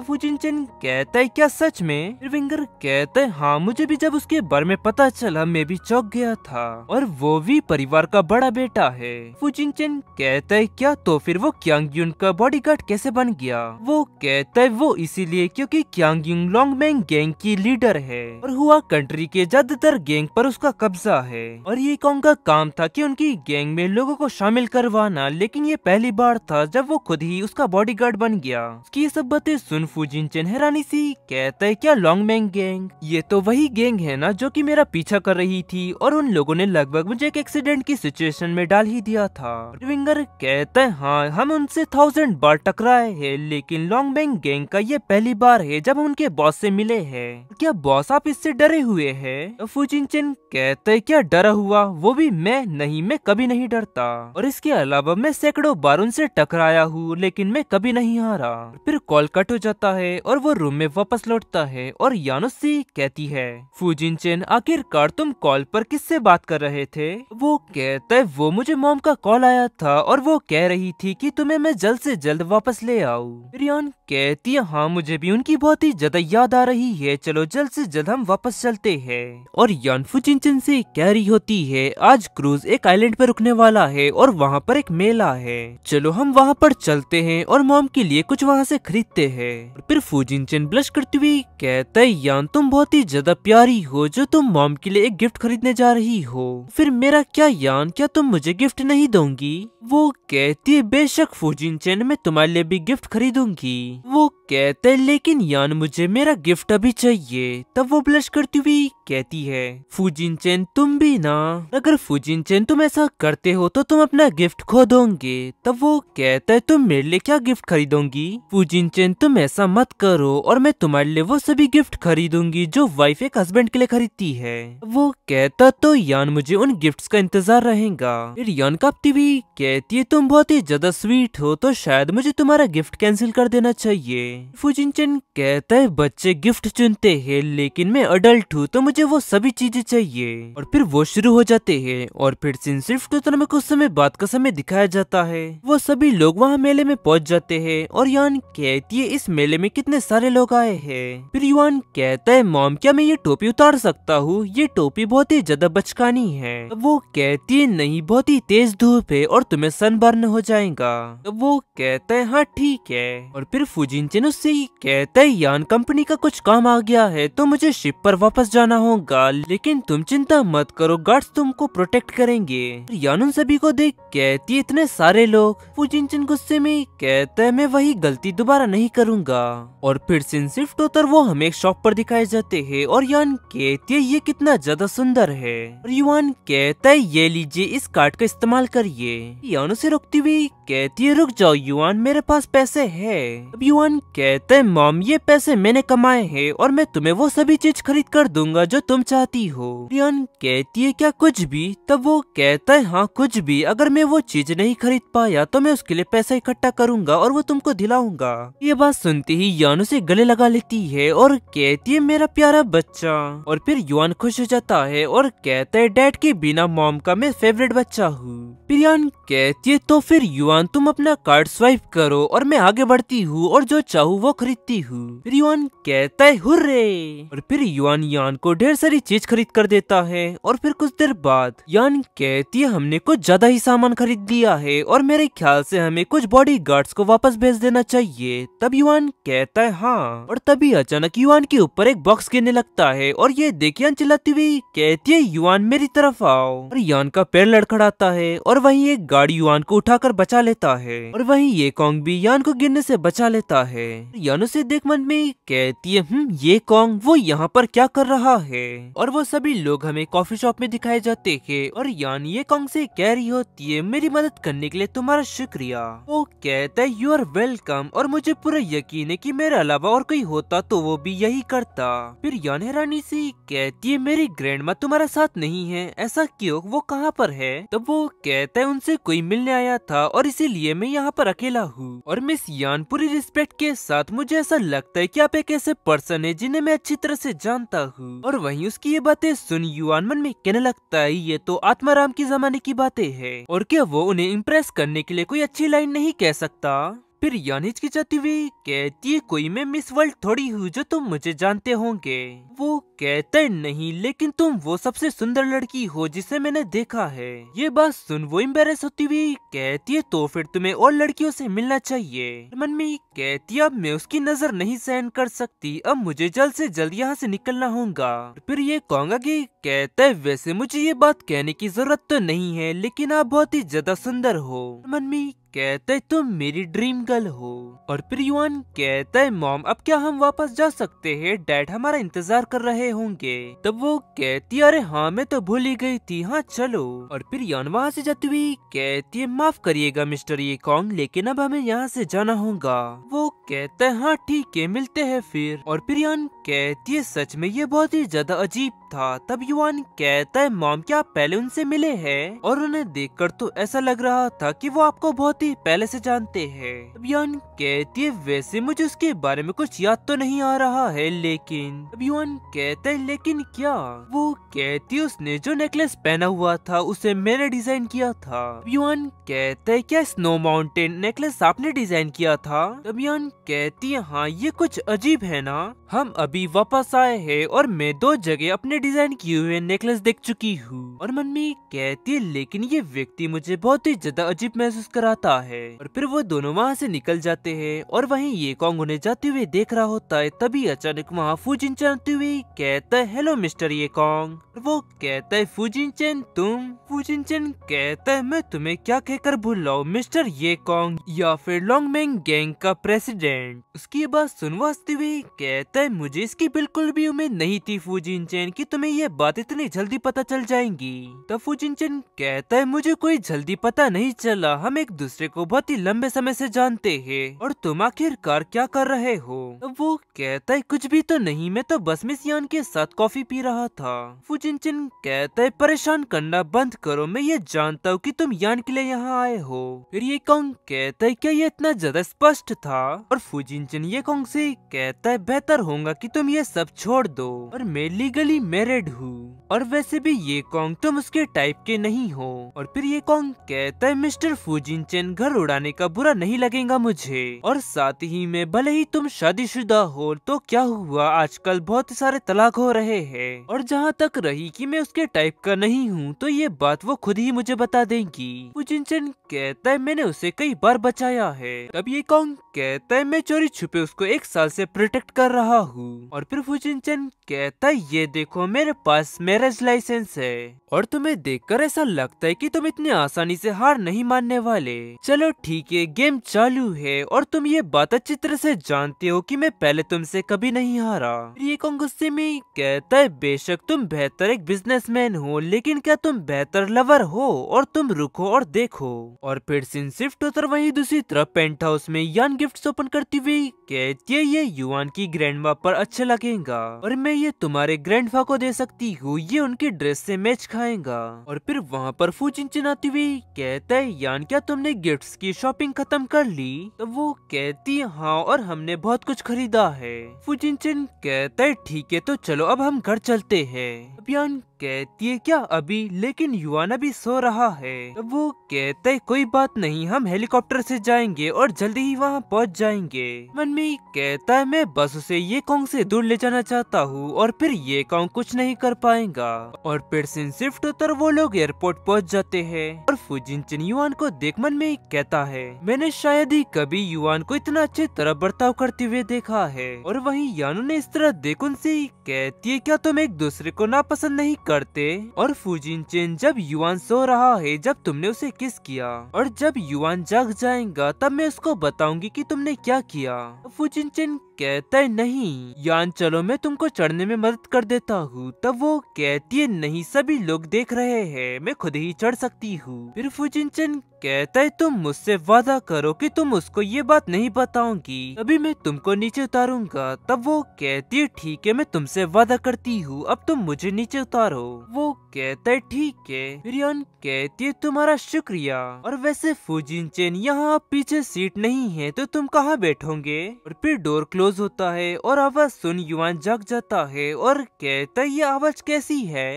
Speaker 1: फुजिनचेन कहता है क्या सच में। फिर विंगर कहता है हाँ मुझे भी जब उसके बारे में पता चला मैं भी चौंक गया था, और वो भी परिवार का बड़ा बेटा है। फुजिनचेन कहता है क्या, तो फिर वो क्यांग युन का बॉडीगार्ड कैसे बन गया। वो कहता है वो इसीलिए क्योंकि क्यांग युन लॉन्गमैंग गैंग की लीडर है और हुआ कंट्री के ज्यादातर गैंग पर उसका कब्जा है, और ये कौन का काम था कि उनकी गैंग में लोगों को शामिल करवाना, लेकिन ये पहली बार था जब वो खुद ही उसका बॉडीगार्ड बन गया। उसकी ये सब बातें सुन फुजिनचेन हैरानी सी कहता है क्या लॉन्गमैंग गैंग, ये तो वही गैंग है ना जो कि मेरा पीछा कर रही थी, और उन लोगों ने लगभग मुझे एक एक्सीडेंट की सिचुएशन में डाल ही दिया था। विंगर कहता है हाँ हम उनसे 1000 बार टकराए हैं, लेकिन लॉन्गमैंग गैंग का ये पहली बार है जब हम उनके बॉस से मिले हैं। क्या बॉस आप इससे डरे हुए हैं। फुजिनचेन कहता है क्या डरा हुआ, वो भी मैं नहीं, मैं कभी नहीं डरता, और इसके अलावा मैं सैकड़ों बार उनसे टकराया हूँ लेकिन मैं कभी नहीं हारा। फिर कॉल कट हो जाता है और वो रूम में वापस लौटता है और यान उससे कहती है फुजिनचेन आखिरकार तुम कॉल पर किससे बात कर रहे थे। वो कहता है वो मुझे मॉम का कॉल आया था और वो कह रही थी कि तुम्हें मैं जल्द से जल्द वापस ले आऊं। फिर यान कहती है हाँ मुझे भी उनकी बहुत ही ज्यादा याद आ रही है, चलो जल्द से जल्द हम वापस चलते हैं। और यान फुजिनचेन से कह रही होती है आज क्रूज एक आइलैंड पर रुकने वाला है और वहाँ पर एक मेला है, चलो हम वहाँ पर चलते हैं और मॉम के लिए कुछ वहाँ से खरीदते हैं। फिर फुजिनचेन ब्लश करते हुए कहता है यान तुम बहुत ही ज्यादा प्यारी हो जो तुम मॉम के लिए एक गिफ्ट खरीदने जा रही हो। फिर मेरा क्या यान, क्या तुम मुझे गिफ्ट नहीं दोगी। वो कहती है बेशक फुजिनचेन मैं तुम्हारे लिए भी गिफ्ट खरीदूंगी। वो कहते हैं लेकिन यान मुझे मेरा गिफ्ट अभी चाहिए। तब वो ब्लश करती हुई कहती है फुजिनचेन तुम भी ना, अगर फुजिनचेन तुम ऐसा करते हो तो तुम अपना गिफ्ट खो दोगे। तब वो कहता है तुम मेरे लिए क्या गिफ्ट खरीदोगी। फुजिनचेन तुम ऐसा मत करो और मैं तुम्हारे लिए वो सभी गिफ्ट खरीदूंगी जो वाइफ एक हस्बैंड के लिए खरीदती है। वो कहता तो यान मुझे उन गिफ्ट्स का इंतजार रहेगा। फिर यान कांपती हुई कहती है तुम बहुत ही ज्यादा स्वीट हो तो शायद मुझे तुम्हारा गिफ्ट कैंसिल कर देना चाहिए। फुजिनचेन कहता है बच्चे गिफ्ट चुनते हैं लेकिन मैं अडल्ट हूँ तो मुझे वो सभी चीजें चाहिए। और फिर वो शुरू हो जाते हैं और फिर सीन सिर्फ टोतन में कुछ समय बाद का समय दिखाया जाता है। वो सभी लोग वहाँ मेले में पहुँच जाते हैं और यान कहती है इस मेले में कितने सारे लोग आए हैं। फिर युआन कहता है मॉम क्या मैं ये टोपी उतार सकता हूँ, ये टोपी बहुत ही ज्यादा बचकानी है। वो कहती है नहीं बहुत ही तेज धूप है और तुम्हें सनबर्न हो जाएगा। वो कहता है हाँ ठीक है। और फिर फुजिनचेन उससे कहता है यान कंपनी का कुछ काम आ गया है तो मुझे शिप पर वापस जाना होगा, लेकिन तुम चिंता मत करो गार्ड्स तुमको प्रोटेक्ट करेंगे। यान उन सभी को देख कहती है इतने सारे लोग। फुजिनचेन गुस्से में कहता है मैं वही गलती दोबारा नहीं करूंगा। और फिर सिर्फ टोतर वो हमें एक शॉप पर दिखाए जाते हैं और यान कहती है ये कितना ज्यादा सुंदर है। और युआन कहता है ये लीजिए इस कार्ड का इस्तेमाल करिए। यान उसे रोकती हुई कहती है रुक जाओ युआन मेरे पास पैसे है। अब युआन कहता है मॉम ये पैसे मैंने कमाए हैं और मैं तुम्हें वो सभी चीज खरीद कर दूंगा जो तुम चाहती हो। यान कहती है क्या कुछ भी। तब वो कहता है हाँ कुछ भी, अगर मैं वो चीज नहीं खरीद पाया तो मैं उसके लिए पैसा इकट्ठा करूंगा और वो तुमको दिलाऊंगा। ये बात सुनते ही यान उसे गले लगा लेती है और कहती है मेरा प्यारा बच्चा। और फिर युआन खुश हो जाता है और कहता है डैड के बिना मॉम का मैं फेवरेट बच्चा हूँ। फिर यान कहती है तो फिर युआन युआन तुम अपना कार्ड स्वाइप करो और मैं आगे बढ़ती हूँ और जो चाहूँ वो खरीदती हूँ। फिर युआन कहता है हुर्रे, और फिर युआन यान को ढेर सारी चीज खरीद कर देता है। और फिर कुछ देर बाद यान कहती है हमने कुछ ज्यादा ही सामान खरीद लिया है और मेरे ख्याल से हमें कुछ बॉडी गार्ड्स को वापस भेज देना चाहिए। तब युआन कहता है हाँ, और तभी अचानक युआन के ऊपर एक बॉक्स गिरने लगता है और ये देख यान चिल्लाती हुई कहती है युआन मेरी तरफ आओ। और यान का पैर लड़खड़ाता है और वहीं एक गाड़ी युआन को उठाकर बचा लेता है और वहीं ये कॉन्ग भी यान को गिरने से बचा लेता है। यान उसे देख मन में कहती है ये कॉन्ग वो यहाँ पर क्या कर रहा है। और वो सभी लोग हमें कॉफी शॉप में दिखाए जाते हैं और यान ये कॉन्ग से कह रही होती है मेरी मदद करने के लिए तुम्हारा शुक्रिया। वो कहता है यू आर वेलकम, और मुझे पूरा यकीन है कि मेरे अलावा और कोई होता तो वो भी यही करता। फिर यान हैरानी से कहती है मेरी ग्रैंड माँ तुम्हारा साथ नहीं है, ऐसा क्यों, वो कहाँ पर है। तब वो कहता है उनसे कोई मिलने आया था और इसीलिए मैं यहाँ पर अकेला हूँ। और मिस यान पूरी रिस्पेक्ट के साथ मुझे ऐसा लगता है कि आप एक ऐसे पर्सन है जिन्हें मैं अच्छी तरह से जानता हूँ। और वहीं उसकी ये बातें सुन युआन मन में कहने लगता है ये तो आत्माराम के जमाने की बातें हैं और क्या वो उन्हें इम्प्रेस करने के लिए कोई अच्छी लाइन नहीं कह सकता। फिर यान हिचकिचाती हुई कहती है कोई मैं मिस वर्ल्ड थोड़ी हूँ जो तुम मुझे जानते होंगे। वो कहता है नहीं, लेकिन तुम वो सबसे सुंदर लड़की हो जिसे मैंने देखा है। ये बात सुन वो एम्बेरस होती हुई कहती है तो फिर तुम्हें और लड़कियों से मिलना चाहिए। मन में कहती है अब मैं उसकी नजर नहीं सहन कर सकती, अब मुझे जल्द से जल्द यहाँ से निकलना होगा। फिर ये कहूँगा कि कहता है वैसे मुझे ये बात कहने की जरूरत तो नहीं है, लेकिन आप बहुत ही ज्यादा सुंदर हो। मन में कहता है तुम मेरी ड्रीम गर्ल हो। और फिर युआन कहता है मॉम अब क्या हम वापस जा सकते हैं, डैड हमारा इंतजार कर रहे होंगे। तब वो कहती है अरे हाँ मैं तो भूल ही गई थी, हाँ चलो। और फिर यान वहाँ से जाती हुई कहती है माफ करिएगा मिस्टर ये कॉन्ग, लेकिन अब हमें यहाँ से जाना होगा। वो कहता है हाँ ठीक है मिलते हैं फिर। और फिर यान कहती है सच में ये बहुत ही ज्यादा अजीब था। तब युआन कहता है मॉम क्या आप पहले उनसे मिले हैं, और उन्हें देखकर तो ऐसा लग रहा था कि वो आपको बहुत ही पहले से जानते हैं। तब युआन कहती है वैसे मुझे उसके बारे में कुछ याद तो नहीं आ रहा है, लेकिन तब युआन कहता है लेकिन क्या। वो कहती है उसने जो नेकलेस पहना हुआ था उसे मैंने डिजाइन किया था। युआन कहता है क्या स्नो माउंटेन नेकलेस आपने डिजाइन किया था। तब युआन कहती है हाँ ये कुछ अजीब है ना, हम अभी वापस आए हैं और मैं 2 जगह अपने डिजाइन किए हुए नेकलेस देख चुकी हूँ। और मन में कहती है लेकिन ये व्यक्ति मुझे बहुत ही ज्यादा अजीब महसूस कराता है। और फिर वो दोनों वहाँ से निकल जाते हैं और वहीं ये कॉन्ग उन्हें जाते हुए देख रहा होता है। तभी अचानक वहाँ फूजिन चलते हुए कहता है हेलो मिस्टर ये कॉन्ग। वो कहता है फूजिन चैन तुम। फूजिन चैन कहता है मैं तुम्हें क्या कहकर बुलाऊं, मिस्टर ये कॉन्ग या फिर लॉन्गमैंग गैंग का प्रेसिडेंट। उसकी बात सुन हंसते हुए कहता है मुझे इसकी बिल्कुल भी उम्मीद नहीं थी फूजिन चैन कि तुम्हें ये बात इतनी जल्दी पता चल जाएंगी। तब फूजिन चैन कहता है मुझे कोई जल्दी पता नहीं चला, हम एक दूसरे को बहुत ही लंबे समय से जानते हैं और तुम आखिरकार क्या कर रहे हो। तब वो कहता है कुछ भी तो नहीं, मैं तो बस मिस यान के साथ कॉफी पी रहा था। फूजिन चैन कहता है परेशान करना बंद करो, मैं ये जानता हूँ कि तुम यान के लिए यहाँ आए हो। फिर ये कॉन्ग कहता है क्या ये इतना ज्यादा स्पष्ट था। और फूजिन चैन ये कॉन्ग से कहता है बेहतर होगा कि तुम ये सब छोड़ दो और मैं लीगली मैरिड हूँ, और वैसे भी ये कॉन्ग तुम उसके टाइप के नहीं हो। और फिर ये कॉन्ग कहता है मिस्टर फूजिन चैन घर उड़ाने का बुरा नहीं लगेगा मुझे, और साथ ही में भले ही तुम शादीशुदा हो तो क्या हुआ, आजकल बहुत सारे तलाक हो रहे हैं। और जहाँ तक रही कि मैं उसके टाइप का नहीं हूँ तो ये बात वो खुद ही मुझे बता देंगी। फूजिन चैन कहता है मैंने उसे कई बार बचाया है। तब ये कॉन्ग कहता है मैं चोरी छुपे उसको 1 साल से प्रोटेक्ट कर रहा हूँ। और फिर फूजिन चैन कहता है ये देखो मेरे पास मैरिज लाइसेंस है, और तुम्हें देखकर ऐसा लगता है कि तुम इतनी आसानी से हार नहीं मानने वाले। चलो ठीक है गेम चालू है, और तुम ये बात अच्छी तरह से जानते हो कि मैं पहले तुमसे कभी नहीं हारा। ये कॉन्ग गुस्से में कहता है बेशक तुम बेहतर एक बिजनेसमैन हो, लेकिन क्या तुम बेहतर लवर हो, और तुम रुको और देखो। और फिर सीन शिफ्ट होकर वहीं दूसरी तरफ पेंट हाउस में यान गिफ्ट्स ओपन करती हुई कहती है ये युआन की ग्रैंडमा पर अच्छा लगेगा और मैं ये तुम्हारे ग्रैंडफा को दे सकती हूँ, ये उनकी ड्रेस से मैच खाएगा। और फिर वहाँ पर फूजिनचेन आती हुई कहता है यान क्या तुमने गिफ्ट्स की शॉपिंग खत्म कर ली? तो वो कहती है हाँ, और हमने बहुत कुछ खरीदा है। फूजिनचेन कहता है ठीक है, तो चलो अब हम घर चलते हैं। अब यान कहती है क्या अभी? लेकिन युआन अभी सो रहा है। तब वो कहता है कोई बात नहीं, हम हेलीकॉप्टर से जाएंगे और जल्दी ही वहाँ पहुँच जाएंगे। मनमी कहता है मैं बस उसे ये कॉन्ग से दूर ले जाना चाहता हूँ और फिर ये कॉन्ग कुछ नहीं कर पाएगा। और फिर सीन शिफ्ट होकर वो लोग एयरपोर्ट पहुँच जाते हैं और फूजिनचेन युआन को देख मनमी कहता है मैंने शायद ही कभी युआन को इतना अच्छी तरह बर्ताव करते हुए देखा है। और वहीं यानू ने इस तरह देख उनसे कहती है क्या तुम एक दूसरे को नापसंद नहीं करते? और फूजिनचेन जब युआन सो रहा है, जब तुमने उसे किस किया, और जब युआन जग जाएगा तब मैं उसको बताऊंगी कि तुमने क्या किया। फूजिनचेन कहता है नहीं यान चलो मैं तुमको चढ़ने में मदद कर देता हूँ। तब वो कहती है नहीं सभी लोग देख रहे हैं, मैं खुद ही चढ़ सकती हूँ। फिर फूजिनचेन कहता है तुम मुझसे वादा करो कि तुम उसको ये बात नहीं बताओगी, अभी मैं तुमको नीचे उतारूंगा। तब वो कहती है ठीक है मैं तुमसे वादा करती हूँ, अब तुम मुझे नीचे उतारो। वो कहता है ठीक है। फिर यान कहती है तुम्हारा शुक्रिया। और वैसे फूजिनचेन यहाँ पीछे सीट नहीं है तो तुम कहाँ बैठोगे? और फिर डोर क्लोज होता है और आवाज सुन युआन जग जाता है और कहता है ये आवाज कैसी है?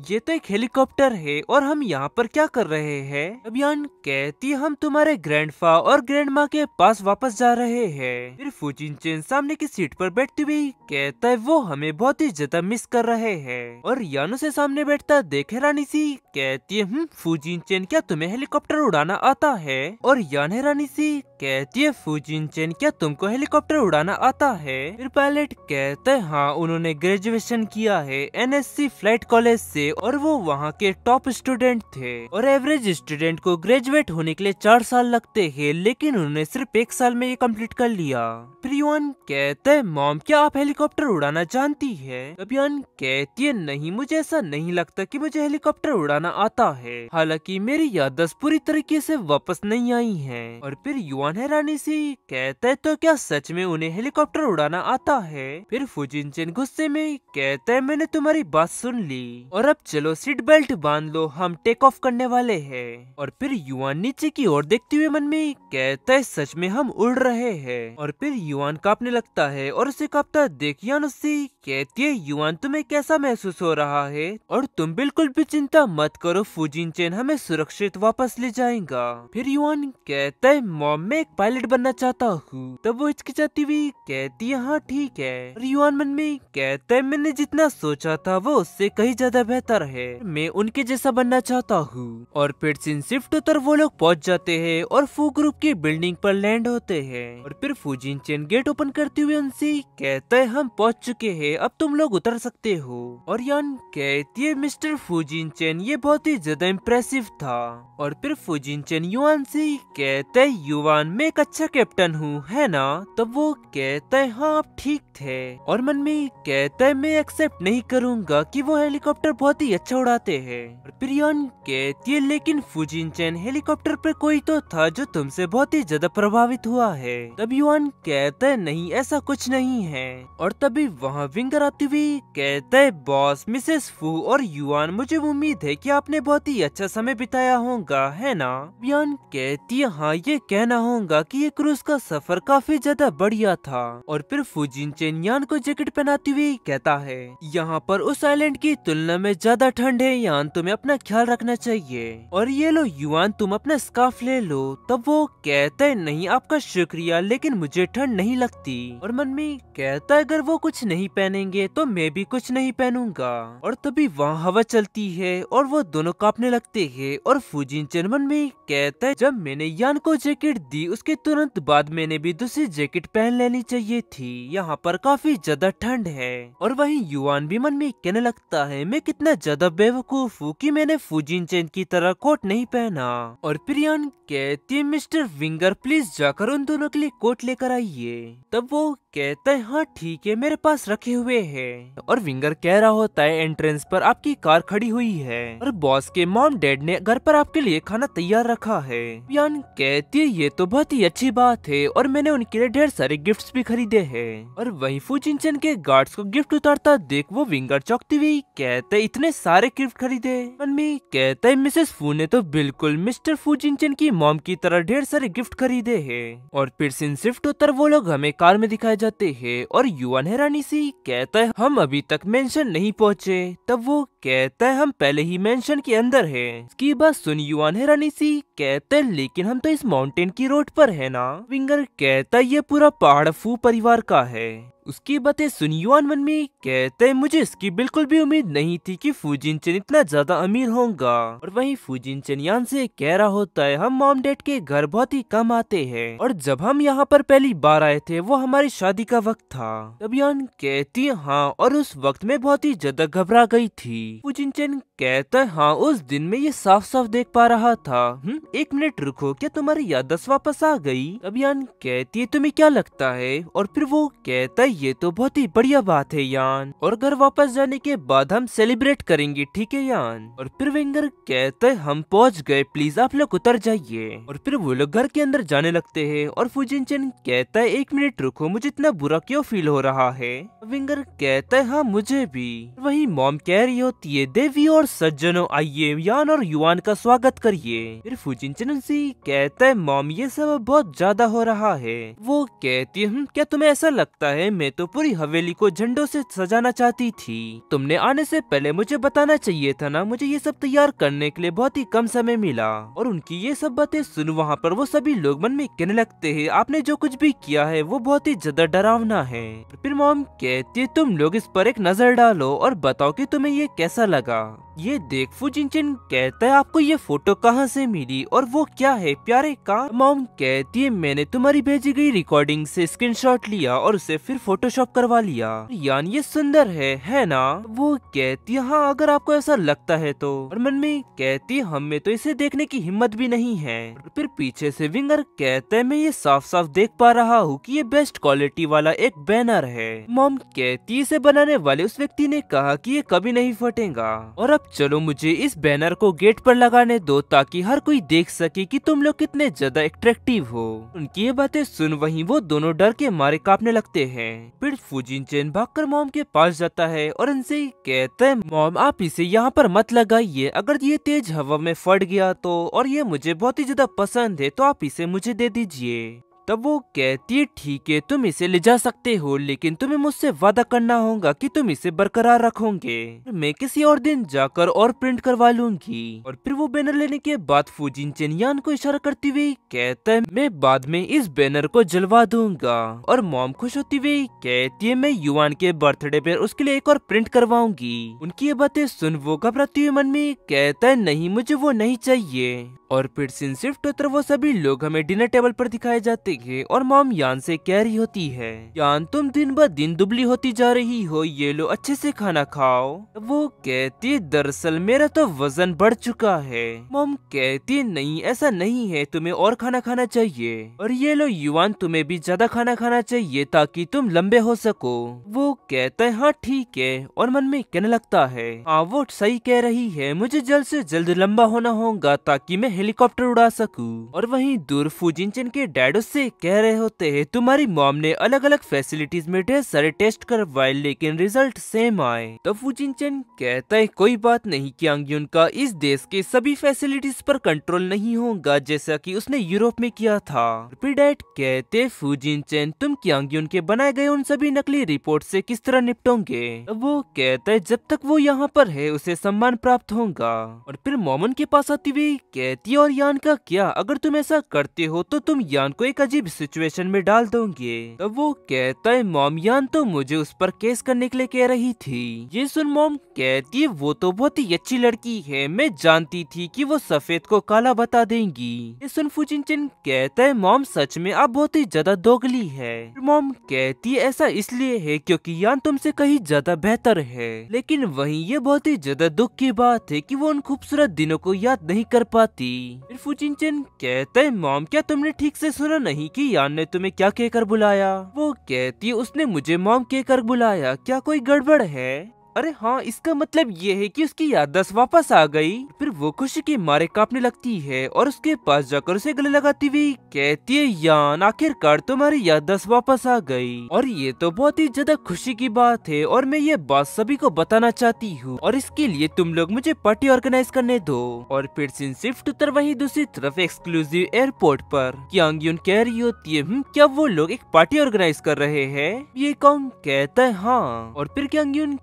Speaker 1: ये तो एक हेलीकॉप्टर है और हम यहाँ पर क्या कर रहे हैं? अब यान कहती है हम तुम्हारे ग्रैंडफा और ग्रैंड माँ के पास वापस जा रहे हैं। फिर फूजिनचेन सामने की सीट पर बैठती हुई कहता है वो हमें बहुत ही ज्यादा मिस कर रहे हैं। और यान उसे सामने बैठता देखे हैरानी सी कहती है फूजिनचेन क्या तुम्हें हेलीकॉप्टर उड़ाना आता है? और यान हैरानी सी कहती है फूजिनचेन क्या तुमको हेलीकॉप्टर उड़ाना आता है? फिर पायलट कहता है हाँ उन्होंने ग्रेजुएशन किया है एनएससी फ्लाइट कॉलेज से और वो वहाँ के टॉप स्टूडेंट थे। और एवरेज स्टूडेंट को ग्रेजुएट होने के लिए 4 साल लगते हैं, लेकिन उन्होंने सिर्फ 1 साल में ये कंप्लीट कर लिया। फिर युआन कहता है मॉम क्या आप हेलीकॉप्टर उड़ाना जानती है? अब यान कहती है नहीं मुझे ऐसा नहीं लगता कि मुझे हेलीकॉप्टर उड़ाना आता है, हालांकि मेरी याददाश्त पूरी तरीके से वापस नहीं आई है। और फिर युआन हैरानी सी कहता है तो क्या सच में उन्हें हेलीकॉप्टर उड़ाना आता है? फिर फूजिनचेन गुस्से में कहता है मैंने तुम्हारी बात सुन ली और अब चलो सीट बेल्ट बांध लो, हम टेक ऑफ करने वाले हैं। और फिर युआन नीचे की ओर देखते हुए मन में कहता है सच में हम उड़ रहे हैं। और फिर युआन कांपने लगता है और उसे कांपता देख यान उससे कहती है युआन तुम्हें कैसा महसूस हो रहा है? और तुम बिल्कुल भी चिंता मत करो, फूजिनचेन हमें सुरक्षित वापस ले जाएगा। फिर युआन कहता है मॉम मैं एक पायलट बनना चाहता हूँ। तब वो हिचकिचाती हुई कहती है हाँ ठीक है। और युआन मन में कहता है मैंने जितना सोचा था वो उससे कहीं ज्यादा बेहतर है, मैं उनके जैसा बनना चाहता हूँ। और फिर सीन शिफ्ट होकर वो लोग पहुँच जाते हैं और फू ग्रुप की बिल्डिंग पर लैंड होते हैं। और फिर फूजिनचेन गेट ओपन करते हुए उनसे कहता है हम पहुँच चुके हैं, अब तुम लोग उतर सकते हो। और यान कहती है मिस्टर फूजिनचेन ये बहुत ही ज्यादा इम्प्रेसिव था। और फिर फूजिनचेन युआन से कहता है युआन मैं एक अच्छा कैप्टन हूँ है ना? तब वो कहता है हाँ आप ठीक थे। और मन में कहता है मैं एक्सेप्ट नहीं करूँगा कि वो हेलीकॉप्टर बहुत ही अच्छा उड़ाते हैं। और फिर यान कहती है लेकिन फूजिनचेन हेलीकॉप्टर पे कोई तो था जो तुमसे बहुत ही ज्यादा प्रभावित हुआ है। तब युआन कहता है नहीं ऐसा कुछ नहीं है। और तभी वहाँ विंगर आती हुई कहता है बॉस मिसेस फू और युआन मुझे उम्मीद है कि आपने बहुत ही अच्छा समय बिताया होगा है ना? युआन कहती है हाँ ये कहना होगा कि ये क्रूज का सफर काफी ज्यादा बढ़िया था। और फिर फूजिनचेन यान को जैकेट पहनाती हुई कहता है यहाँ पर उस आइलैंड की तुलना में ज्यादा ठंड है यान, तुम्हें अपना ख्याल रखना चाहिए। और ये लो युआन तुम अपना स्कार्फ ले लो। तब वो कहता है नहीं आपका शुक्रिया लेकिन मुझे ठंड नहीं लगती। और मन में कहता है अगर वो कुछ नहीं पहनेंगे तो मैं भी कुछ नहीं पहनूंगा। और तभी वहाँ हवा चलती है और वो दोनों कांपने लगते हैं। और फूजिनचेन मन में कहता है जब मैंने यान को जैकेट दी उसके तुरंत बाद मैंने भी दूसरी जैकेट पहन लेनी चाहिए थी, यहाँ पर काफी ज्यादा ठंड है। और वहीं युआन भी मन में कहने लगता है मैं कितना ज्यादा बेवकूफ हूँ कि मैंने फूजिनचेन की तरह कोट नहीं पहना। और फिर यान कहती है मिस्टर विंगर प्लीज जाकर उन दोनों के लिए कोट लेकर आइए। तब वो कहता है हाँ ठीक है मेरे पास रखे हुए हैं। और विंगर कह रहा होता है एंट्रेंस पर आपकी कार खड़ी हुई है और बॉस के मॉम डैड ने घर पर आपके लिए खाना तैयार रखा है। यान कहती है ये तो बहुत ही अच्छी बात है और मैंने उनके लिए ढेर सारे गिफ्ट्स भी खरीदे हैं। और वहीं फुजिनचेन के गार्ड्स को गिफ्ट उतारता देख वो विंगर चौंकती हुई कहता है इतने सारे गिफ्ट खरीदे। मम्मी कहता है मिसेस फू ने तो बिल्कुल मिस्टर फुजिनचेन की मॉम की तरह ढेर सारे गिफ्ट खरीदे हैं। और फिर सीन शिफ्ट होकर वो लोग हमें कार में दिखाए जाते हैं और युआन हैरानी सी कहता है हम अभी तक मेंशन नहीं पहुँचे। तब वो कहता है हम पहले ही मेंशन के अंदर है। इसकी बात सुन युआन हैरानी सी कहता है लेकिन हम तो इस माउंटेन की रोड पर है ना। विंगर कहता है ये पूरा पहाड़ फू परिवार का है। उसकी बातें सुन युआन मन में कहते हैं मुझे इसकी बिल्कुल भी उम्मीद नहीं थी कि फुजिनचेन इतना ज्यादा अमीर होगा। और वहीं फुजिनचेन यान से कह रहा होता है हम मॉम डैड के घर बहुत ही कम आते हैं और जब हम यहाँ पर पहली बार आए थे वो हमारी शादी का वक्त था। तब यान कहती है हाँ और उस वक्त में बहुत ही ज्यादा घबरा गई थी। फुजिनचेन कहता है हाँ उस दिन में ये साफ साफ देख पा रहा था। एक मिनट रुको क्या तुम्हारी याददाश्त वापस आ गई। तब यान कहती है तुम्हें क्या लगता है। और फिर वो कहता है ये तो बहुत ही बढ़िया बात है यान और घर वापस जाने के बाद हम सेलिब्रेट करेंगे ठीक है यान। और फिर विंगर कहता है हम पहुंच गए प्लीज आप लोग उतर जाइए। और फिर वो लोग घर के अंदर जाने लगते हैं और फुजिनचेन कहता है एक मिनट रुको मुझे इतना बुरा क्यों फील हो रहा है। विंगर कहता है हाँ मुझे भी। वही मॉम कह रही होती है देवी और सज्जनों आइए यान और युआन का स्वागत करिए। फिर फुजिनचेन से कहता है मॉम ये सब बहुत ज्यादा हो रहा है। वो कहती है क्या तुम्हें ऐसा लगता है मैं तो पूरी हवेली को झंडों से सजाना चाहती थी। तुमने आने से पहले मुझे बताना चाहिए था ना। मुझे ये सब तैयार करने के लिए बहुत ही कम समय मिला। और उनकी ये सब बातें सुन वहाँ पर वो सभी लोग मन में कहने लगते हैं आपने जो कुछ भी किया है वो बहुत ही ज्यादा डरावना है। फिर मॉम कहती है तुम लोग इस पर एक नजर डालो और बताओ कि तुम्हें ये कैसा लगा। ये देख फुजिनचेन कहता है आपको ये फोटो कहाँ से मिली और वो क्या है प्यारे का। मॉम कहती है मैंने तुम्हारी भेजी गई रिकॉर्डिंग से स्क्रीनशॉट लिया और उसे फिर फोटोशॉप करवा लिया। यान ये सुंदर है ना। वो कहती है हाँ अगर आपको ऐसा लगता है तो। और मन में कहती है हमें तो इसे देखने की हिम्मत भी नहीं है। फिर पीछे से विंगर कहता है मैं ये साफ साफ देख पा रहा हूँ कि ये बेस्ट क्वालिटी वाला एक बैनर है। मॉम कहती है इसे बनाने वाले उस व्यक्ति ने कहा कि ये कभी नहीं फटेगा। और अब चलो मुझे इस बैनर को गेट पर लगाने दो ताकि हर कोई देख सके कि तुम लोग कितने ज्यादा अट्रैक्टिव हो। उनकी ये बातें सुन वहीं वो दोनों डर के मारे कांपने लगते हैं। फिर फुजिनचेन भागकर मॉम के पास जाता है और उनसे कहता है मॉम आप इसे यहाँ पर मत लगाइए अगर ये तेज हवा में फट गया तो और ये मुझे बहुत ही ज्यादा पसंद है तो आप इसे मुझे दे दीजिए। तब वो कहती है ठीक है तुम इसे ले जा सकते हो लेकिन तुम्हें मुझसे वादा करना होगा कि तुम इसे बरकरार रखोगे। मैं किसी और दिन जाकर और प्रिंट करवा लूंगी। और फिर वो बैनर लेने के बाद फुजिनचेन यान को इशारा करते हुए कहता है मैं बाद में इस बैनर को जलवा दूंगा। और मॉम खुश होती हुई कहती है मैं युआन के बर्थडे पर उसके लिए एक और प्रिंट करवाऊंगी। उनकी ये बातें सुन वो घबराती हुई मन में कहता है नहीं मुझे वो नहीं चाहिए। और फिर सीन शिफ्ट होकर वो सभी लोग हमें डिनर टेबल पर दिखाए जाते हैं और मॉम यान से कह रही होती है यान तुम दिन ब दिन दुबली होती जा रही हो ये लो अच्छे से खाना खाओ। वो कहती है दरअसल मेरा तो वजन बढ़ चुका है। मॉम कहती है नहीं ऐसा नहीं है तुम्हें और खाना खाना चाहिए और ये लो युआन तुम्हें भी ज्यादा खाना खाना चाहिए ताकि तुम लंबे हो सको। वो कहता है हाँ ठीक है और मन में कहने लगता है हाँ वो सही कह रही है मुझे जल्द से जल्द लंबा होना होगा ताकि मैं हेलीकॉप्टर उड़ा सकूं। और वहीं दूर फुजिनचेन के डैड उससे कह रहे होते हैं तुम्हारी मॉम ने अलग अलग फैसिलिटीज में ढेर सारे टेस्ट करवाए लेकिन रिजल्ट सेम आए। तो फुजिनचेन कहता है कोई बात नहीं क्यांग्युन का इस देश के सभी फैसिलिटीज पर कंट्रोल नहीं होगा जैसा कि उसने यूरोप में किया था। फिर डैड कहते फुजिनचेन तुम क्यांग्युन के बनाए गए उन सभी नकली रिपोर्ट से किस तरह निपटोगे। वो कहता है जब तक वो यहाँ पर है उसे सम्मान प्राप्त होगा। और फिर मॉमन के पास आती हुई कहती और यान का क्या अगर तुम ऐसा करते हो तो तुम यान को एक अजीब सिचुएशन में डाल दोगे। तब वो कहता है मॉम यान तो मुझे उस पर केस करने के लिए कह रही थी। ये सुन मॉम कहती है वो तो बहुत ही अच्छी लड़की है मैं जानती थी कि वो सफेद को काला बता देंगी। ये सुन फुजिनचेन कहता है मॉम सच में आप बहुत ही ज्यादा दोगली है। मॉम कहती है ऐसा इसलिए है क्योंकि यान तुमसे कहीं ज्यादा बेहतर है लेकिन वहीं ये बहुत ही ज्यादा दुख की बात है कि वो उन खूबसूरत दिनों को याद नहीं कर पाती। फिर फुजिनचेन कहता है मॉम क्या तुमने ठीक से सुना नहीं नहीं कि यान ने तुम्हें क्या कहकर बुलाया। वो कहती है उसने मुझे मॉम कहकर बुलाया, क्या कोई गड़बड़ है? अरे हाँ, इसका मतलब ये है कि उसकी याददाश्त वापस आ गई। फिर वो खुशी के मारे कांपने लगती है और उसके पास जाकर उसे गले लगाती हुई कहती है, यान आखिरकार तुम्हारी याददाश्त वापस आ गई और ये तो बहुत ही ज्यादा खुशी की बात है और मैं ये बात सभी को बताना चाहती हूँ और इसके लिए तुम लोग मुझे पार्टी ऑर्गेनाइज करने दो। और फिर सीन शिफ्ट उतर वही दूसरी तरफ एक्सक्लूसिव एयरपोर्ट पर यांग यून कह रही होती है, क्या वो लोग एक पार्टी ऑर्गेनाइज कर रहे हैं? ये कौन कहता है हाँ। और फिर यांग यून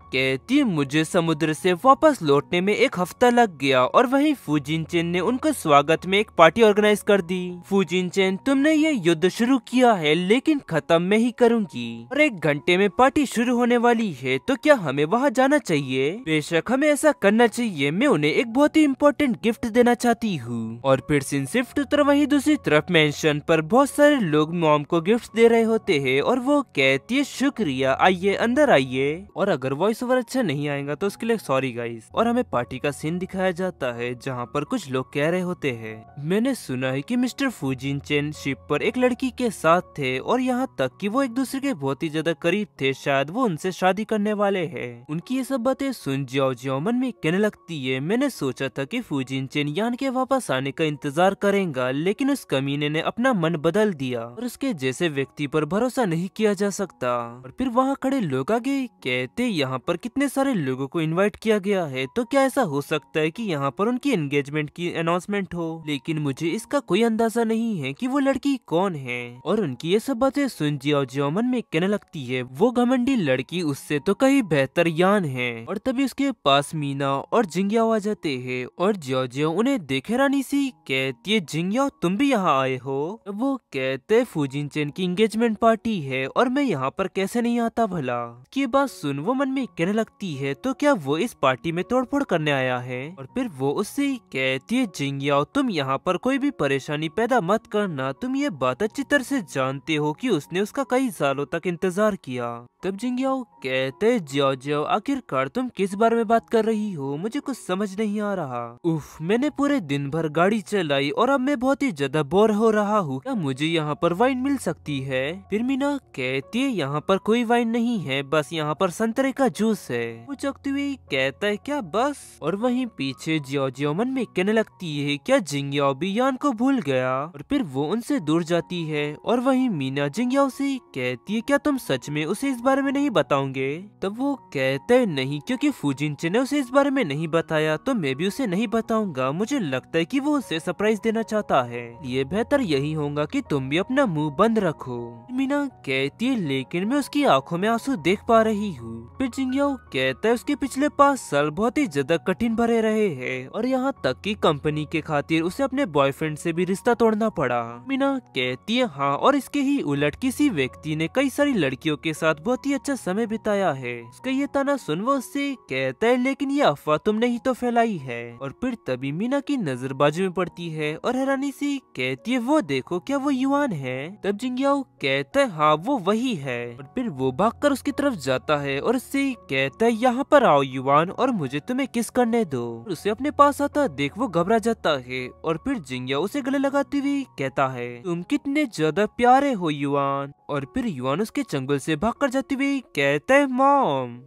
Speaker 1: मुझे समुद्र से वापस लौटने में 1 हफ्ता लग गया और वहीं फूजिन चेन ने उनको स्वागत में एक पार्टी ऑर्गेनाइज कर दी। फूजिन चेन, तुमने ये युद्ध शुरू किया है लेकिन खत्म मैं ही करूंगी और 1 घंटे में पार्टी शुरू होने वाली है, तो क्या हमें वहाँ जाना चाहिए? बेशक हमें ऐसा करना चाहिए, मैं उन्हें एक बहुत ही इम्पोर्टेंट गिफ्ट देना चाहती हूँ। और फिर सीन शिफ्ट उतर वही दूसरी तरफ मेंशन पर बहुत सारे लोग मॉम को गिफ्ट दे रहे होते हैं और वो कहती है, शुक्रिया, आइए अंदर आइए। और अगर वॉइस ओवर अच्छा नहीं आएगा तो उसके लिए सॉरी गाइस। और हमें पार्टी का सीन दिखाया जाता है जहाँ पर कुछ लोग कह रहे होते हैं, मैंने सुना है कि मिस्टर फूजिन चेन शिप पर एक लड़की के साथ थे और यहाँ तक कि वो एक दूसरे के बहुत ही ज्यादा करीब थे, शायद वो उनसे शादी करने वाले हैं। उनकी ये सब बातें सुन जियाओ जियाओ मन में कहने लगती है, मैंने सोचा था कि फूजिन चेन यान के वापस आने का इंतजार करेगा लेकिन उस कमीने ने अपना मन बदल दिया और उसके जैसे व्यक्ति पर भरोसा नहीं किया जा सकता। और फिर वहाँ खड़े लोग आगे कहते, यहाँ पर कितने सारे लोगों को इनवाइट किया गया है, तो क्या ऐसा हो सकता है कि यहाँ पर उनकी एंगेजमेंट की अनाउंसमेंट हो? लेकिन मुझे इसका कोई अंदाजा नहीं है कि वो लड़की कौन है। और उनकी ये सब बातें सुन जियाओ जियाओ मन में कहने लगती है, वो घमंडी लड़की उससे तो कहीं बेहतर यान है। और तभी उसके पास मीना और जिंगयाओ आ जाते हैं और जियाओ जियाओ उन्हें देखे रानी सी कहती है, जिंगयाओ तुम भी यहाँ आए हो? वो कहते, फूजिन चेन की एंगेजमेंट पार्टी है और मैं यहाँ पर कैसे नहीं आता भला। की बात सुन वो मन में कहने लगती है, तो क्या वो इस पार्टी में तोड़फोड़ करने आया है? और फिर वो उससे कहती है, जिंगयाओ तुम यहाँ पर कोई भी परेशानी पैदा मत करना, तुम ये बात अच्छी तरह से जानते हो कि उसने उसका कई सालों तक इंतजार किया। तब जिंगयाओ कहते, जियाओ जियाओ आखिरकार तुम किस बारे में बात कर रही हो, मुझे कुछ समझ नहीं आ रहा। उफ, मैंने पूरे दिन भर गाड़ी चलाई और अब मैं बहुत ही ज्यादा बोर हो रहा हूँ, क्या मुझे यहाँ पर वाइन मिल सकती है? फिर मीना कहती है, यहाँ पर कोई वाइन नहीं है, बस यहाँ पर संतरे का जूस है। वो चौंकती हुई कहता है, क्या बस? और वहीं पीछे जियाओ जियाओ मन में कहने लगती है, क्या जिंगयाओ भी यान को भूल गया? और फिर वो उनसे दूर जाती है और वहीं मीना जिंगयाओ से कहती है, क्या तुम सच में उसे इस बारे में नहीं बताओगे? तब वो कहते हैं, नहीं, क्योंकि फूजिन चेन ने उसे इस बारे में नहीं बताया तो मैं भी उसे नहीं बताऊंगा। मुझे लगता है कि वो उसे सरप्राइज देना चाहता है, ये बेहतर यही होगा कि तुम भी अपना मुंह बंद रखो। मीना कहती है, लेकिन मैं उसकी आंखों में आंसू देख पा रही हूँ। फिर जिंगयाओ कहता है, उसके पिछले 5 साल बहुत ही ज्यादा कठिन भरे रहे हैं और यहाँ तक कि कंपनी के खातिर उसे अपने बॉयफ्रेंड से भी रिश्ता तोड़ना पड़ा। मीना कहती है, हाँ, और इसके ही उलट किसी व्यक्ति ने कई सारी लड़कियों के साथ बहुत ही अच्छा समय बिताया है। उसका ये ताना सुन वो उससे कहता है, लेकिन ये अफवाह तुमने ही तो फैलाई है। और फिर तभी मीना की नजर बाजू में पड़ती है और हैरानी सी कहती है, वो देखो, क्या वो युआन है? तब जिंगयाओ कहता है, हाँ वो वही है। और फिर वो भागकर उसकी तरफ जाता है और उससे कहता है, यहाँ पर आओ युआन और मुझे तुम्हें किस करने दो। उसे अपने पास आता देख वो घबरा जाता है और फिर जिंगयाओ उसे गले लगाते हुए कहता है, तुम कितने ज्यादा प्यारे हो युआन। और फिर युआन उसके चंगुल से भागकर जाते हुए कहता है, मॉम।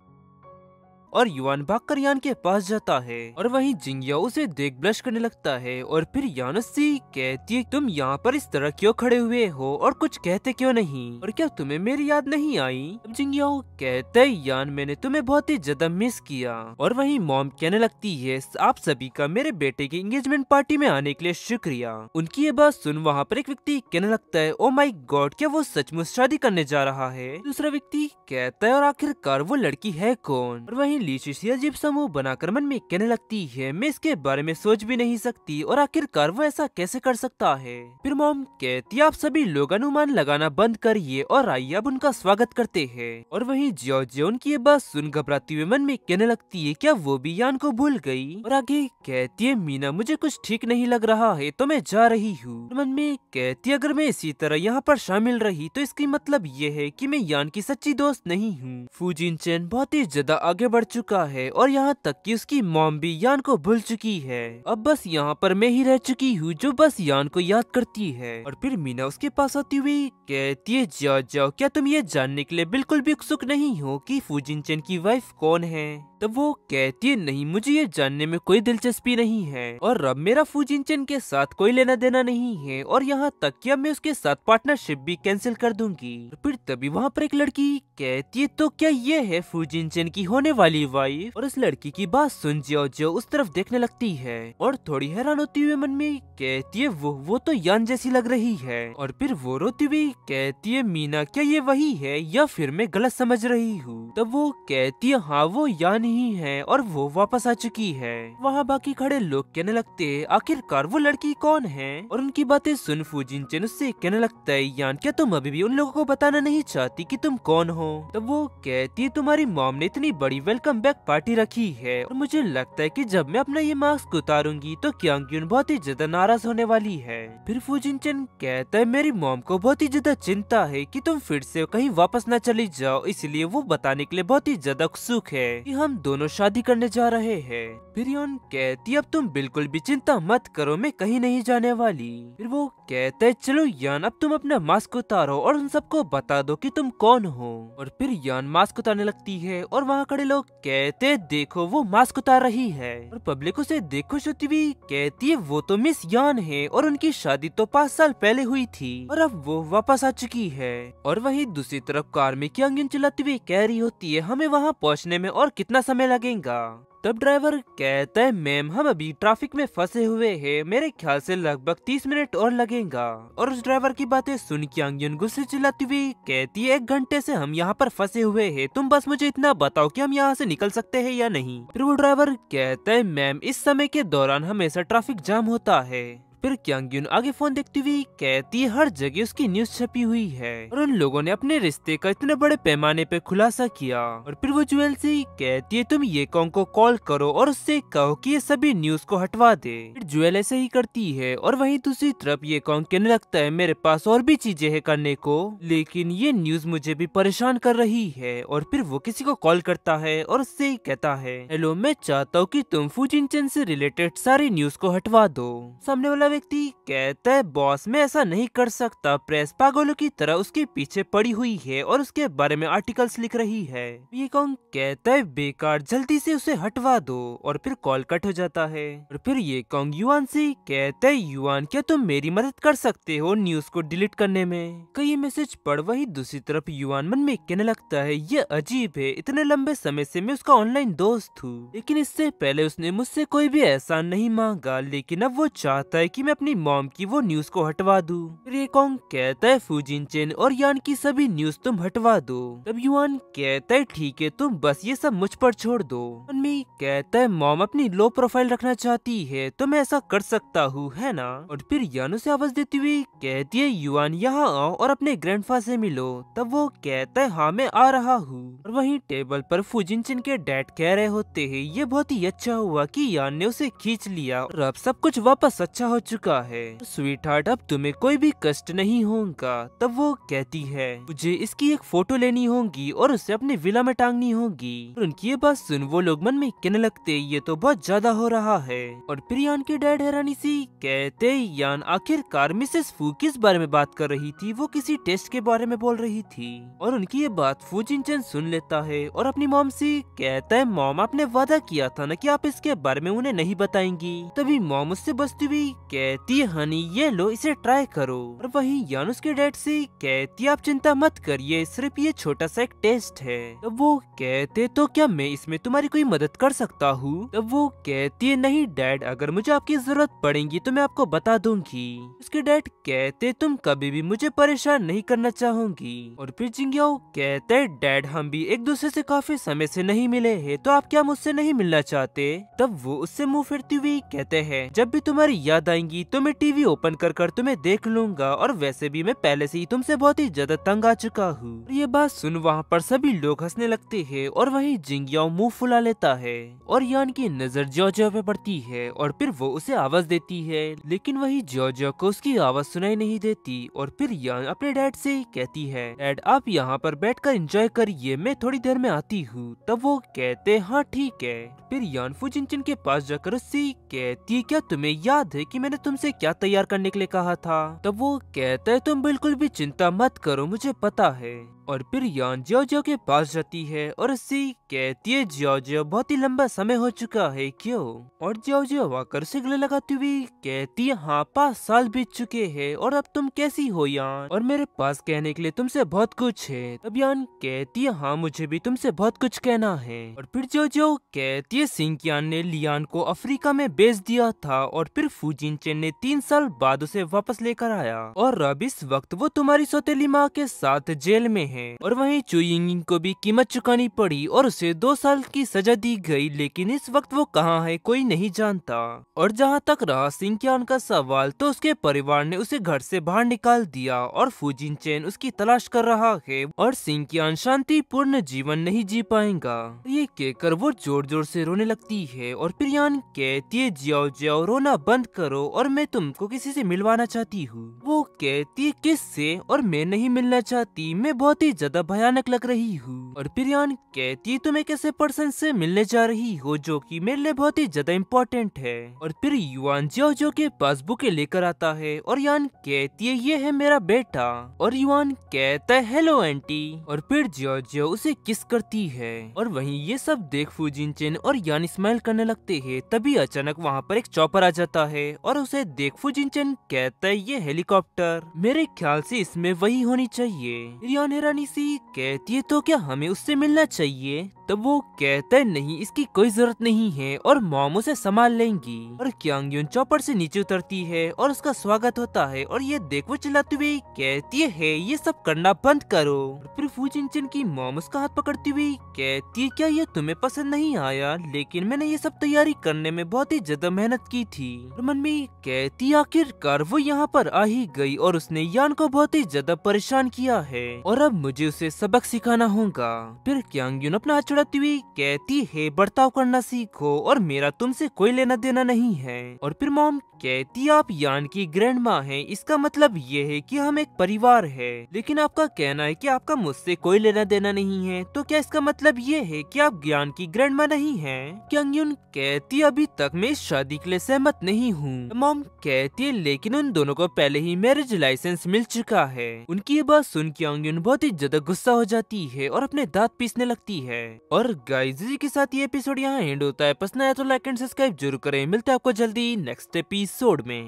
Speaker 1: और युआन भागकर यान के पास जाता है और वहीं जिंगयाओ उसे देख ब्लश करने लगता है। और फिर यान उससे कहती है, तुम यहाँ पर इस तरह क्यों खड़े हुए हो और कुछ कहते क्यों नहीं? और क्या तुम्हें मेरी याद नहीं आई? जिंगयाओ कहता है, यान मैंने तुम्हें बहुत ही ज्यादा मिस किया। और वहीं मॉम कहने लगती है, आप सभी का मेरे बेटे की एंगेजमेंट पार्टी में आने के लिए शुक्रिया। उनकी ये बात सुन वहाँ पर एक व्यक्ति कहने लगता है, ओ माई गॉड, क्या वो सचमुच शादी करने जा रहा है? दूसरा व्यक्ति कहता है, और आखिरकार वो लड़की है कौन? और वहीं लीची अजीब समूह बनाकर मन में कहने लगती है, मैं इसके बारे में सोच भी नहीं सकती और आखिरकार वो ऐसा कैसे कर सकता है? फिर मॉम कहती है, आप सभी लोग अनुमान लगाना बंद करिए और आइए अब उनका स्वागत करते हैं। और वहीं जियाओ जियाओ उनकी ये बात सुन घबराती हुए मन में कहने लगती है, क्या वो भी यान को भूल गई? और आगे कहती है, मीना मुझे कुछ ठीक नहीं लग रहा है तो मैं जा रही हूँ। मन में कहती है, अगर मैं इसी तरह यहाँ पर शामिल रही तो इसकी मतलब ये है कि मैं यान की सच्ची दोस्त नहीं हूँ। फूजिन चेन बहुत ही ज्यादा आगे बढ़ चुका है और यहाँ तक कि उसकी मॉम भी यान को भूल चुकी है। अब बस यहाँ पर मैं ही रह चुकी हूँ जो बस यान को याद करती है। और फिर मीना उसके पास आती हुई कहती है, जाओ जाओ, क्या तुम ये जानने के लिए बिल्कुल भी उत्सुक नहीं हो कि फूजिनचेन की वाइफ कौन है? तब वो कहती है, नहीं, मुझे ये जानने में कोई दिलचस्पी नहीं है और अब मेरा फूजिनचेन के साथ कोई लेना देना नहीं है और यहाँ तक कि अब मैं उसके साथ पार्टनरशिप भी कैंसिल कर दूंगी। फिर तभी वहाँ पर एक लड़की कहती है, तो क्या ये है फूजिनचेन की होने वाली वाइफ? और इस लड़की की बात सुन जियो जो उस तरफ देखने लगती है और थोड़ी हैरान होती हुई मन में कहती है, वो तो यान जैसी लग रही है। और फिर वो रोती हुई कहती है, मीना, क्या ये वही है या फिर मैं गलत समझ रही हूँ? तब वो कहती है, हाँ, वो यान ही है और वो वापस आ चुकी है। वहाँ बाकी खड़े लोग कहने लगते हैं, आखिरकार वो लड़की कौन है? और उनकी बातें सुन फूजिनचेन उससे कहने लगता है, यान, क्या तुम अभी भी उन लोगों को बताना नहीं चाहती कि तुम कौन हो? तब वो कहती है, तुम्हारी मॉम ने इतनी बड़ी वेलकम बैक पार्टी रखी है और मुझे लगता है कि जब मैं अपना ये मास्क उतारूंगी तो क्यांग्युन बहुत ही ज्यादा नाराज होने वाली है। फिर फूजिनचेन कहता है, मेरी मॉम को बहुत ही ज्यादा चिंता है कि तुम फिर से कहीं वापस न चली जाओ, इसलिए वो बताने के लिए बहुत ही ज्यादा उत्सुक है कि हम दोनों शादी करने जा रहे हैं। फिर यान कहती है, अब तुम बिल्कुल भी चिंता मत करो, मैं कहीं नहीं जाने वाली। फिर वो कहता है, चलो यान, अब तुम अपना मास्क उतारो और उन सबको बता दो कि तुम कौन हो। और फिर यान मास्क उतारने लगती है और वहाँ खड़े लोग कहते हैं, देखो वो मास्क उतार रही है। और पब्लिक उसे देख खुश होती हुई कहती है, वो तो मिस यान है और उनकी शादी तो 5 साल पहले हुई थी और अब वो वापस आ चुकी है। और वही दूसरी तरफ कार में क्यांग्युन चिल्लाती हुई कह रही होती है, हमें वहाँ पहुँचने में और कितना समय लगेगा? तब ड्राइवर कहता है, मैम, हम अभी ट्रैफिक में फंसे हुए हैं, मेरे ख्याल से लगभग 30 मिनट और लगेगा। और उस ड्राइवर की बातें सुन क्यांग्युन गुस्से चिल्लाती हुई कहती है, 1 घंटे से हम यहाँ पर फंसे हुए हैं, तुम बस मुझे इतना बताओ कि हम यहाँ से निकल सकते हैं या नहीं? फिर वो ड्राइवर कहता है, मैम, इस समय के दौरान हमेशा ट्रैफिक जाम होता है। फिर क्यांग्युन आगे फोन देखती हुई कहती है, हर जगह उसकी न्यूज छपी हुई है और उन लोगों ने अपने रिश्ते का इतने बड़े पैमाने पे खुलासा किया। और फिर वो जुएल से कहती है, तुम ये कॉन्ग को कॉल करो और उससे कहो कि ये सभी न्यूज को हटवा दे। फिर जुएल ऐसे ही करती है और वहीं दूसरी तरफ ये कॉन्ग कहने लगता है, मेरे पास और भी चीजें है करने को, लेकिन ये न्यूज मुझे भी परेशान कर रही है। और फिर वो किसी को कॉल करता है और उससे कहता है, हेलो, मैं चाहता हूँ कि तुम फूजिनचेन से रिलेटेड सारी न्यूज को हटवा दो। सामने वाला व्यक्ति कहता है, बॉस, मैं ऐसा नहीं कर सकता, प्रेस पागलों की तरह उसके पीछे पड़ी हुई है और उसके बारे में आर्टिकल्स लिख रही है। ये कॉन्ग कहता है, बेकार, जल्दी से उसे हटवा दो। और फिर कॉल कट हो जाता है। और फिर ये कॉन्ग युआन से कहता है, युआन, क्या तुम मेरी मदद कर सकते हो न्यूज को डिलीट करने में? कई मैसेज पढ़ वही दूसरी तरफ युआन मन में कहने लगता है, ये अजीब है, इतने लंबे समय से मैं उसका ऑनलाइन दोस्त हूँ, लेकिन इससे पहले उसने मुझसे कोई भी एहसान नहीं मांगा, लेकिन अब वो चाहता है कि मैं अपनी मॉम की वो न्यूज को हटवा दूं। फिर ये कॉन्ग कहता है, फूजिनचेन और यान की सभी न्यूज तुम हटवा दो। तब युआन कहता है, ठीक है, तुम बस ये सब मुझ पर छोड़ दो। मम्मी कहता है, मॉम अपनी लो प्रोफाइल रखना चाहती है तो मैं ऐसा कर सकता हूँ, है ना? और फिर यान उसे आवाज देती हुई कहती है, युआन, यहाँ आओ और अपने ग्रैंडफा से मिलो। तब वो कहता है, हाँ, मैं आ रहा हूँ। और वहीं टेबल पर फूजिनचेन के डैड कह रहे होते हैं, ये बहुत ही अच्छा हुआ कि यान ने उसे खींच लिया और अब सब कुछ वापस अच्छा हो चुका है। स्वीट हार्ट, अब तुम्हें कोई भी कष्ट नहीं होगा। तब वो कहती है, मुझे इसकी एक फोटो लेनी होगी और उसे अपने विला में टांगनी होगी। और उनकी ये बात सुन वो लोग मन में कहने लगते, ये तो बहुत ज्यादा हो रहा है। और फिर यान के डैड हैरानी सी कहते, यान, आखिरकार मिसेस फू किस बारे में बात कर रही थी? वो किसी टेस्ट के बारे में बोल रही थी। और उनकी ये बात फूजिनचेन सुन लेता है और अपनी मॉम से कहता है, मॉम, आपने वादा किया था ना कि आप इसके बारे में उन्हें नहीं बताएंगी। तभी मॉम उससे बचती हुई कहती है, हनी, ये लो, इसे ट्राई करो। और वहीं यान उसके डैड से कहती है, आप चिंता मत करिए, सिर्फ ये छोटा सा एक टेस्ट है। तब वो कहते, तो क्या मैं इसमें तुम्हारी कोई मदद कर सकता हूँ? तब वो कहती है, नहीं डैड, अगर मुझे आपकी जरूरत पड़ेगी तो मैं आपको बता दूंगी। उसके डैड कहते, तुम कभी भी मुझे परेशान नहीं करना चाहूंगी। और फिर जिंग्याओ कहते है, डैड, हम भी एक दूसरे से काफी समय से नहीं मिले हैं, तो आप क्या मुझसे नहीं मिलना चाहते? तब वो उससे मुंह फेरती हुई कहते हैं, जब भी तुम्हारी याद आएंगी कहेंगी तो मैं टीवी ओपन कर तुम्हें देख लूंगा, और वैसे भी मैं पहले से ही तुमसे बहुत ही ज्यादा तंग आ चुका हूँ। ये बात सुन वहाँ पर सभी लोग हंसने लगते हैं और वही जिंगियाओ मुंह फुला लेता है और यान की नजर जोजो पे पड़ती है और फिर वो उसे आवाज देती है, लेकिन वही जोजो को उसकी आवाज सुनाई नहीं देती। और फिर यान अपने डैड से कहती है, डैड आप यहाँ पर बैठकर एंजॉय करिए, मैं थोड़ी देर में आती हूँ। तब वो कहते हाँ ठीक है। फिर यान फुजिनचिन के पास जाकर उससे कहती है, क्या तुम्हें याद है कि मैंने तुमसे क्या तैयार करने के लिए कहा था? तब वो कहता है, तुम बिल्कुल भी चिंता मत करो, मुझे पता है। और फिर यान जोजो के पास जाती है और उससे कहती है, जोजो बहुत ही लंबा समय हो चुका है क्यों? और जोजो आकर से गले लगाती हुई कहती है, हाँ 5 साल बीत चुके हैं और अब तुम कैसी हो यान? और मेरे पास कहने के लिए तुमसे बहुत कुछ है। तब यान कहती है, हाँ मुझे भी तुमसे बहुत कुछ कहना है। और फिर जोजो कहती है, सिंकियान ने लियान को अफ्रीका में बेच दिया था और फिर फुजिनचेन ने 3 साल बाद उसे वापस लेकर आया और अब इस वक्त वो तुम्हारी सौतेली माँ के साथ जेल में है। और वहीं चुयिंग को भी कीमत चुकानी पड़ी और उसे 2 साल की सजा दी गई, लेकिन इस वक्त वो कहाँ है कोई नहीं जानता। और जहाँ तक रहा सिंकियान का सवाल, तो उसके परिवार ने उसे घर से बाहर निकाल दिया और फुजिनचेन उसकी तलाश कर रहा है और सिंकियान शांतिपूर्ण जीवन नहीं जी पाएगा। ये कहकर वो जोर जोर से रोने लगती है और फिर यान कहती है, जियाओ जियाओ रोना बंद करो और मैं तुमको किसी से मिलवाना चाहती हूँ। वो कहती है, किससे? और मैं नहीं मिलना चाहती, मैं बहुत ही ज्यादा भयानक लग रही हूँ। और फिर यान कहती है, तुम एक ऐसे पर्सन से मिलने जा रही हो जो कि मेरे लिए बहुत ही ज्यादा इम्पोर्टेंट है। और फिर युआन जोजो के पास बुके लेकर आता है और यान कहती है, ये है मेरा बेटा। और युआन कहता है, हेलो आंटी। और फिर जोजो उसे किस करती है और वहीं ये सब देख फुजिनचेन और यान स्माइल करने लगते हैं। तभी अचानक वहाँ पर एक चॉपर आ जाता है और उसे देख फुजिनचेन कहता है, ये हेलीकॉप्टर मेरे ख्याल से इसमें वही होनी चाहिए। यान हैरानी सी कहती है, तो क्या हमें उससे मिलना चाहिए? तब वो कहता है, नहीं इसकी कोई जरूरत नहीं है और मॉम उसे संभाल लेंगी। और क्यांग चॉपर से नीचे उतरती है और उसका स्वागत होता है और ये देख वो चिल्लाती हुई कहती है, ये सब करना बंद करो। और फिर फुजिनचेन की मॉम उसका हाथ पकड़ती हुई कहती है, क्या ये तुम्हें पसंद नहीं आया? लेकिन मैंने ये सब तैयारी करने में बहुत ही ज्यादा मेहनत की थी। और मन में कहती, आखिरकार वो यहाँ पर आ ही गई और उसने यान को बहुत ही ज्यादा परेशान किया है और अब मुझे उसे सबक सिखाना होगा। फिर क्यांग अपना हाथ छुड़ाती हुई कहती है, बर्ताव करना सीखो और मेरा तुमसे कोई लेना देना नहीं है। और फिर मॉम कहती, आप यान की ग्रैंड माँ है, इसका मतलब ये है कि हम एक परिवार है, लेकिन आपका कहना है कि आपका मुझसे कोई लेना देना नहीं है, तो क्या इसका मतलब ये है कि आप यान की ग्रैंड माँ नहीं है? क्यांग कहती, अभी तक मैं इस शादी के लिए सहमत नहीं हूँ। मॉम कहती है, लेकिन उन दोनों को पहले ही मैरिज लाइसेंस मिल चुका है। उनकी ये बात सुन क्यांग बहुत ही ज्यादा गुस्सा हो जाती है और अपने दांत पीसने लगती है। और गाइस इसी के साथ ये एपिसोड यहाँ एंड होता है। पसंद आया तो लाइक एंड सब्सक्राइब जरूर करें। मिलते हैं आपको जल्दी नेक्स्ट एपिसोड में।